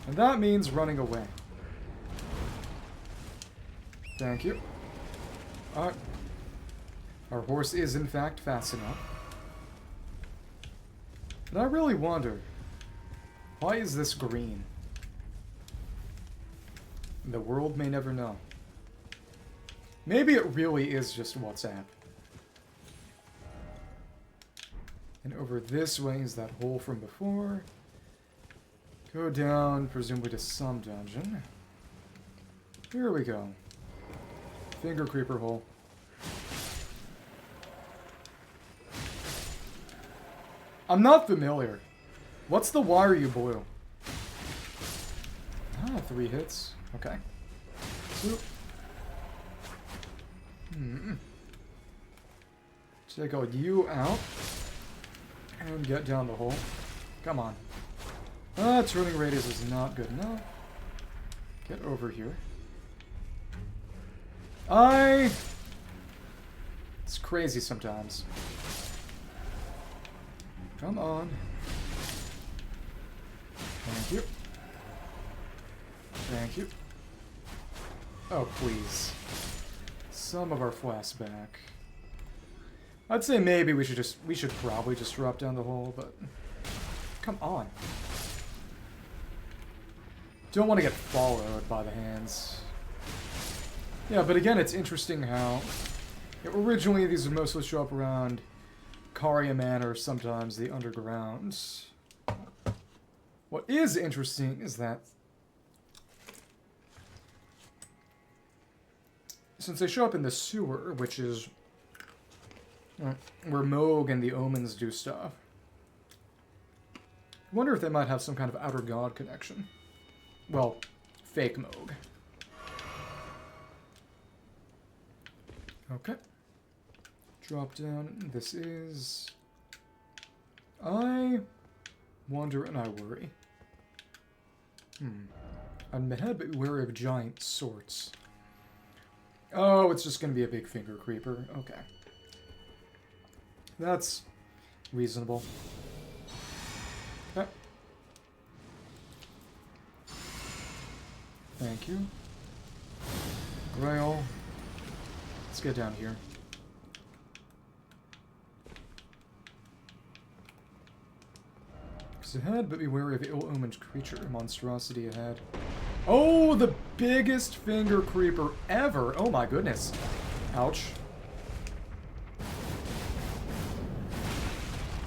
And that means running away. Thank you. Alright. Our horse is, in fact, fast enough. But I really wonder, why is this green? The world may never know. Maybe it really is just WhatsApp. And over this way is that hole from before. Go down, presumably to some dungeon. Here we go. Fingercreeper hole. I'm not familiar. What's the wire you blew? Ah, 3 hits. Okay. Swoop. Take you out. And get down the hole. Come on. Ah, turning radius is not good enough. Get over here. It's crazy sometimes. Come on. Thank you. Thank you. Oh, please. Some of our flasks back. I'd say maybe we should probably just drop down the hole, but... Come on. Don't want to get followed by the hands. Yeah, but again, it's interesting how... Originally, these would mostly show up around Carian Manor, sometimes the underground. What is interesting is that... Since they show up in the sewer, which is... where Moog and the Omens do stuff. I wonder if they might have some kind of outer god connection. Well, fake Moog. Okay. Drop down. This is... I wonder and I worry. I'm ahead, but wary of giant sorts. Oh, it's just going to be a big Fingercreeper. Okay. That's reasonable. Okay. Thank you. Grail. Let's get down here. Ahead, but be wary of ill-omened creature. Monstrosity ahead. Oh, the biggest Fingercreeper ever! Oh my goodness. Ouch.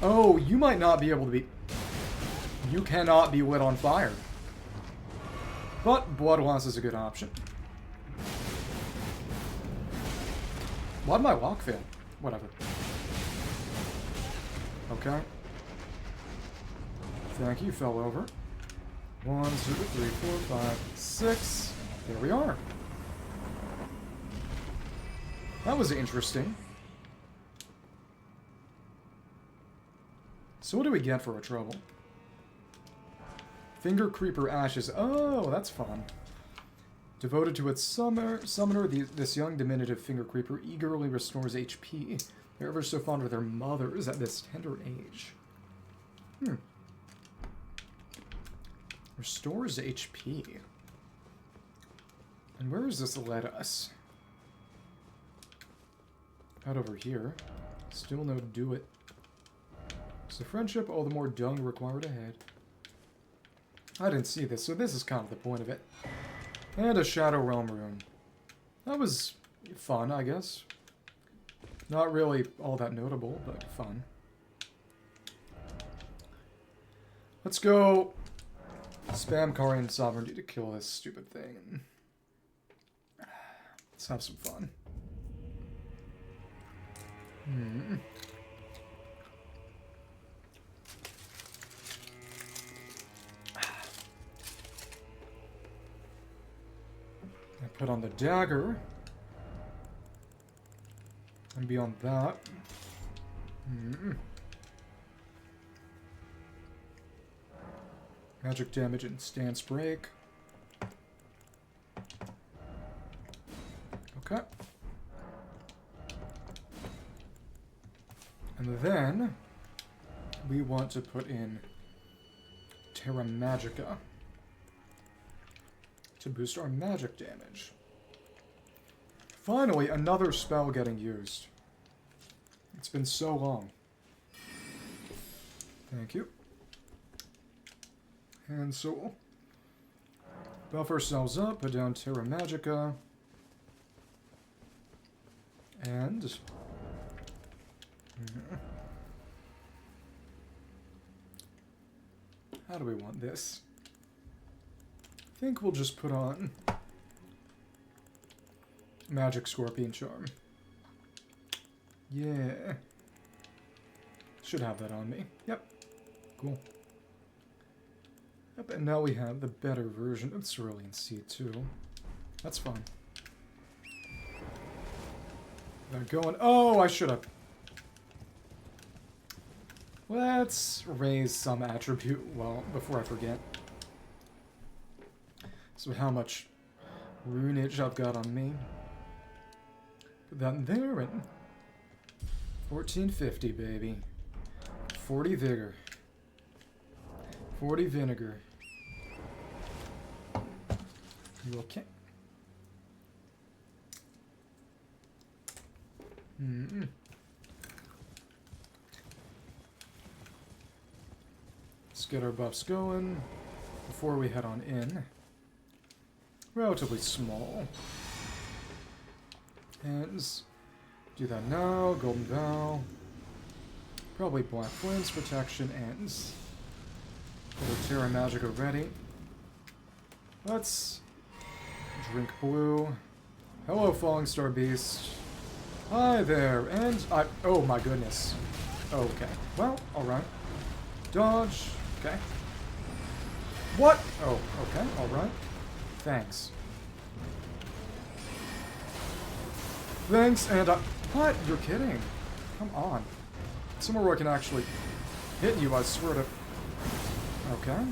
Oh, you might not be able to be... You cannot be lit on fire. But blood loss is a good option. Why'd my walk fail? Whatever. Okay. Thank you, fell over. 1, 2, 3, 4, 5, 6. There we are. That was interesting. So what do we get for our trouble? Fingercreeper ashes. Oh, that's fun. Devoted to its summoner, this young diminutive Fingercreeper eagerly restores HP. They're ever so fond of their mothers at this tender age. Restores HP. And where does this led us? Out over here. Still no do it. So friendship, all the more dung required ahead. I didn't see this, so this is kind of the point of it. And a Shadow Realm rune. That was fun, I guess. Not really all that notable, but fun. Let's go spam Carian Sovereignty to kill this stupid thing. Let's have some fun. Put on the dagger. And beyond that... Magic damage and stance break. Okay. And then we want to put in Terra Magica to boost our magic damage. Finally, another spell getting used. It's been so long. Thank you. And so, buff ourselves up, put down Terra Magica, and... How do we want this? I think we'll just put on Magic Scorpion Charm. Yeah. Should have that on me. Yep. Cool. Yep, and now we have the better version of Cerulean C2. That's fine. They're going... Oh, I should have... Let's raise some attribute, well, before I forget. So how much runage I've got on me. Put that in there, and 1450, baby. 40 vigor. 40 vinegar. You okay? Let's get our buffs going before we head on in. Relatively small. Hands. Do that now. Golden Vow. Probably Black Flames protection ends. Little Terra Magica ready. Let's drink blue. Hello, Fallingstar Beast. Hi there, and oh my goodness. Okay. Well, alright. Dodge. Okay. What? Oh, okay, alright. Thanks. Thanks, and what? You're kidding. Come on. Somewhere where I can actually hit you, I swear to... Okay.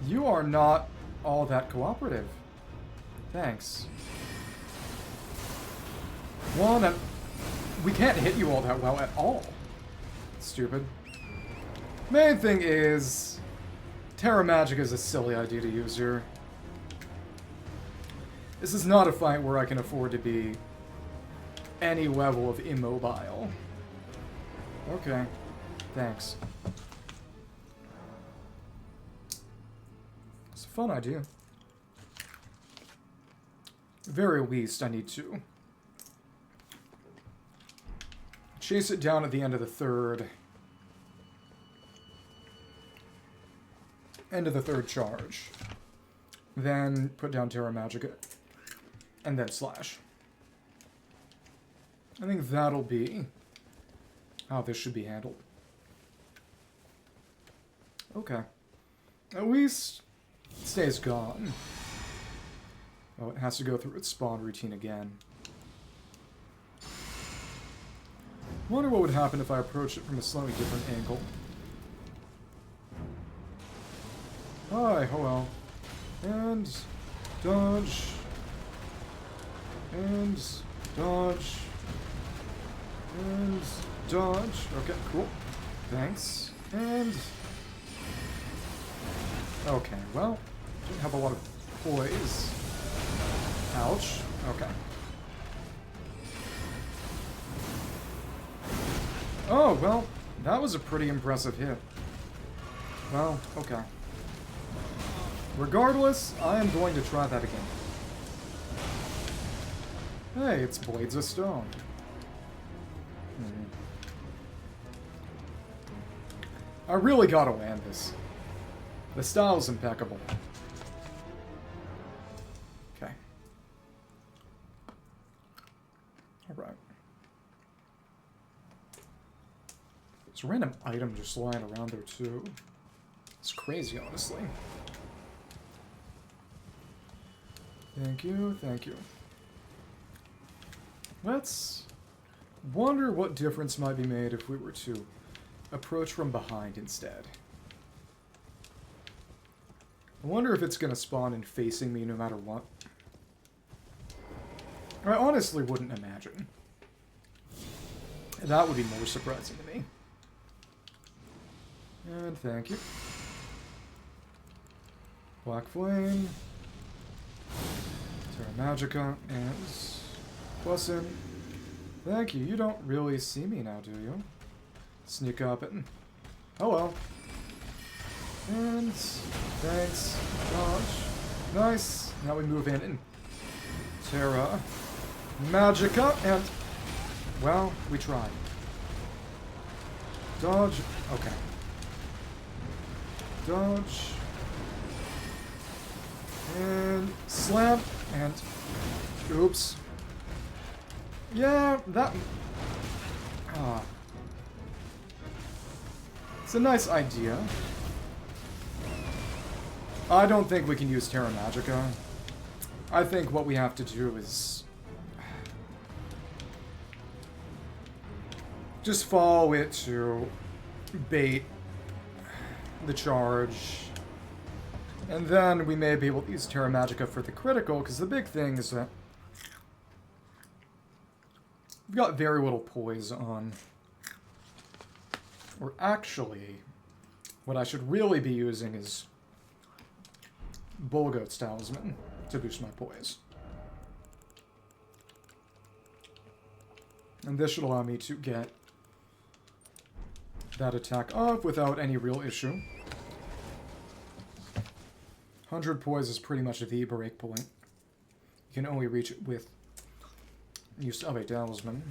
You are not all that cooperative. Thanks. One, and we can't hit you all that well at all. Stupid. Main thing is... Terra Magic is a silly idea to use here. This is not a fight where I can afford to be any level of immobile. Okay. Thanks. It's a fun idea. Very least, I need to chase it down at the end of the third. End of the third charge. Then put down Terra Magica. And then slash. I think that'll be how this should be handled. Okay. At least it stays gone. Oh, it has to go through its spawn routine again. Wonder what would happen if I approached it from a slightly different angle. Hi, hello. And dodge. And dodge. And dodge. Okay, cool. Thanks. And... Okay, well, didn't have a lot of poise. Ouch. Okay. Oh, well, that was a pretty impressive hit. Well, okay. Regardless, I am going to try that again. Hey, it's Blades of Stone. I really gotta land this. The style's impeccable. Okay. Alright. There's a random item just lying around there, too. It's crazy, honestly. Thank you, thank you. Let's wonder what difference might be made if we were to approach from behind instead. I wonder if it's going to spawn in facing me no matter what. I honestly wouldn't imagine. That would be more surprising to me. And thank you. Black Flame. Terra Magica. And plus in. Thank you. You don't really see me now, do you? Sneak up and... Oh well. And... Thanks. Dodge. Nice. Now we move in and... Terra Magica and... Well, we tried. Dodge. Okay. Dodge. And slam. And... Oops. Yeah, that... Ah. It's a nice idea. I don't think we can use Terra Magica. I think what we have to do is... just follow it to bait the charge. And then we may be able to use Terra Magica for the critical, because the big thing is that we've got very little poise on. Or actually, what I should really be using is Bullgoat's Talisman to boost my poise. And this should allow me to get that attack off without any real issue. 100 poise is pretty much the break point. You can only reach it with use of a talisman.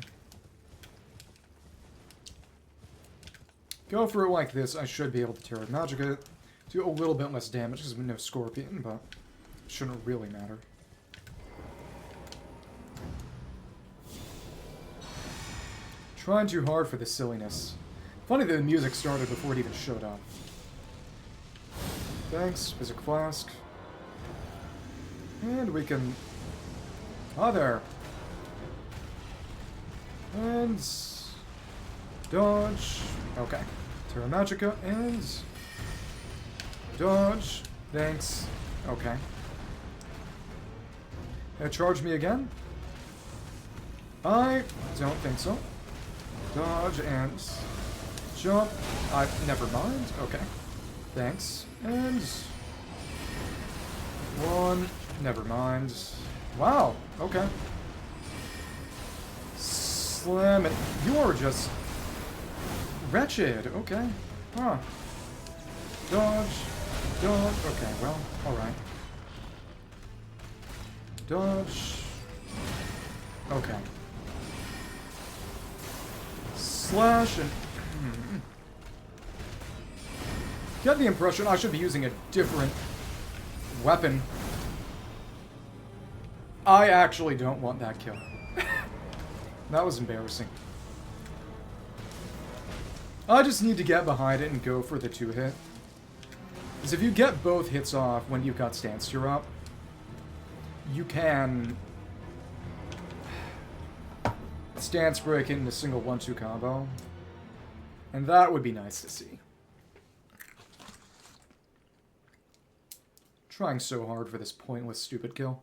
Go for it like this, I should be able to Terra Magica it. Do a little bit less damage because we have no Scorpion, but it shouldn't really matter. Trying too hard for this silliness. Funny that the music started before it even showed up. Thanks, Physic Flask. And we can... Ah, there. And... Dodge. Okay. Terra Magica and... Dodge. Thanks. Okay. Charge me again? I don't think so. Dodge and... Jump. Never mind. Okay. Thanks. And... One. Never mind. Wow. Okay. Slam it. You are just... wretched. Okay. Huh. Dodge. Dodge. Okay, well, alright. Dodge. Okay. Slash and... Get the impression I should be using a different weapon. I actually don't want that kill. That was embarrassing. I just need to get behind it and go for the 2-hit. Because if you get both hits off when you've got Stance Tier up, you can Stance Break in a single 1-2 combo. And that would be nice to see. Trying so hard for this pointless, stupid kill.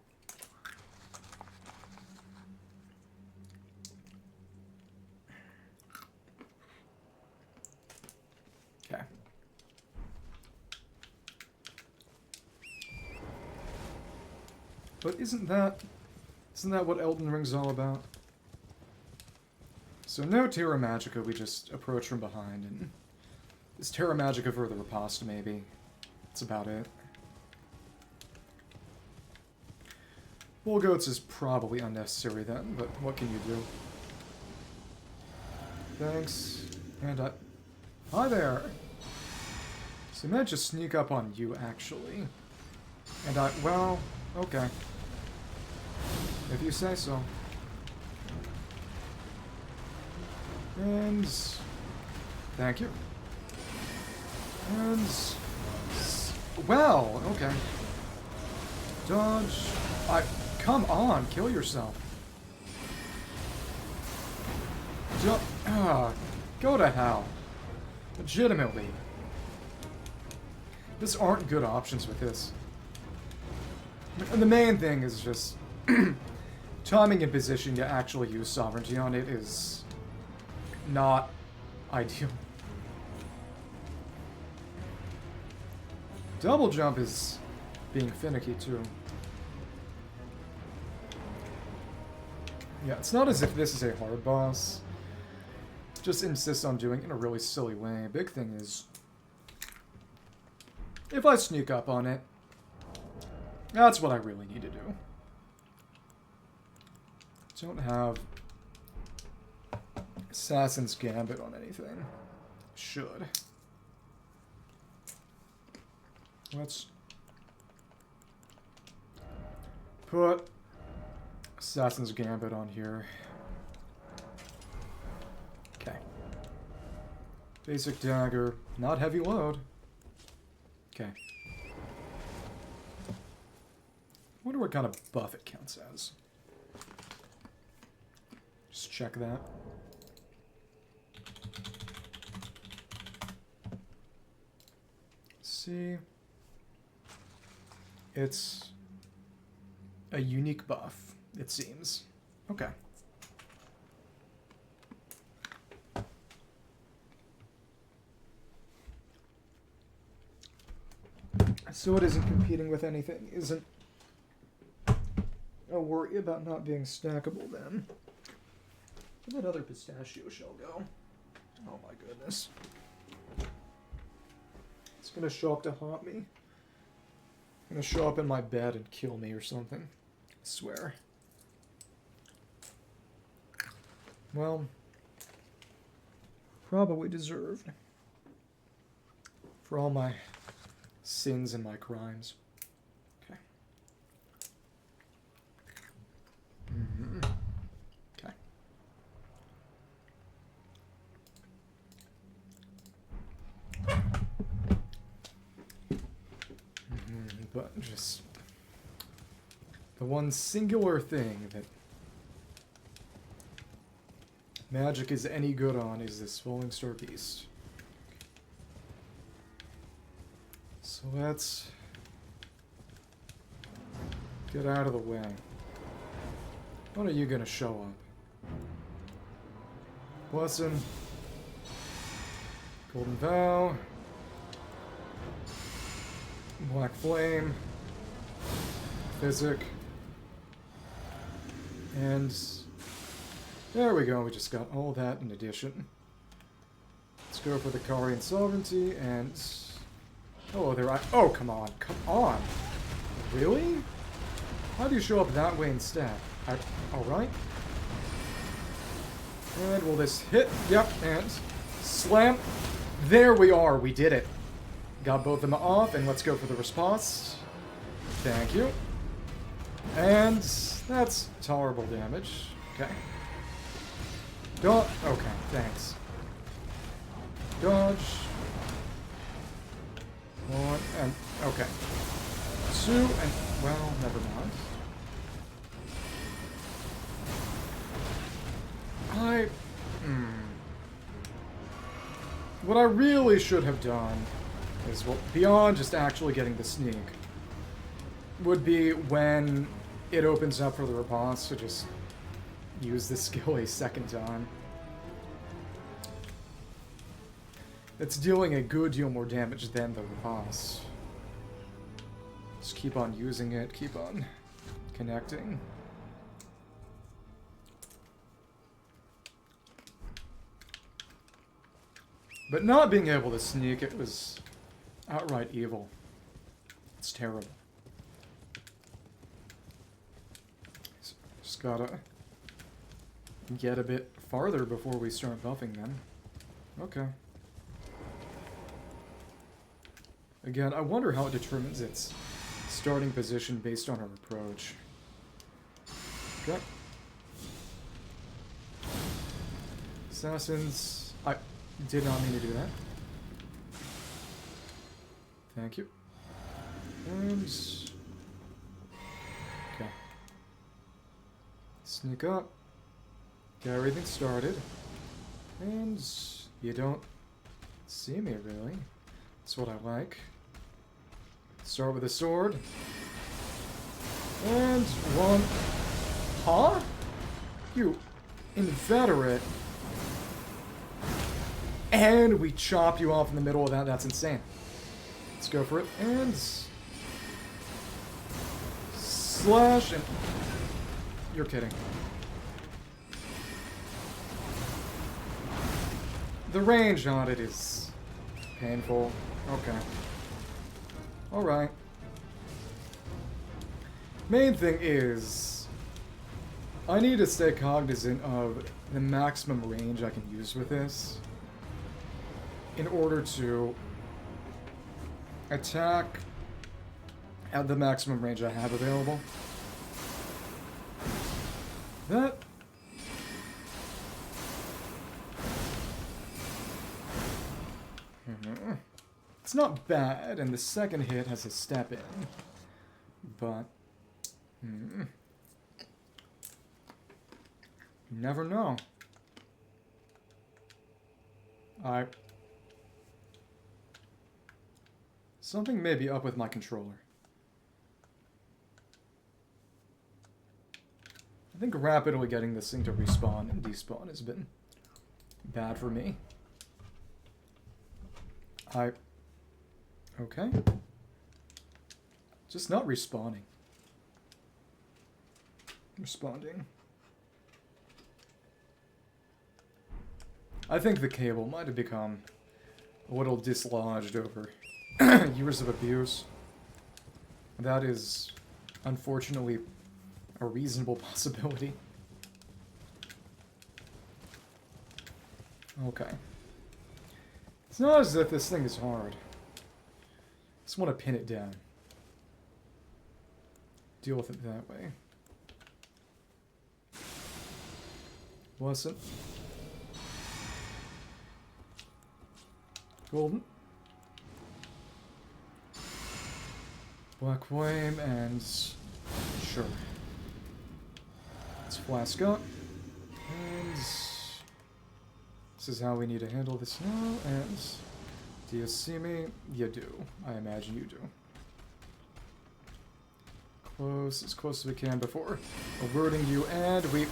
Okay. But isn't that what Elden Ring's all about? So no Terra Magica, we just approach from behind, and is Terra Magica for the riposte, maybe? That's about it. Bullgoats is probably unnecessary then, but what can you do? Thanks. And hi there! So I might just sneak up on you, actually. And well, okay. If you say so. And... thank you. And... well, okay. Dodge. Come on, kill yourself. Go to hell. Legitimately. These aren't good options with this. And the main thing is just timing and position to actually use sovereignty on it is not ideal. Double jump is being finicky too. Yeah, it's not as if this is a hard boss. Just insists on doing it in a really silly way. Big thing is, if I sneak up on it, that's what I really need to do. Don't have Assassin's Gambit on anything. Should. Let's put Assassin's Gambit on here. Okay. Basic dagger, not heavy load. Okay. Wonder what kind of buff it counts as. Just check that. See. It's a unique buff, it seems. Okay. So it isn't competing with anything, isn't a worry about not being stackable then. Where'd that other pistachio shell go? Oh my goodness. It's gonna show up to haunt me. Gonna show up in my bed and kill me or something. I swear. Well, probably deserved. For all my sins and my crimes. Okay. Okay. But just the one singular thing that magic is any good on is this Fallingstar Beast. So let's get out of the way. When are you gonna show up? Blessing. Golden Vow. Black Flame. Physic. And there we go, we just got all that in addition. Let's go for the Carian Sovereignty and... Oh, oh, come on. Come on. Really? How do you show up that way instead? Alright. And will this hit? Yep, and slam. There we are. We did it. Got both of them off, and let's go for the response. Thank you. And that's tolerable damage. Okay. Okay, thanks. Dodge. One, and... Okay. Two, and... Well, never mind. What I really should have done is, well, beyond just actually getting the sneak, would be when it opens up for the boss to just use this skill a second time. It's dealing a good deal more damage than the boss. Just keep on using it, keep on connecting. But not being able to sneak it was outright evil. It's terrible. So just gotta get a bit farther before we start buffing them. Okay. Again, I wonder how it determines its starting position based on our approach. Okay. Assassins... I did not mean to do that. Thank you. And... Okay. Sneak up. Get everything started. And you don't see me, really. That's what I like. Start with a sword. And one. Huh? You inveterate. And we chopped you off in the middle of that. That's insane. Let's go for it. And slash and... You're kidding. The range on it is painful. Okay. Alright. Main thing is, I need to stay cognizant of the maximum range I can use with this in order to attack at the maximum range I have available. That... It's not bad, and the second hit has a step in, but... You never know. Something may be up with my controller. I think rapidly getting this thing to respawn and despawn has been bad for me. Okay. Just not respawning. Responding. I think the cable might have become a little dislodged over years of abuse. That is, unfortunately, a reasonable possibility. Okay. It's not as if this thing is hard. I just want to pin it down. Deal with it that way. Wasn't. Golden. Black Flame and... Sure. Let's flask up. And... This is how we need to handle this now, and... Do you see me? You do. I imagine you do. Close, as close as we can before alerting you, and we...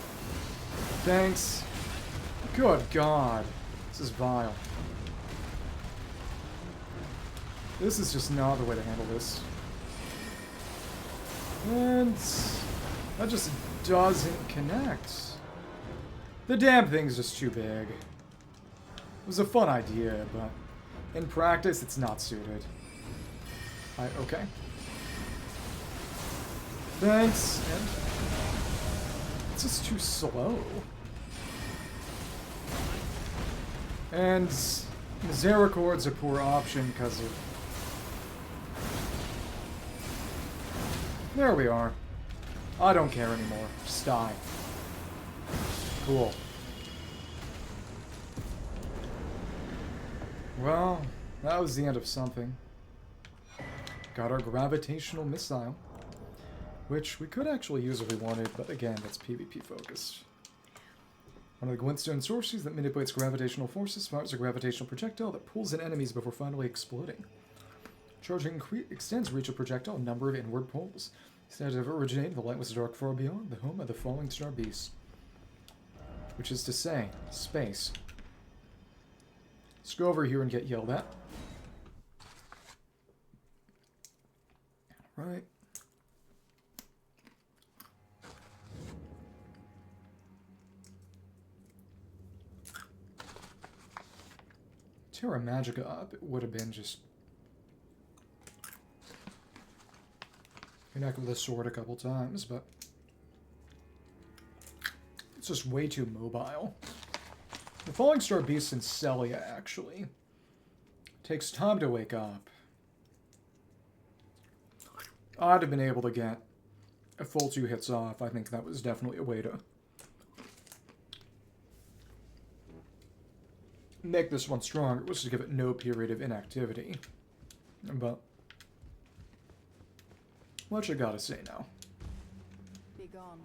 Thanks. Good God. This is vile. This is just not the way to handle this. And... That just doesn't connect. The damn thing's just too big. It was a fun idea, but... In practice, it's not suited. Okay. Thanks, and... It's just too slow. And... Misericordia's a poor option because of... There we are. I don't care anymore. Just die. Cool. Well, that was the end of something. Got our gravitational missile. Which we could actually use if we wanted, but again, that's PvP focused. One of the glintstone sorceries that manipulates gravitational forces, fires a gravitational projectile that pulls in enemies before finally exploding. Charging extends reach of projectile, number of inward pulls. Said to have originated the lightless dark far beyond, the home of the Fallingstar Beast. Which is to say, space. Let's go over here and get yelled at. Right. Terra Magica up, it would have been just... Connect with a sword a couple times, but... It's just way too mobile. The Fallingstar Beast in Celia, actually, takes time to wake up. I'd have been able to get a full 2 hits off. I think that was definitely a way to make this one stronger, was to give it no period of inactivity. But what you gotta say now? Be gone.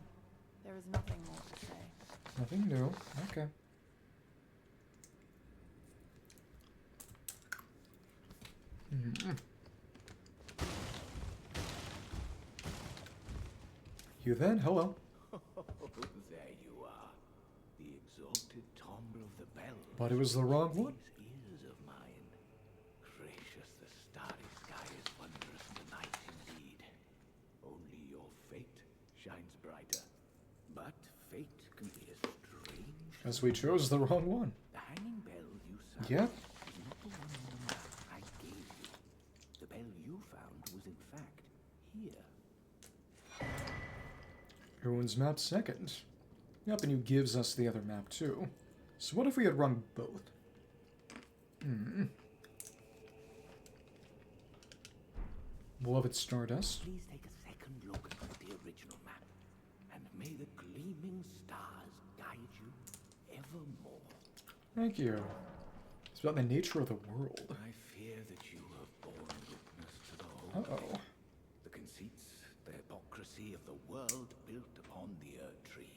There is nothing more to say. Nothing new. Okay. Mm. You then? Hello. There you are. The exalted timbre of the bell. But it was the wrong one. These ears of mine. Gracious, the starry sky is wondrous tonight indeed. Only your fate shines brighter. But fate can be a strange... As we chose the wrong one. The hanging bell you sound Yeah. is not the one on the map I gave you. The bell you found was in fact here. Everyone's map second. Yep, and you gives us the other map too. So what if we had run both? Beloved Stardust. Please take a second look at the original map, and may the gleaming stars guide you evermore. Thank you. It's about the nature of the world. I fear that you have borne witness to the whole Uh-oh. thing. The conceits, the hypocrisy of the world built upon the Earth Tree.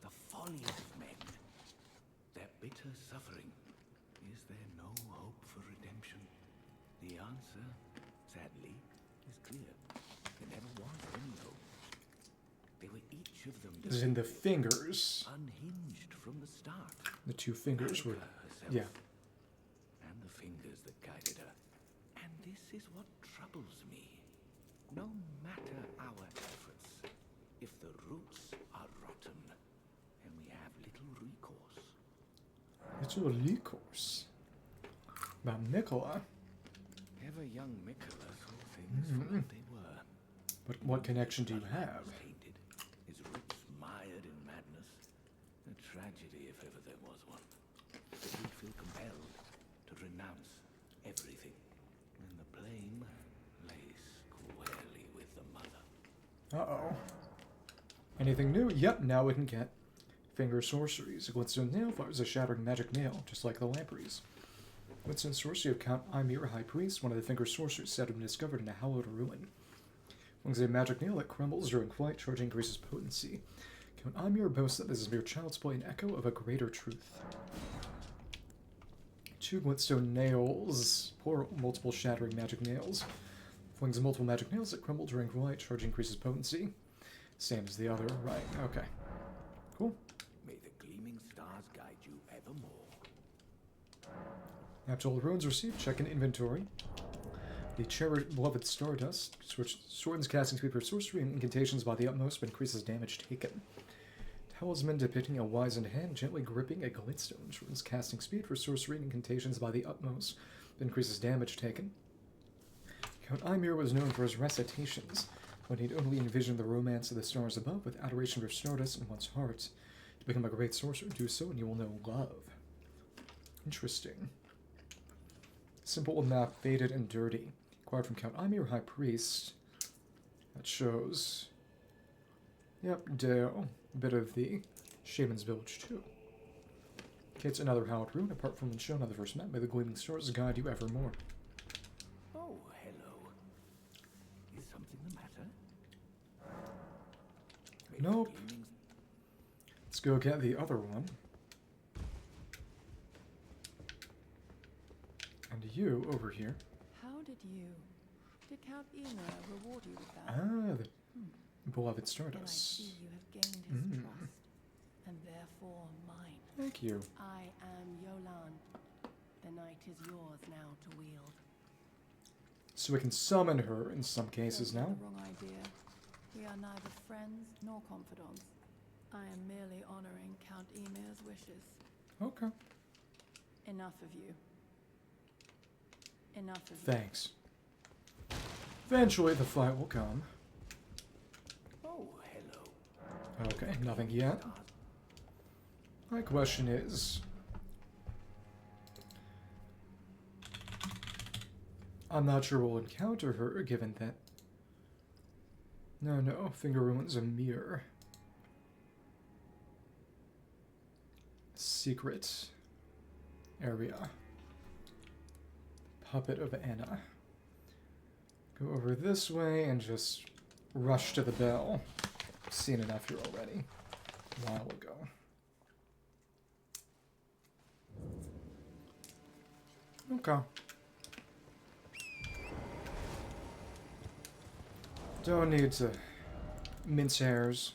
The folly of men. Their bitter suffering. Is there no hope for redemption? The answer, sadly, is clear. There never was any hope. They were each of them As in the fingers. unhinged from the start. The two fingers were... Herself, Yeah. and the fingers that guided her. And this is what troubles me. No matter our efforts, if the roots are rotten, then we have little recourse. Little recourse. About Nicola. Ever young Mikola saw things for what they were. But what connection do you have? Tainted, his roots mired in madness. A tragedy if ever there was one. But he'd feel compelled to renounce everything. And the blame lay squarely with the mother. Uh-oh. Anything new? Yep, now we can get Finger Sorceries. A glintstone nail fires a shattering magic nail, just like the Lampreys. Glintstone sorcery of Count Ymir, High Priest, one of the Finger Sorceries said to have been discovered in a hallowed ruin. Flings a magic nail that crumbles during flight, charging increases potency. Count Ymir boasts that this is mere child's play, an echo of a greater truth. 2 glintstone nails, plural, multiple shattering magic nails. Flings multiple magic nails that crumble during flight, charging increases potency. Same as the other, right, okay. Cool. May the gleaming stars guide you evermore. After all runes received, check in inventory. The cherished beloved Stardust, which shortens casting speed for sorcery and incantations by the utmost but increases damage taken. Talisman depicting a wizened hand gently gripping a glintstone, shortens casting speed for sorcery and incantations by the utmost but increases damage taken. Count Ymir was known for his recitations, when he'd only envisioned the romance of the stars above with adoration for Stardust in one's heart. To become a great sorcerer, do so and you will know love. Interesting. Simple map, faded and dirty. Acquired from Count Ymir, High Priest. That shows... Yep, Dheo. A bit of the Shaman's Village, too. Okay, it's another hallowed rune, apart from the shown on the first map. May the gleaming stars guide you evermore. Oh, hello. Is something the matter? May the Nope. gleaming Let's go get the other one. And you, over here. How did Count Ymir reward you with that? Ah, the beloved Then I Stardust. see you have gained his trust, and therefore mine. Thank you. I am Yolan. The night is yours now to wield. So we can summon her in some cases Don't now. get the wrong idea. We are neither friends nor confidants. I am merely honoring Count Ymir's wishes. Okay. Enough of you. Enough of you. Thanks. Eventually the fight will come. Oh, hello. Okay, nothing yet. Stars. My question is... I'm not sure we'll encounter her, given that... No, Finger Ruins of Miyr. Secret area. Puppet of Anna. Go over this way and just rush to the bell. seen enough here already. A while ago. Okay. Don't need to mince hairs.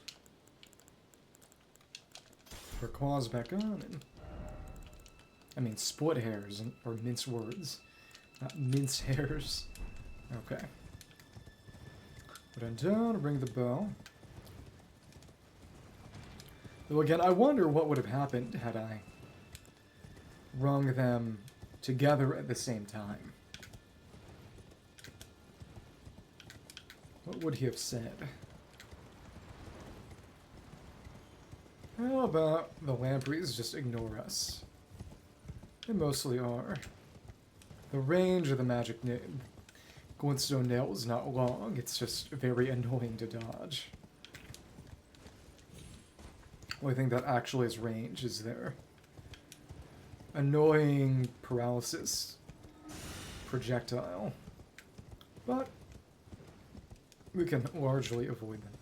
Put her claws back on and... I mean, split hairs, or mince words. Not mince hairs. Okay. Put it down, ring the bell. Though again, I wonder what would have happened had I rung them together at the same time. What would he have said? How about the Lampreys just ignore us? They mostly are. The range of the magic glintstone nail is not long, it's just very annoying to dodge. Only thing that actually has range is their annoying paralysis projectile. But we can largely avoid them.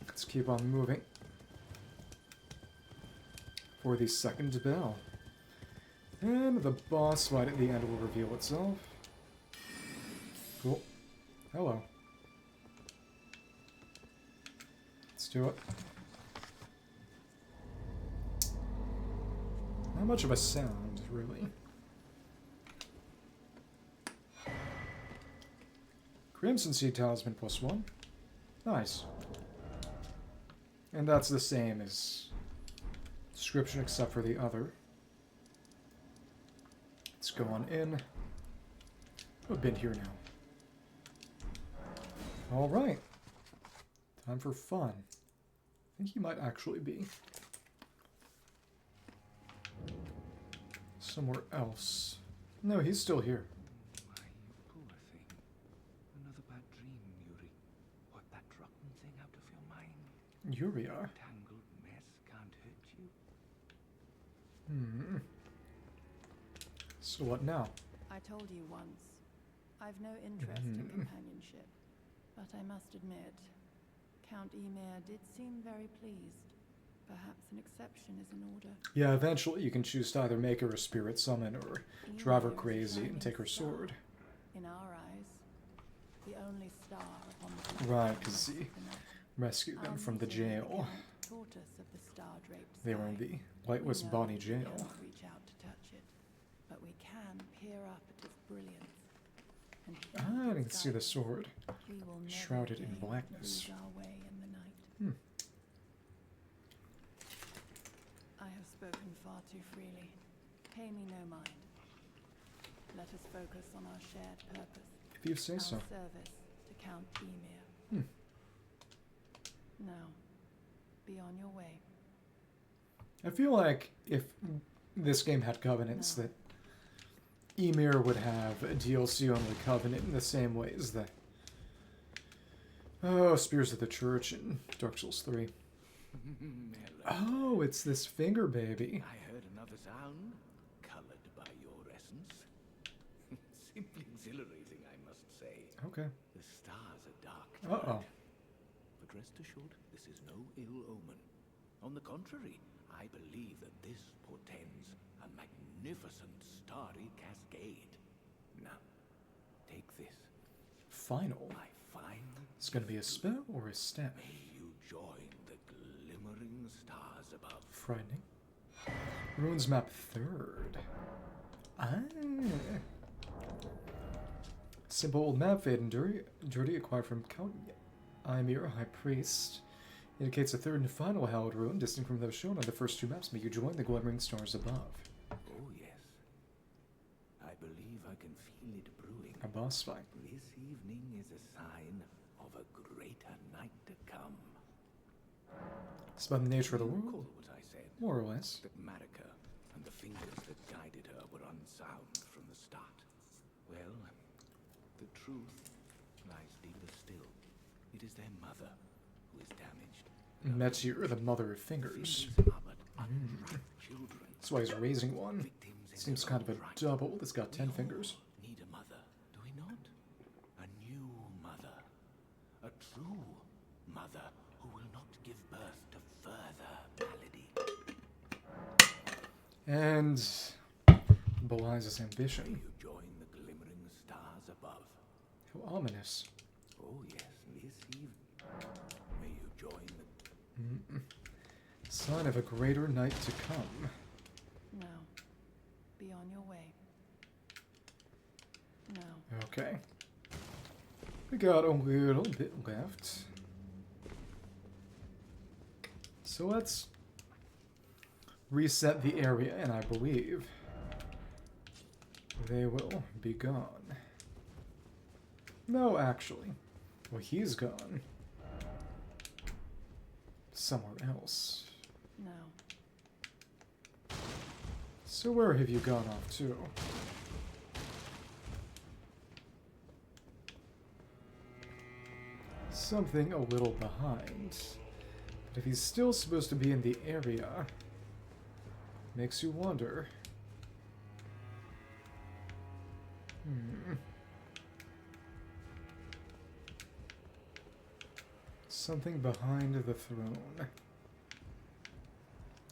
Let's keep on moving for the second bell. And the boss fight at the end will reveal itself. Cool. Hello. Let's do it. Not much of a sound, really. Crimson Seed Talisman +1. Nice. And that's the same as description except for the other. Let's go on in. I've been here now. Alright. Time for fun. I think he might actually be somewhere else. No, he's still here. My poor thing. Another bad dream, Yuri. What that rotten thing out of your mind. Yuri. Tangled mess can't hurt you. So what now? I told you once, I've no interest in companionship, but I must admit, Count Ymir did seem very pleased. Perhaps an exception is in order. Yeah, eventually you can choose to either make her a spirit summon or drive her crazy and take her sword. In our eyes, the only star upon the Right, because he rescued them from the jail. Taught us of the star-draped They were in the Lightless Bonnie jail. Reach out to touch it, but we can peer up at its brilliance. And Ah, I can see the sword. we will never Shrouded in again blackness. lose our way in the night. I have spoken far too freely. Pay me no mind. Let us focus on our shared purpose. If you say Our so. service to Count Ymir. Now, be on your way. I feel like if this game had covenants, that Ymir would have a DLC-only covenant in the same way as the Spears of the Church in Dark Souls 3. Oh, it's this finger baby. I heard another sound, colored by your essence. Simply exhilarating, I must say. Okay. The stars are dark. Uh-oh. But rest assured, this is no ill omen. On the contrary, I believe that this portends a magnificent starry cascade. Now, take this. Final. My fine. It's gonna be a spell or a step? May you join the glimmering stars above. Frightening. Ruins map 3rd. Ah. Simple old map, fade and dirty, acquired from Count Ymir, High Priest. Indicates a third and final hallowed ruin, distinct from those shown on the first two maps. May you join the glimmering stars above. Oh yes. I believe I can feel it brewing. A boss fight. This evening is a sign of a greater night to come. It's about the nature of the You world, recall what I said? more or less. That Marika and the fingers that guided her were unsound from the start. Well, the truth lies deeper still. It is their mother who is damaged. Metyr, the mother of fingers. Fingers are but unripe children. That's why he's raising one. Victims in Seems their kind of own a right. double that's got 10 We all fingers. Need a mother, do we not? A new mother. A true mother. And belies his ambition. May you join the glimmering stars above. How ominous. Oh yes, this eve. May you join the... Sign of a greater night to come. No. Be on your way. No. Okay. We got a little bit left. So let's reset the area, and I believe they will be gone. No, actually. Well, he's gone. Somewhere else. No. So where have you gone off to? Something a little behind. But if he's still supposed to be in the area, makes you wonder. Something behind the throne.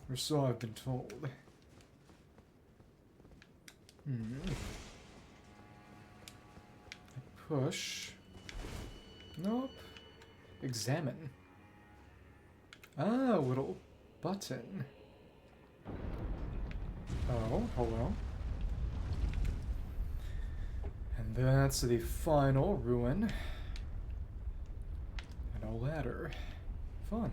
Or so I've been told. Push. Nope. Examine. Ah, a little button. Oh, hello. And that's the final ruin. And a ladder. Fun.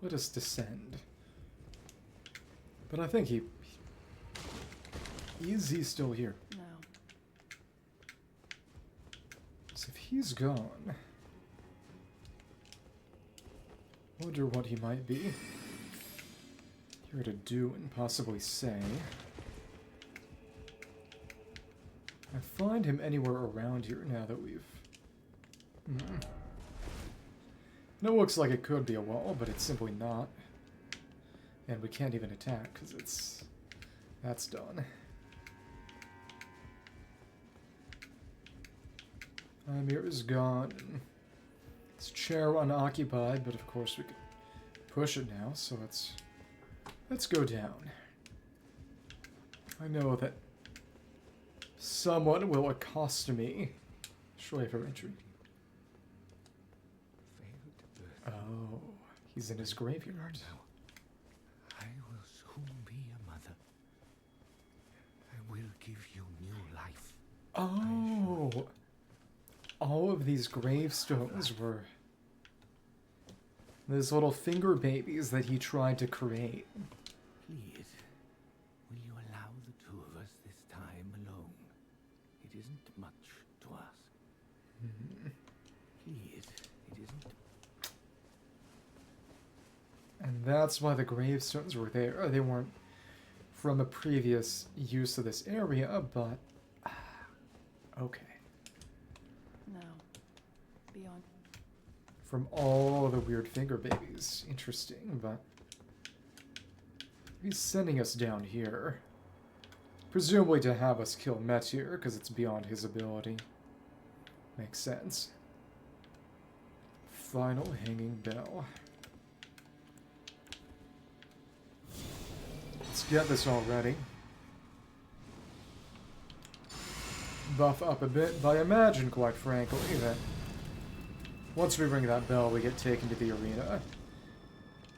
Let us descend. But I think is he still here? No. So if he's gone, wonder what he might be here to do and possibly say. I find him anywhere around here now that we've... And it looks like it could be a wall, but it's simply not. And we can't even attack, because it's... that's done. Ymir is gone. His chair unoccupied, but of course we can push it now, so let's go down. I know that someone will accost me. Shortly for entry. Oh, he's in his graveyard. I will soon be a mother. I will give you new life. Oh, all of these gravestones were those little finger babies that he tried to create. Please, will you allow the two of us this time alone? It isn't much to ask. Please, it isn't. And that's why the gravestones were there. They weren't from a previous use of this area, but... okay. No. Beyond. From all the weird finger babies. Interesting, but... he's sending us down here. Presumably to have us kill Metyr, because it's beyond his ability. Makes sense. Final hanging bell. Let's get this all ready. Buff up a bit, but I imagine, quite frankly, that once we ring that bell, we get taken to the arena.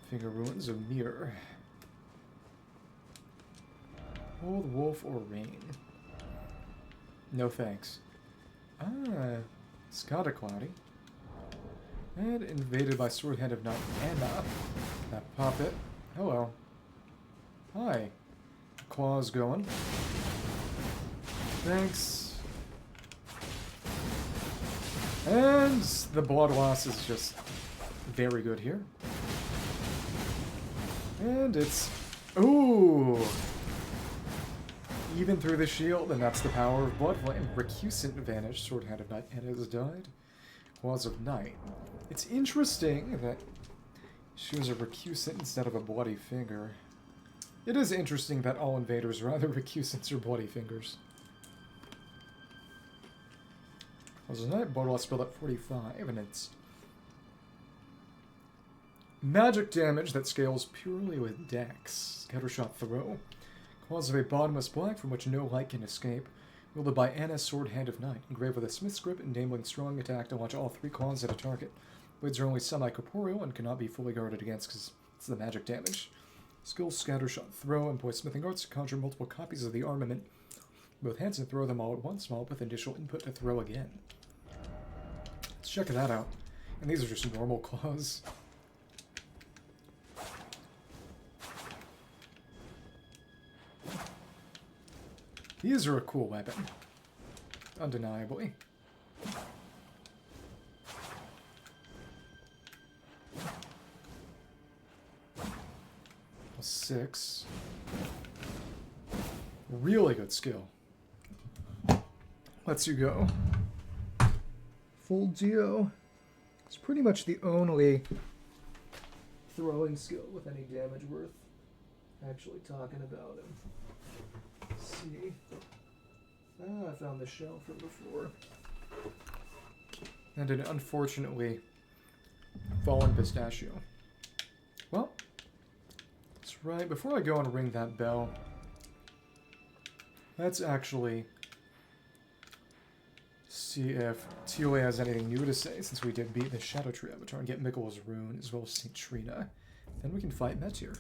Finger Ruins of Miyr. Old wolf or rain? No thanks. Ah, Skada Cloudy. And invaded by Swordhand of Night. Anna. That puppet. Hello. Hi. Claw's going. Thanks. And the blood loss is just very good here. And it's... ooh! Even through the shield, and that's the power of Bloodflame. Recusant vanished, Swordhand of Night, and has died. Claws of Night. It's interesting that she was a recusant instead of a bloody finger. It is interesting that all invaders are either recusants or bloody fingers. Claws of Night, blood loss spelled at 45, and it's Magic damage that scales purely with dex. Scattershot throw. Claws of a bottomless black from which no light can escape. Wielded by Anna's Swordhand of Night. Engraved with a smith's grip, enabling strong attack to launch all 3 claws at a target. Blades are only semi-corporeal and cannot be fully guarded against because it's the magic damage. Skill Scattershot throw. Employ smithing arts to conjure multiple copies of the armament. Both hands and throw them all at once, while with initial input to throw again. Let's check that out. And these are just normal claws. These are a cool weapon. Undeniably. +6. Really good skill. Lets you go. Full Dheo. It's pretty much the only throwing skill with any damage worth actually talking about him. Let's see. I found the shell from before. And an unfortunately fallen pistachio. Well, that's right. Before I go and ring that bell, let's actually see if Tioe has anything new to say, since we did beat the Scadutree Avatar and get Mikkel's rune, as well as St. Trina. Then we can fight Metyr.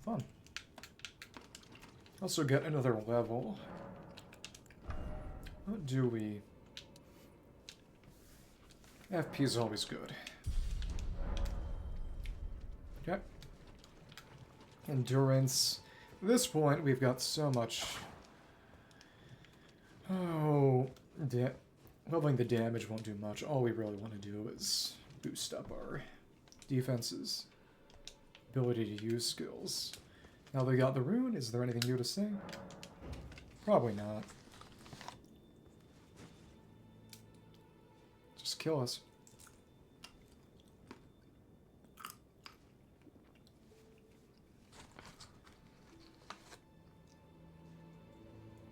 Fun. Also get another level. What do we... FP is always good. Okay. Endurance. At this point, we've got so much... Oh... Leveling the damage won't do much. All we really want to do is boost up our defenses. Ability to use skills. Now they got the rune, is there anything new to say? Probably not. Just kill us.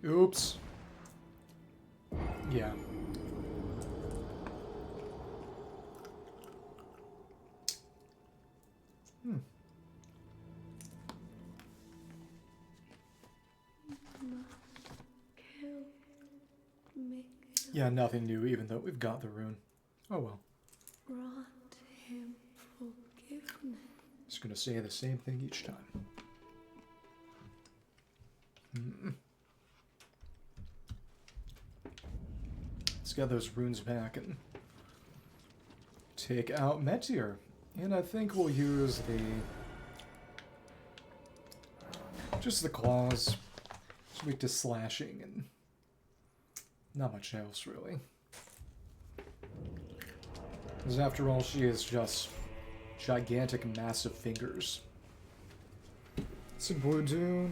Oops. Yeah. Yeah, nothing new, even though we've got the rune. Oh well. Grant him forgiveness. Just gonna say the same thing each time. Let's get those runes back and take out Metyr. And I think we'll use the... just the claws. It's weak to slashing and not much else, really. Because after all, she is just gigantic, massive fingers. What's a boy do?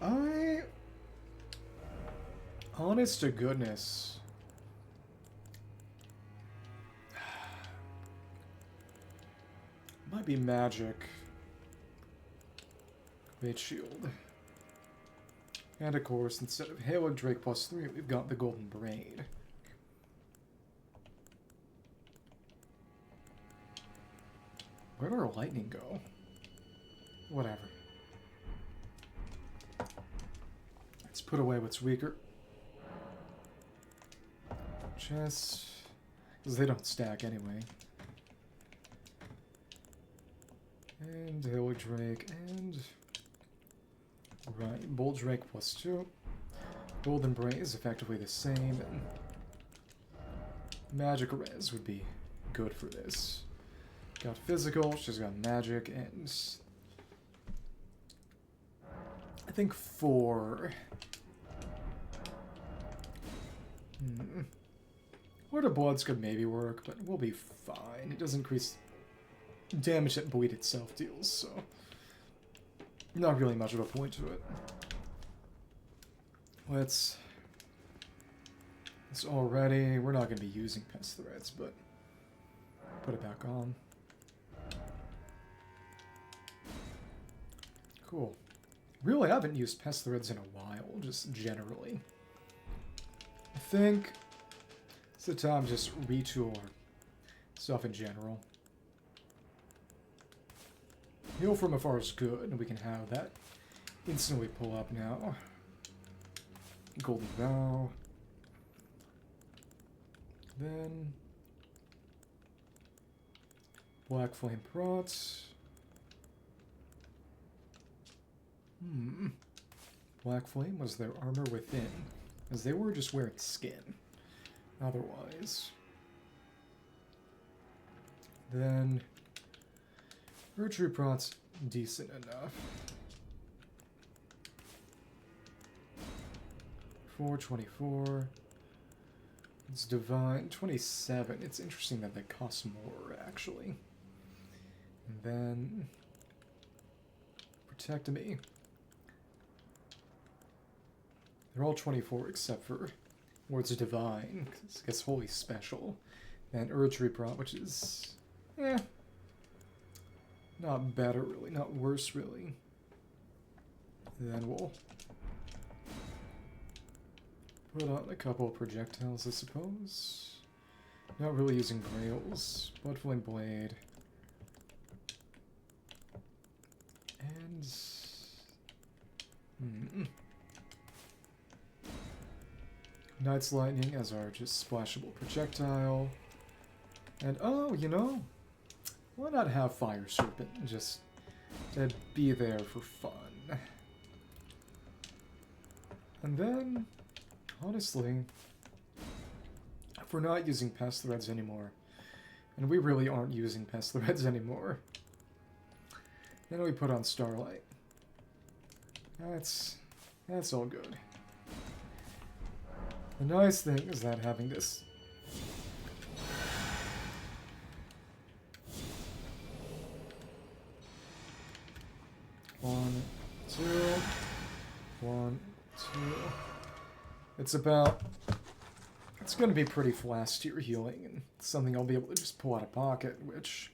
No. Honest to goodness. Might be magic. Great shield. And of course, instead of Hail of Drake +3, we've got the Golden Braid. Where did our lightning go? Whatever. Let's put away what's weaker. Just... because they don't stack anyway. And Hail of Drake, and... right, Bold Drake +2. Golden Braid is effectively the same, and Magic Res would be good for this. Got physical, she's got magic, and I think 4. Word of Bloods could maybe work, but we'll be fine. It does increase damage that bleed itself deals, so not really much of a point to it. Let's already... we're not going to be using Pest Threads, but put it back on. Cool. Really, I haven't used Pest Threads in a while, just generally. I think it's the time to just retool our stuff in general. Heal from afar is good, and we can have that instantly pull up now. Golden Vow. Then Black Flame Prots. Black Flame was their armor within, as they were just wearing skin. Otherwise. Then Virtue Prots, decent enough. 424. It's Divine. 27. It's interesting that they cost more, actually. And then Protect Me. They're all 24 except for Words of Divine, because it gets Holy Special. And Urgery Prot, which is, not better, really. Not worse, really. Then we'll put on a couple of projectiles, I suppose. Not really using Grails. Bloodflame Blade. And Knight's Lightning as our just splashable projectile. And oh, you know, why not have Fire Serpent just to be there for fun? And then, honestly, if we're not using Pest Threads anymore, and we really aren't using Pest Threads anymore, then we put on Starlight. That's all good. The nice thing is that having this one, two, it's going to be pretty fast tier healing, and something I'll be able to just pull out of pocket, which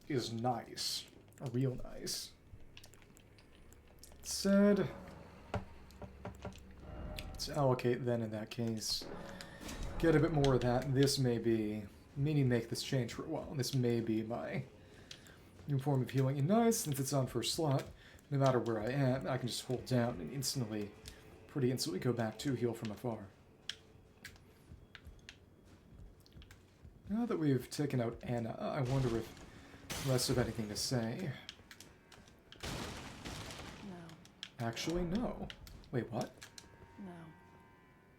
is nice. Real nice. Said, let's allocate then in that case. Get a bit more of that. This may be, meaning make this change for a while. This may be my new form of healing. And nice, since it's on first slot, no matter where I am, I can just hold down and pretty instantly go back to heal from afar. Now that we've taken out Anna, I wonder if less of anything to say. No. Actually, no. Wait, what? No.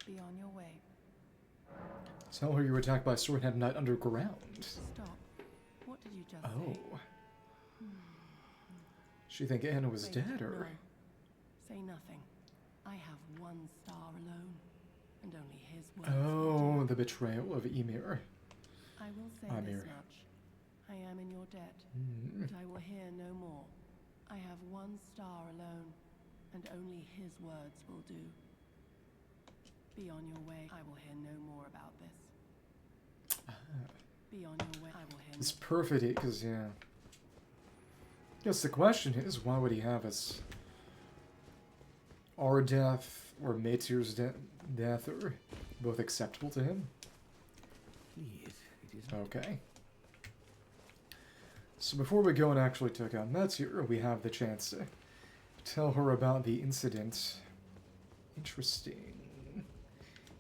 Be on your way. Tell her you were attacked by Swordhand of Night underground. Stop. What did you just say? Oh. She think Anna was dead, or? No. Say nothing. I have one star alone, and only his words. Oh, the betrayal of Ymir. I will say Ymir. this much. I am in your debt, but I will hear no more. I have one star alone, and only his words will do. Be on your way. I will hear no more about this. Be on your way. I will hear It's perfect, because, yeah. Guess the question is, why would he have us? Our death, or Metyr's death, are both acceptable to him? Please, it is Okay. So before we go and actually take out Metyr, we have the chance to tell her about the incident. Interesting.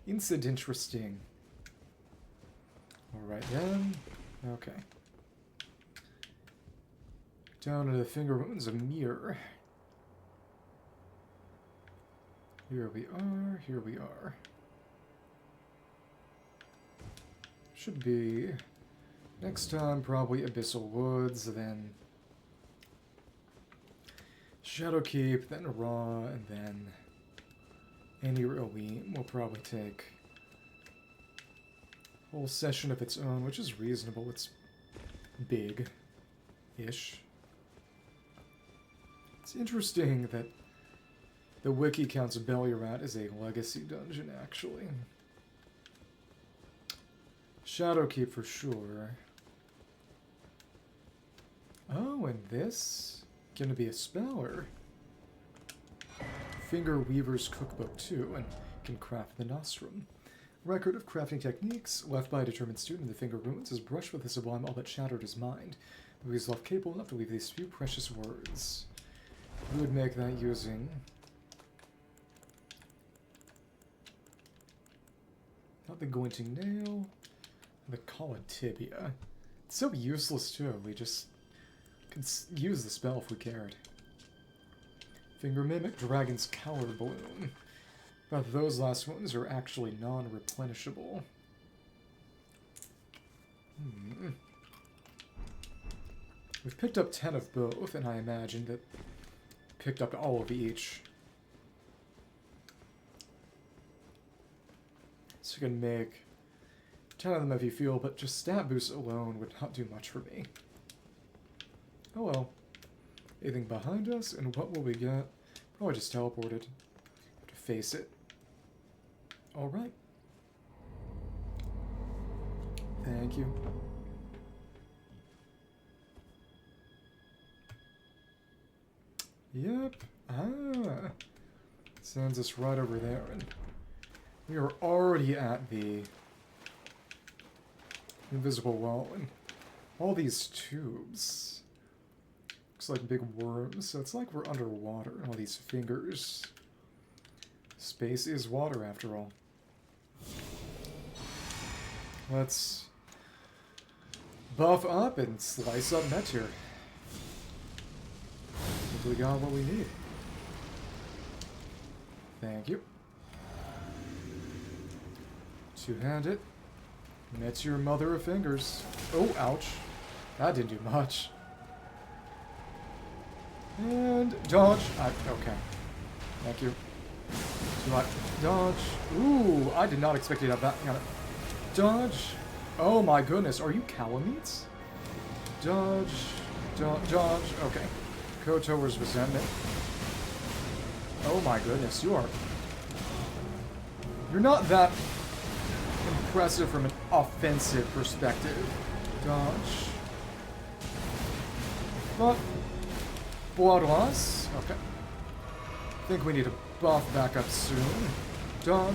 Interesting. Alright then. Okay. Down to the Finger Ruins of Miyr. Here we are. Should be next time probably Abyssal Woods, then Shadowkeep, then Raw, and then Anir Olim will probably take a whole session of its own, which is reasonable. It's big-ish. It's interesting that the wiki counts Bellirat as a legacy dungeon, actually. Shadowkeep for sure. Oh, and this gonna be a speller. Finger Weaver's Cookbook too, and can craft the Nostrum. Record of crafting techniques left by a determined student in the Finger Ruins is brushed with the sublime all but shattered his mind. But he is left capable enough to leave these few precious words. We would make that using... not the glinting nail, the collatibia. It's so useless too, we just could use the spell if we cared. Finger Mimic, Dragon's Cower Balloon. But those last ones are actually non-replenishable. We've picked up 10 of both, and I imagine that picked up all of each. So you can make 10 of them if you feel, but just stat boost alone would not do much for me. Oh well. Anything behind us, and what will we get? Probably just teleported. Have to face it. Alright. Thank you. Yep. Ah. Sends us right over there. And we are already at the invisible wall. And all these tubes. Looks like big worms. So it's like we're underwater. All these fingers. Space is water after all. Let's buff up and slice up Metyr. Think we got what we need. Thank you. Two-handed. Metyr, mother of fingers. Oh, ouch. That didn't do much. And dodge. Okay. Thank you. Do I dodge? Ooh, I did not expect you to have that. Got it. Dodge. Oh my goodness, are you Calamites? Dodge. Dodge. Okay. Kotower's resentment. Oh my goodness, you are... You're not that impressive from an offensive perspective. Dodge. But... blood loss. Okay. I think we need to buff back up soon. Dodge.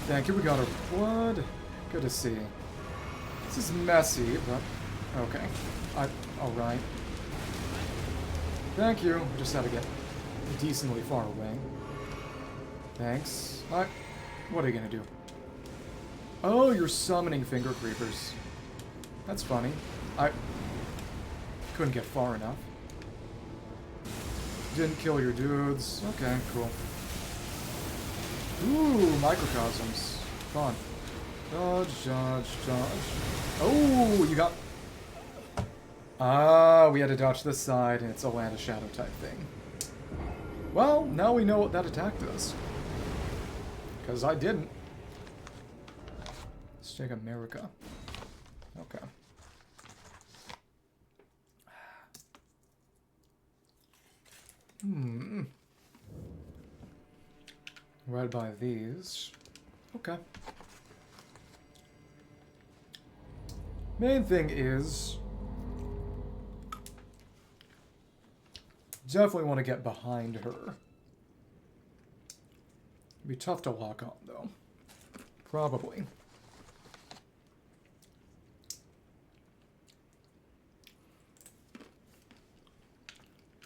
Thank you, we got our blood. Good to see. This is messy, but okay. Alright. Thank you. We just had to get decently far away. Thanks. What are you gonna do? Oh, you're summoning Fingercreepers. That's funny. I couldn't get far enough. Didn't kill your dudes. Okay, cool. Ooh, microcosms. Fun. Dodge, dodge, dodge. Oh, you got... Ah, we had to dodge this side, and it's a land of shadow type thing. Well, now we know what that attack does. Because I didn't. Let's take America. Okay. Right by these. Okay. Main thing is... definitely want to get behind her. It'd be tough to lock on, though. Probably.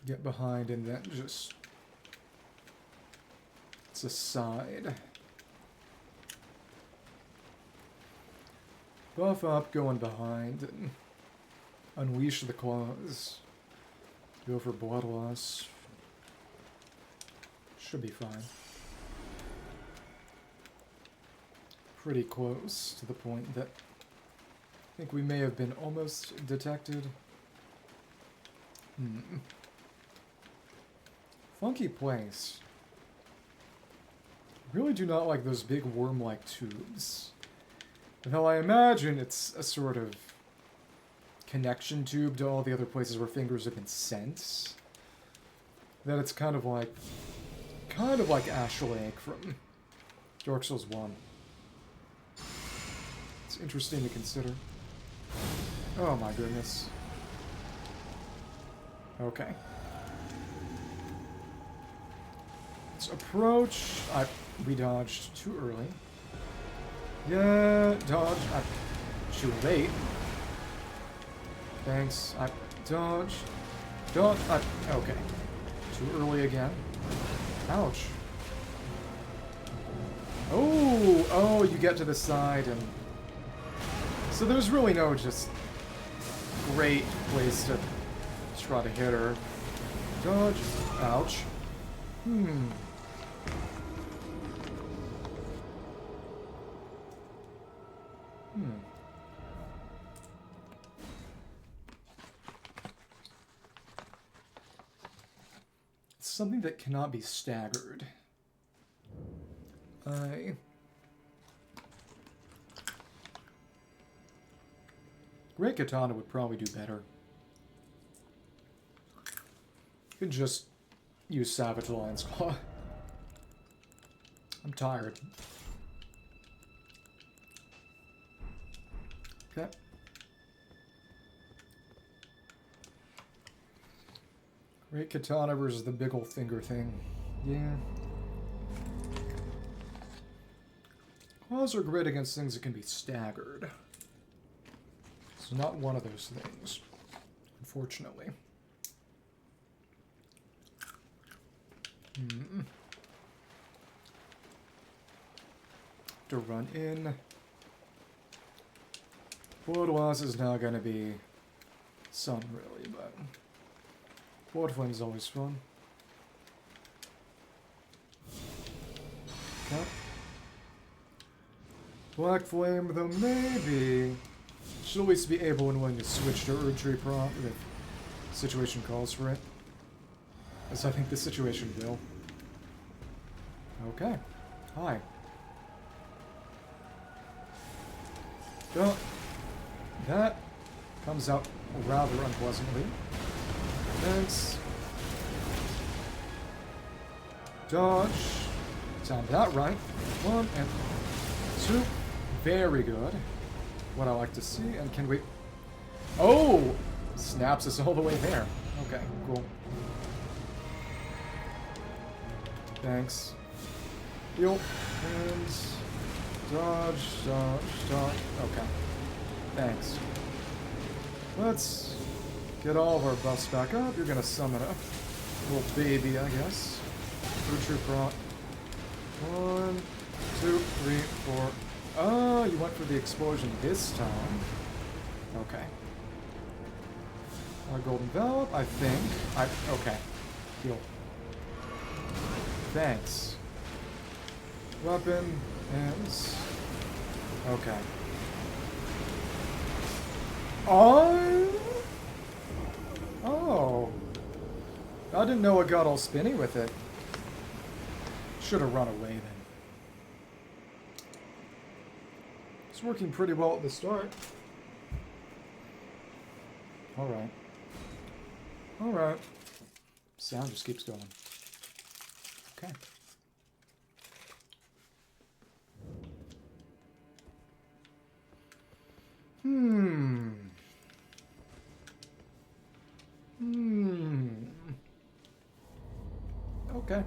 Get behind and then just... it's a side. Buff up, going behind, and unleash the claws. Go for blood loss. Should be fine. Pretty close to the point that I think we may have been almost detected. Funky place. Really do not like those big worm-like tubes. Though I imagine it's a sort of connection tube to all the other places where fingers have been sent. That it's kind of like Ash Lake from Dark Souls 1. It's interesting to consider. Oh my goodness. Okay. Let's approach. we dodged too early. Yeah, dodge. Too late. Thanks. I dodge. Dodge. Okay. Too early again. Ouch. Oh, you get to the side and... So there's really no just great place to try to hit her. Dodge. Ouch. Something that cannot be staggered. Great Katana would probably do better. You can just use Savage Lion's Claw. I'm tired. Okay. Great Katana versus the big ol' finger thing. Yeah. Claws are great against things that can be staggered. It's not one of those things, unfortunately. To run in. Blood loss is now going to be some, really, but Blood Flame is always fun. Okay. Black Flame, though, maybe should at least be able and willing to switch to Erdtree prompt if the situation calls for it. As I think the situation will. Okay. Hi. Well, that comes out rather unpleasantly. Thanks. Dodge. Timed that right. 1 and 2. Very good. What I like to see. And can we... Oh! Snaps us all the way there. Okay, cool. Thanks. Heal. And... Dodge, dodge, dodge. Okay. Thanks. Let's get all of our buffs back up. You're gonna summon a little baby, I guess. True prot. 1, 2, 3, 4. Oh, you went for the explosion this time. Okay. Golden Envelop, I think. Okay. Heal. Thanks. Weapon, hands. Okay. Oh! I didn't know it got all spinny with it. Should have run away then. It's working pretty well at the start. Alright. Alright. Sound just keeps going. Okay. Okay.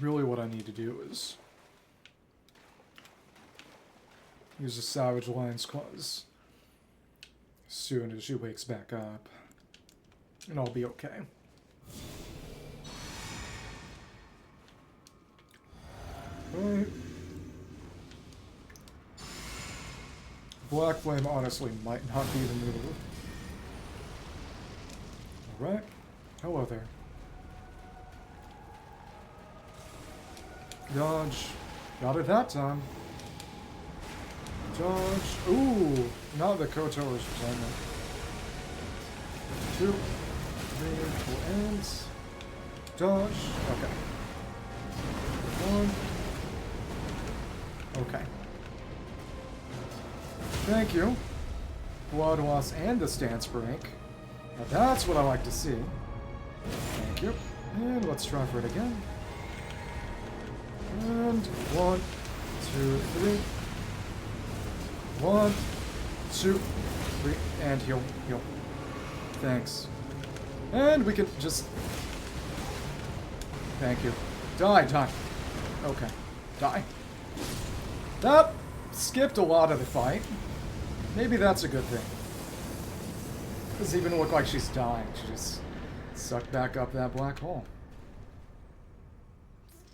Really what I need to do is use a Savage Lion's Claws as soon as she wakes back up. And I'll be okay. Right. Black Flame honestly might not be the move. Alright. Hello there. Dodge. Got it that time. Dodge. Ooh! Not the Kotor's Resentment. 2, 3, 4 ends. Dodge. Okay. 1. Okay. Thank you. Blood loss and the stance break. Now that's what I like to see. Thank you. And let's try for it again. And 1, 2, 3. 1, 2, 3, and heal, heal. Thanks. And we can just... Thank you. Die, die. Okay. Die. That skipped a lot of the fight. Maybe that's a good thing. Doesn't even look like she's dying. She just sucked back up that black hole.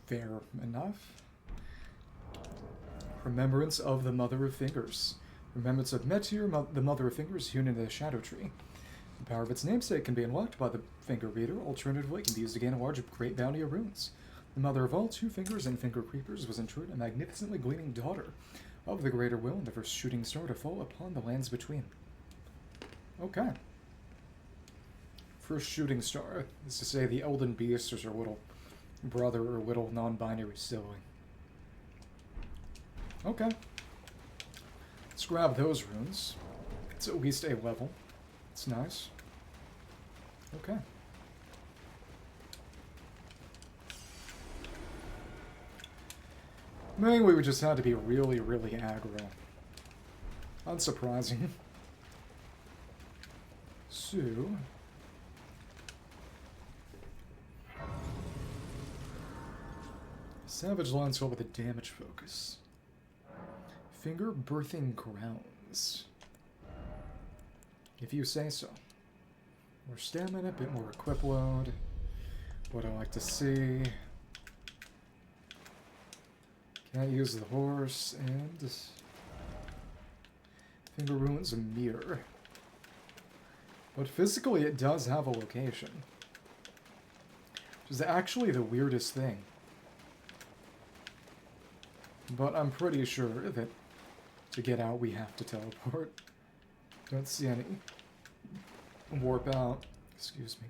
Fair enough. Remembrance of the Mother of Fingers. Remembrance of Metyr, the Mother of Fingers, hewn into the Shadow-Tree. The power of its namesake can be unlocked by the Finger Reader. Alternatively, it can be used to gain a large, great bounty of runes. The mother of all Two Fingers and Fingercreepers was in truth a magnificently gleaming daughter of the Greater Will and the first shooting star to fall upon the lands between. Okay. First shooting star. This is to say the Elden Beast is her little brother or little non-binary sibling. Okay. Let's grab those runes. It's at least a level. It's nice. Okay. Mainly we just had to be really, really aggro. Unsurprising. So... Savage Landsfall with a damage focus. Finger Birthing Grounds. If you say so. More stamina, a bit more equip load. What I like to see. Can't use the horse, and... Finger Ruins of Miyr. But physically it does have a location. Which is actually the weirdest thing. But I'm pretty sure that to get out we have to teleport. Don't see any warp out. Excuse me.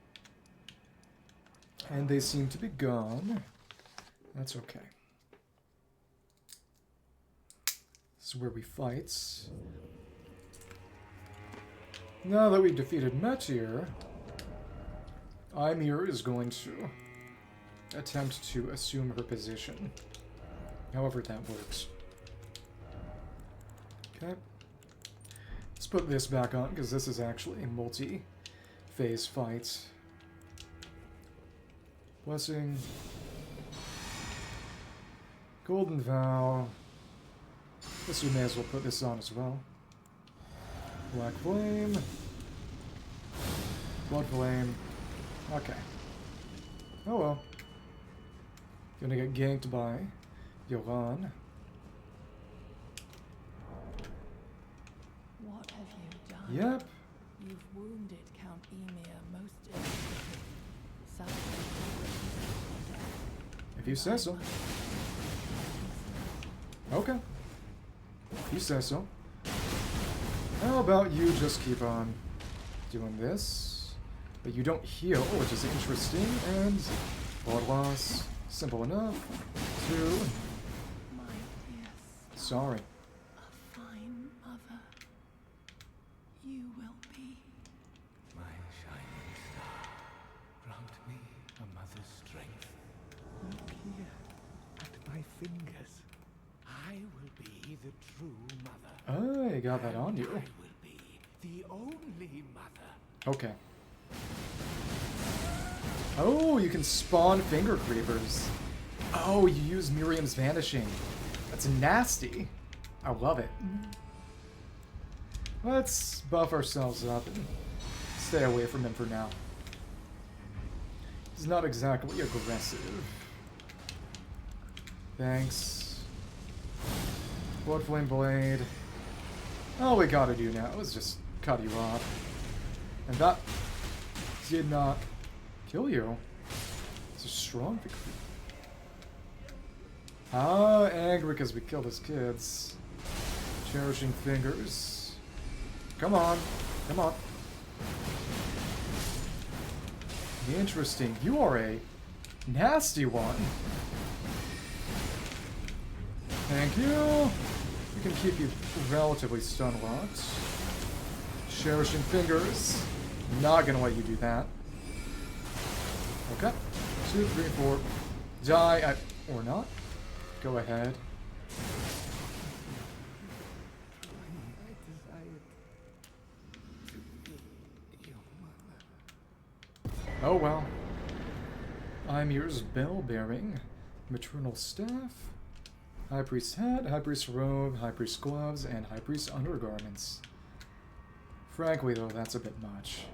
And they seem to be gone. That's okay. This is where we fight. Now that we've defeated Metyr, Ymir is going to attempt to assume her position. However that works. Okay. Let's put this back on, because this is actually a multi-phase fight. Blessing. Golden Vow. Guess we may as well put this on as well. Black Flame. Blood Flame. Okay. Oh well. Gonna get ganked by Yolan. What have you done? Yep. You've wounded Count Ymir most irreparably. If you say so. Okay. If you say so. How about you just keep on doing this? But you don't heal, which is interesting, and blood loss. Simple enough. 2. My dear Sorry. a fine mother. You will be. My shining star, grant me a mother's strength. Look here, at my fingers. I will be the true mother. Oh, you got that on you. I will be the only mother. Okay. Oh, you can spawn Fingercreepers. Oh, you use Miriam's Vanishing. That's nasty. I love it. Let's buff ourselves up and stay away from him for now. He's not exactly aggressive. Thanks. Blood Flame Blade. All we gotta do now is just cut you off. And that did not kill you. It's a strong victory. Ah, angry because we killed his kids. Cherishing Fingers. Come on. Come on. Interesting. You are a nasty one. Thank you. We can keep you relatively stun-locked. Cherishing Fingers. Not gonna let you do that. Okay. 2, 3, 4. Die. Or not. Go ahead. Oh well. Ymir's bell-bearing, maternal staff, High Priest hat, High Priest robe, High Priest gloves, and High Priest undergarments. Frankly, though, that's a bit much.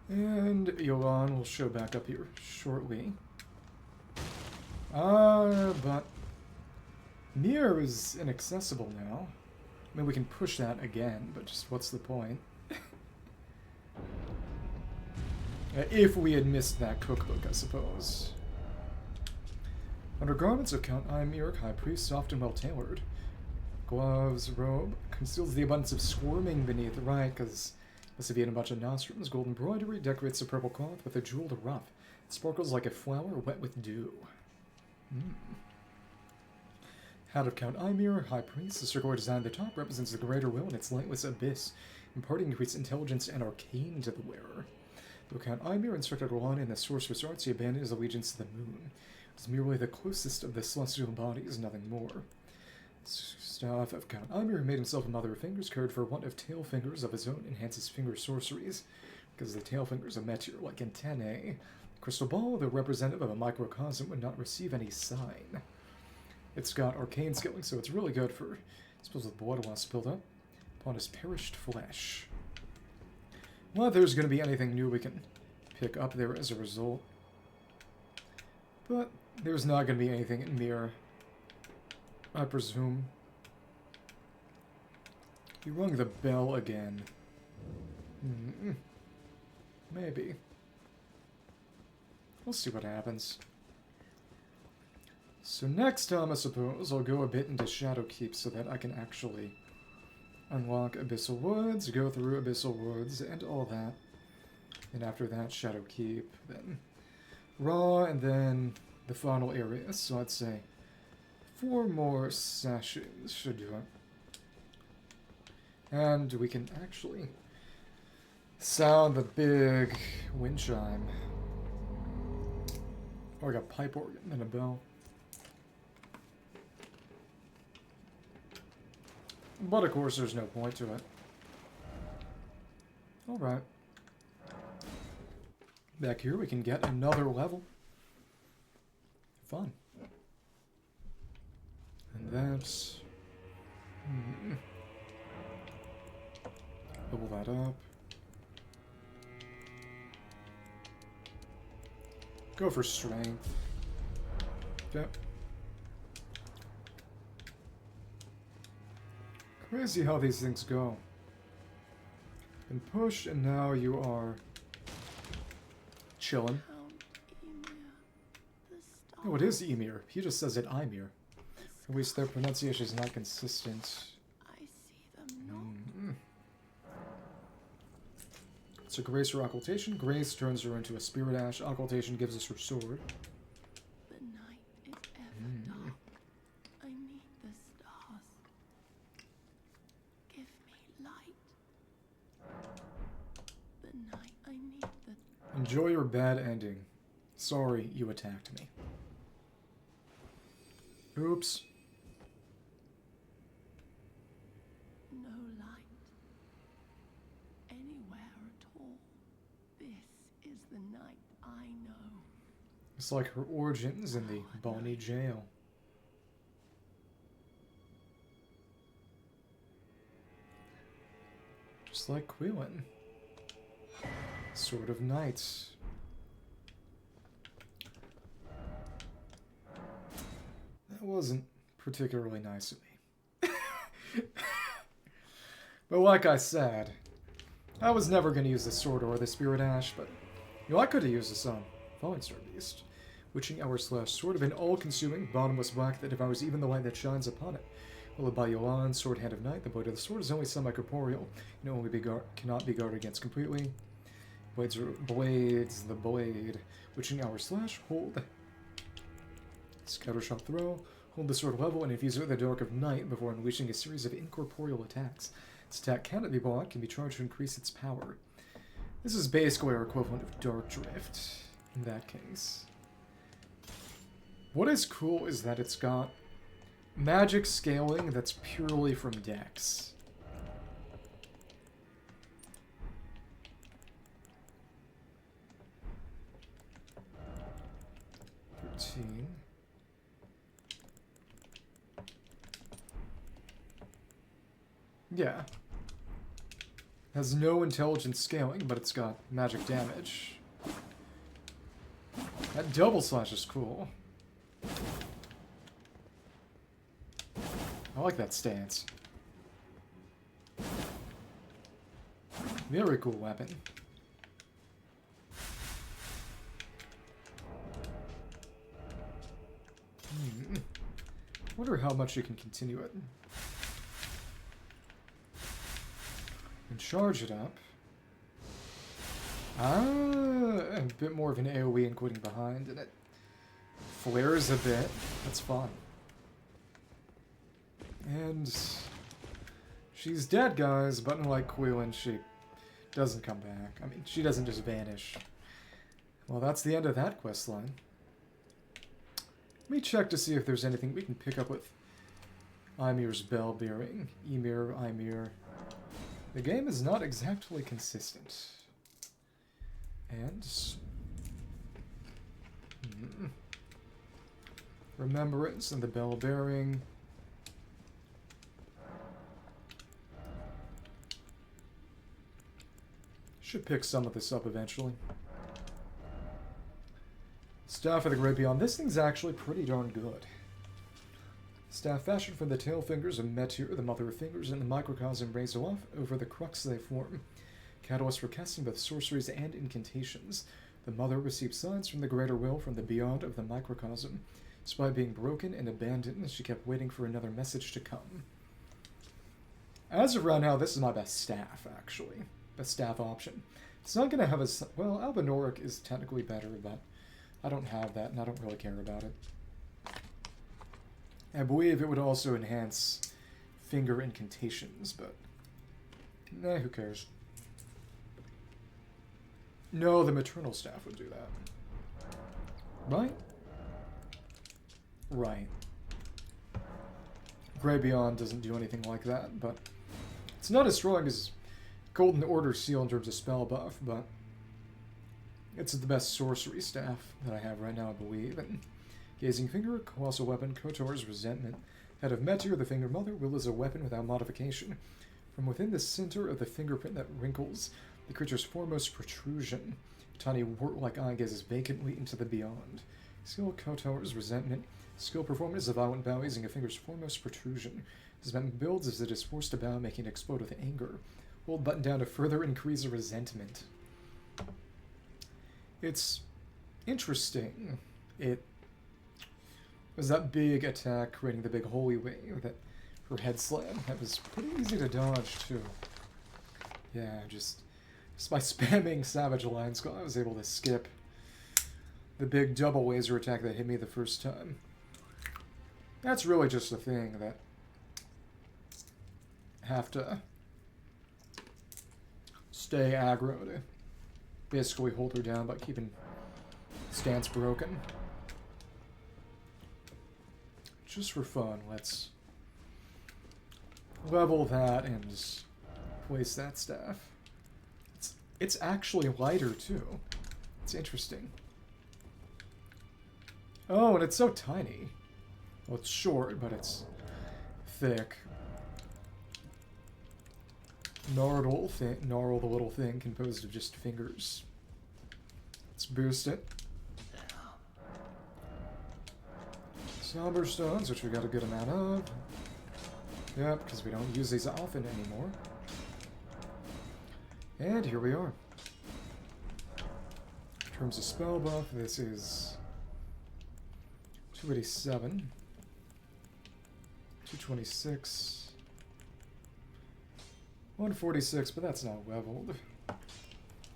And Yolan will show back up here shortly. But Miyr is inaccessible now. I mean, we can push that again, but just what's the point? If we had missed that cookbook, I suppose. Undergarments of Count Ymir, High Priest, soft and well-tailored. Gloves, robe, conceals the abundance of squirming beneath, right, because must have eaten a bunch of nostrums. Gold embroidery decorates the purple cloth with a jeweled ruff. It sparkles like a flower wet with dew. Hat of Count Ymir, High Priest. The circular design at the top represents the greater will in its lightless abyss, imparting increased intelligence and arcane to the wearer. Though Count Ymir instructed Rohan in the sorcerous arts, he abandoned his allegiance to the moon. It was merely the closest of the celestial bodies, nothing more. Staff of Count Ymir, who made himself a mother of fingers, cared for one of tail fingers of his own, enhances finger sorceries, because the tail fingers of Metyr, like antennae. Crystal ball, though representative of a microcosm, would not receive any sign. It's got arcane skilling, so it's really good for, I suppose, with blood loss build up upon his perished flesh. Well, if there's going to be anything new we can pick up there as a result. But there's not going to be anything in Miyr, I presume. He rung the bell again. Maybe. We'll see what happens. So next time, I suppose, I'll go a bit into Shadowkeep so that I can actually unlock Abyssal Woods, go through Abyssal Woods, and all that. And after that, Shadowkeep, then Rhia, and then the final area. So I'd say 4 more sessions should do it. And we can actually sound the big wind chime. Oh, I got pipe organ and a bell. But of course, there's no point to it. Alright. Back here, we can get another level. Fun. And that's... Level that up. Go for strength. Okay. Crazy how these things go. And push, and now you are chilling. Oh, it is Ymir. He just says it Ymir. At least their pronunciation is not consistent. I see them not. So Grace or Occultation. Grace turns her into a Spirit Ash. Occultation gives us her sword. The night is ever dark. I need the stars. Give me light. The night I need the... Enjoy your bad ending. Sorry you attacked me. Oops. No light. Anywhere at all. This is the night I know. It's like her origins in the Bonnie jail. Just like Quillen. Sword of Night. That wasn't particularly nice of me. But like I said, I was never going to use the sword or the Spirit Ash, but you know, I could have used this on Fallingstar Beast. Witching Hour / Sword of an all-consuming, bottomless black that devours even the light that shines upon it. Followed by Yolan, Swordhand of Night. The blade of the sword is only semi-corporeal, and only cannot be guarded against completely. Blades, the blade. Witching Hour / hold. Scatter shot throw. Hold the sword level and infuse it with the dark of night before unleashing a series of incorporeal attacks. This attack cannot be blocked, can be charged to increase its power. This is basically our equivalent of Dark Drift, in that case. What is cool is that it's got magic scaling that's purely from Dex. Yeah. Has no intelligence scaling, but it's got magic damage. That double slash is cool. I like that stance. Very cool weapon. Wonder how much you can continue it. And charge it up. A bit more of an AoE including behind, and it flares a bit. That's fun. And she's dead, guys, but unlike Quillen, she doesn't come back. I mean, she doesn't just vanish. Well, that's the end of that quest line. Let me check to see if there's anything we can pick up with Ymir's bell bearing. Ymir, Ymir. The game is not exactly consistent. And... Remembrance and the bell bearing. Should pick some of this up eventually. Staff of the Great Beyond. This thing's actually pretty darn good. Staff fashioned from the tail fingers of Metyr, the mother of fingers, and the microcosm raised off over the crux they form. Catalyst for casting both sorceries and incantations. The mother received signs from the greater will from the beyond of the microcosm. Despite being broken and abandoned, she kept waiting for another message to come. As of right now, this is my best staff, actually. Best staff option. It's not going to have a... Well, Albinauric is technically better, but I don't have that, and I don't really care about it. I believe it would also enhance finger incantations, but... Nah, who cares? No, the maternal staff would do that. Right? Right. Grey Beyond doesn't do anything like that, but... It's not as strong as Golden Order Seal in terms of spell buff, but... It's the best sorcery staff that I have right now, I believe, and... Gazing Finger, Colossal Weapon, Kotor's Resentment. Head of Metyr, the Finger Mother, will is a weapon without modification. From within the center of the fingerprint that wrinkles, the creature's foremost protrusion. A tiny wart-like eye gazes vacantly into the beyond. Skill, Kotor's Resentment. Skill performance is a violent bow using a finger's foremost protrusion. This weapon builds as it is forced to bow, making it explode with anger. Hold button down to further increase the resentment. It's interesting. It was that big attack creating the big holy wave that her head slam. That was pretty easy to dodge too. Yeah, just by spamming Savage Alliance Claw, I was able to skip the big double laser attack that hit me the first time. That's really just a thing that have to stay aggro to basically hold her down by keeping stance broken. Just for fun, let's level that and just place that staff. It's actually lighter too. It's interesting. Oh, and it's so tiny. Well, it's short, but it's thick. Gnarl, the little thing composed of just fingers. Let's boost it. Somber stones, which we got a good amount of. Yep, because we don't use these often anymore. And here we are. In terms of spell buff, this is 287, 226, 146, but that's not leveled.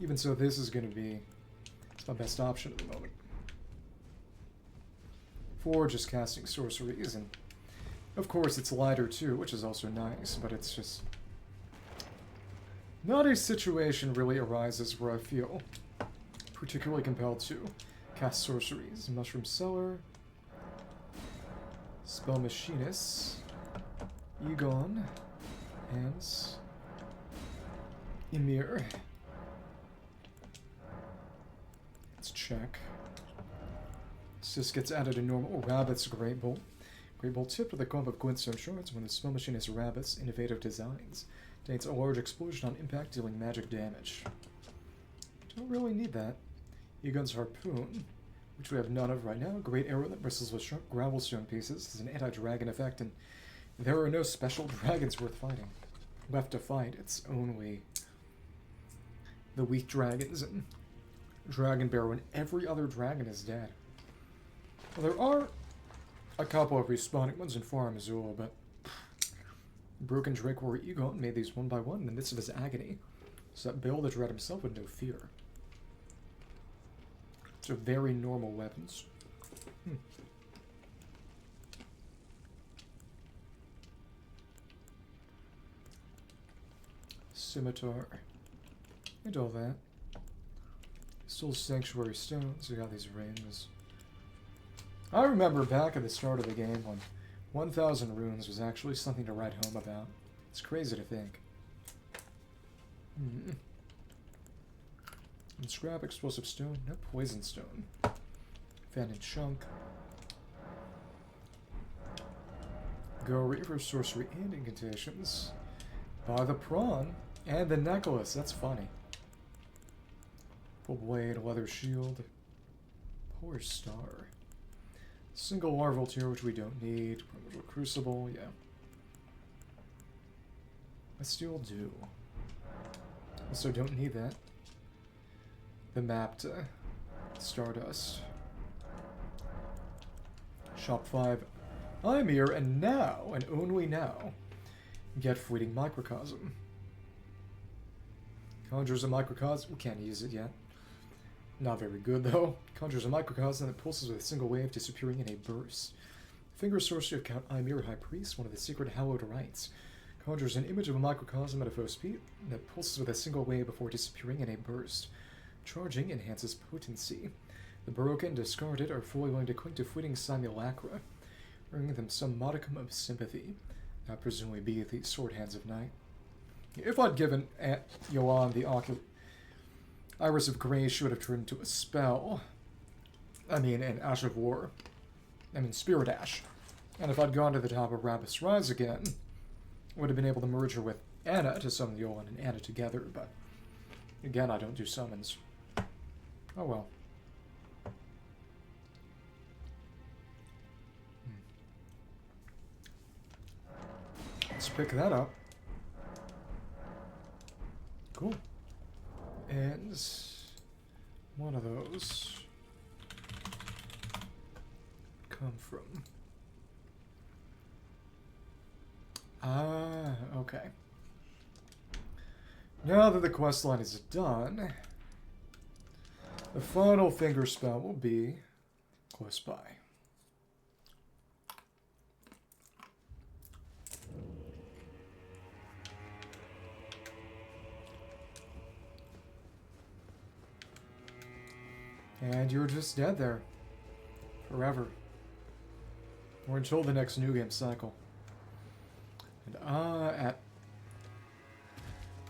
Even so, this is going to be my best option at the moment. For just casting sorceries, and of course it's lighter too, which is also nice, but it's just not a situation really arises where I feel particularly compelled to cast sorceries. Mushroom Seller, Spell Machinist, Egon, and Ymir. Let's check. This just gets added to normal. Rabbath's Great Bolt. Great Bolt tipped with a clump of glintstone shards when the spell machine has Rabbath's innovative designs. Detonates a large explosion on impact, dealing magic damage. Don't really need that. Egon's Harpoon, which we have none of right now. A great arrow that bristles with sharp gravelstone pieces. Has an anti-dragon effect, and there are no special dragons worth fighting. Left to fight, it's only the weak dragons and Dragon Bear when every other dragon is dead. Well, there are a couple of respawning ones in Farum Azula, but Broken Drake Warrior Egon made these one by one in the midst of his agony, so that Bill the Dread himself would no fear. So very normal weapons. Scimitar. And all that. Still Sanctuary Stones. We got these rings. I remember back at the start of the game when 1,000 runes was actually something to write home about. It's crazy to think. And scrap, explosive stone, no poison stone. Phantom chunk. Go Reaver, sorcery and incantations. Buy the prawn and the necklace. That's funny. Full blade, leather shield. Polar star. Single larval tier, which we don't need. Crucible, yeah. I still do. Also don't need that. The map to Stardust. Shop 5. Ymir, and now, and only now, get Fleeting Microcosm. Conjures a microcosm. We can't use it yet. Not very good, though. Conjures a microcosm that pulses with a single wave, disappearing in a burst. Finger Sorcery of Count Ymir, High Priest, one of the secret hallowed rites. Conjures an image of a microcosm at a foe speed that pulses with a single wave before disappearing in a burst. Charging enhances potency. The broken, discarded, are fully willing to cling to fleeting simulacra, bringing them some modicum of sympathy. That presumably be the Swordhands of Night. If I'd given Aunt Yolan the Iris of Grey, she would have turned into a spell. I mean, an Ash of War. I mean, Spirit Ash. And if I'd gone to the top of Rabbath's Rise again, I would have been able to merge her with Anna to summon Yolan and Anna together, but again, I don't do summons. Oh well. Let's pick that up. Cool. And one of those come from. Ah, okay. Now that the quest line is done, the final finger spell will be close by. And you're just dead there. Forever. Or until the next new game cycle. And at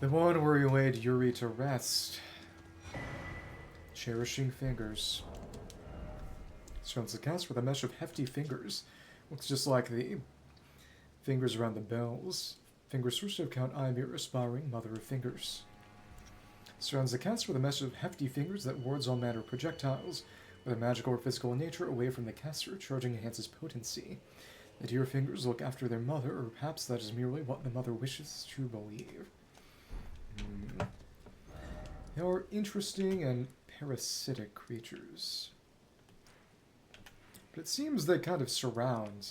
the one where you laid Yuri to rest. Cherishing Fingers. Surrounds the cast with a mesh of hefty fingers. Looks just like the fingers around the bells. Finger Sorceries of Count Ymir, aspiring Mother of Fingers. Surrounds the caster with a mesh of hefty fingers that wards all manner of projectiles, whether magical or physical in nature, away from the caster. Charging enhances potency. The dear fingers look after their mother, or perhaps that is merely what the mother wishes to believe. They are interesting and parasitic creatures. But it seems they kind of surround,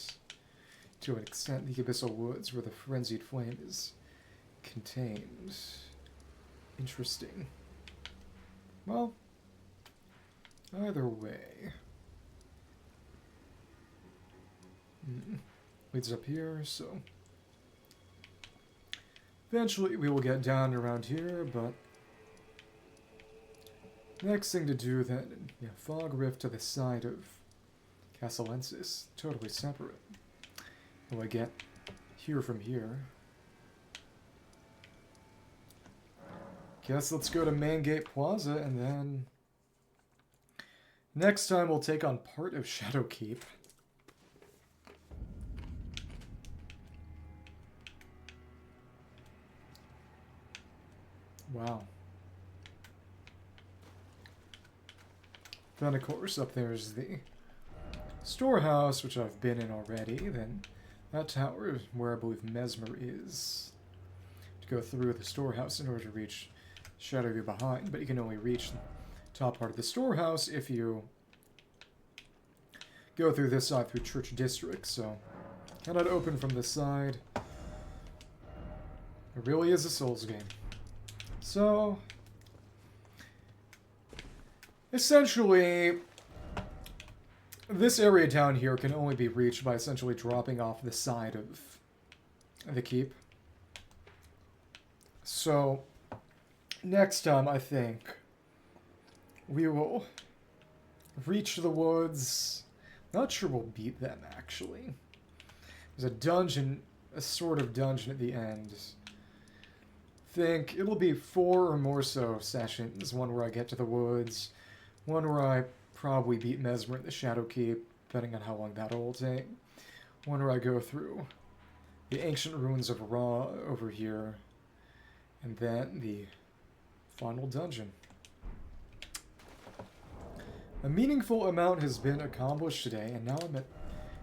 to an extent, the abyssal woods where the frenzied flame is contained. Interesting. Well, either way. Leads up here, so eventually we will get down around here, but next thing to do then, yeah, Fog Rift to the side of Castellensis, totally separate. Will I get here from here? Guess let's go to Main Gate Plaza, and then next time we'll take on part of Shadowkeep. Wow. Then, of course, up there is the storehouse, which I've been in already. Then that tower is where I believe Mesmer is. To go through the storehouse in order to reach Scaduview behind, but you can only reach the top part of the storehouse if you go through this side through Church District, so cannot open from this side. It really is a Souls game. So, essentially, this area down here can only be reached by essentially dropping off the side of the keep. So, next time, I think, we will reach the woods. Not sure we'll beat them, actually. There's a dungeon, a sort of dungeon at the end. Think it'll be 4 or more so sessions. One where I get to the woods. One where I probably beat Mesmer in the Shadow Keep, depending on how long that'll take. One where I go through the ancient ruins of Rhia over here. And then the final dungeon. A meaningful amount has been accomplished today, and now I'm at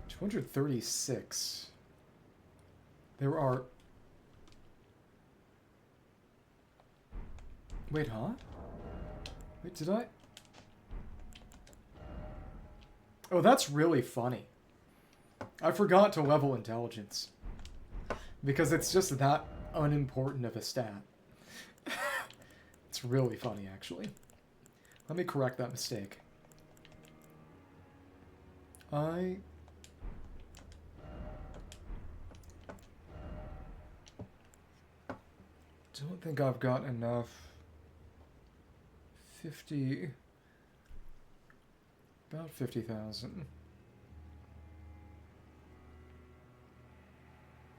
236. There are... Wait, huh? Wait, did I... Oh, that's really funny. I forgot to level intelligence. Because it's just that unimportant of a stat. It's really funny, actually. Let me correct that mistake. I don't think I've got enough 50... About 50,000.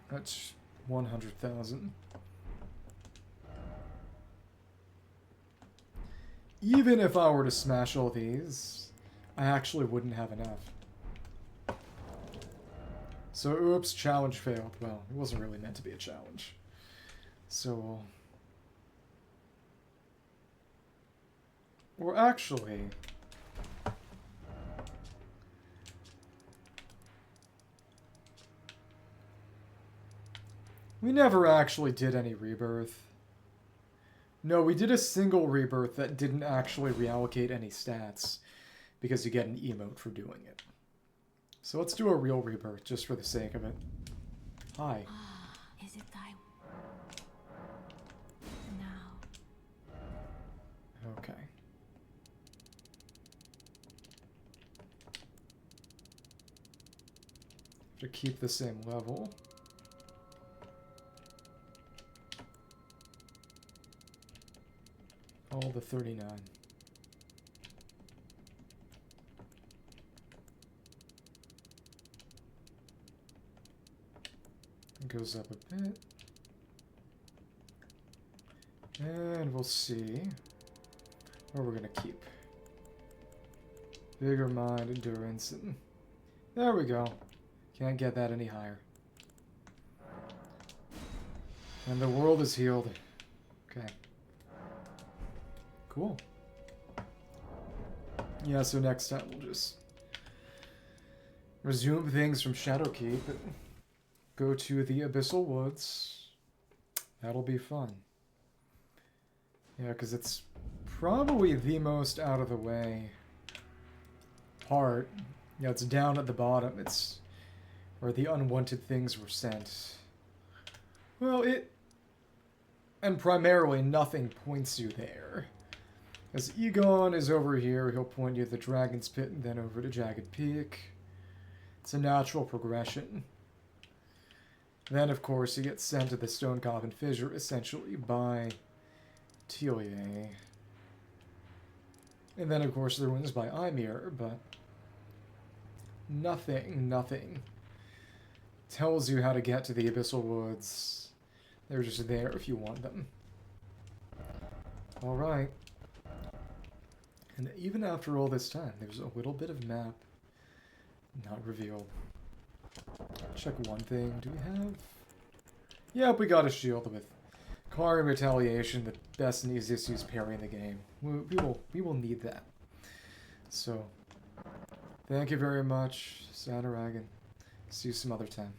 That's 100,000. Even if I were to smash all these, I actually wouldn't have enough. So, oops, challenge failed. Well, it wasn't really meant to be a challenge. So... Or actually... We never actually did any rebirth. No, we did a single rebirth that didn't actually reallocate any stats, because you get an emote for doing it. So let's do a real rebirth, just for the sake of it. Hi. Is it time? Now. Okay. Have to keep the same level. All the 39. It goes up a bit. And we'll see what we're gonna keep. Vigor, mind, endurance, and there we go. Can't get that any higher. And the world is healed. Okay. Cool. Yeah, so next time we'll just resume things from Shadowkeep and go to the Abyssal Woods. That'll be fun. Yeah, because it's probably the most out of the way part. Yeah, it's down at the bottom. It's where the unwanted things were sent. Well, and primarily nothing points you there. As Egon is over here, he'll point you at the Dragon's Pit and then over to Jagged Peak. It's a natural progression. Then, of course, you get sent to the Stone Coffin Fissure, essentially, by Telia. And then, of course, the ruins by Ymir, but nothing tells you how to get to the Abyssal Woods. They're just there if you want them. Alright. And even after all this time, there's a little bit of map not revealed. Check one thing. Do we have... Yep, we got a shield with Acquiring retaliation, the best and easiest use parry in the game. We will need that. So, thank you very much, Saturagan. See you some other time.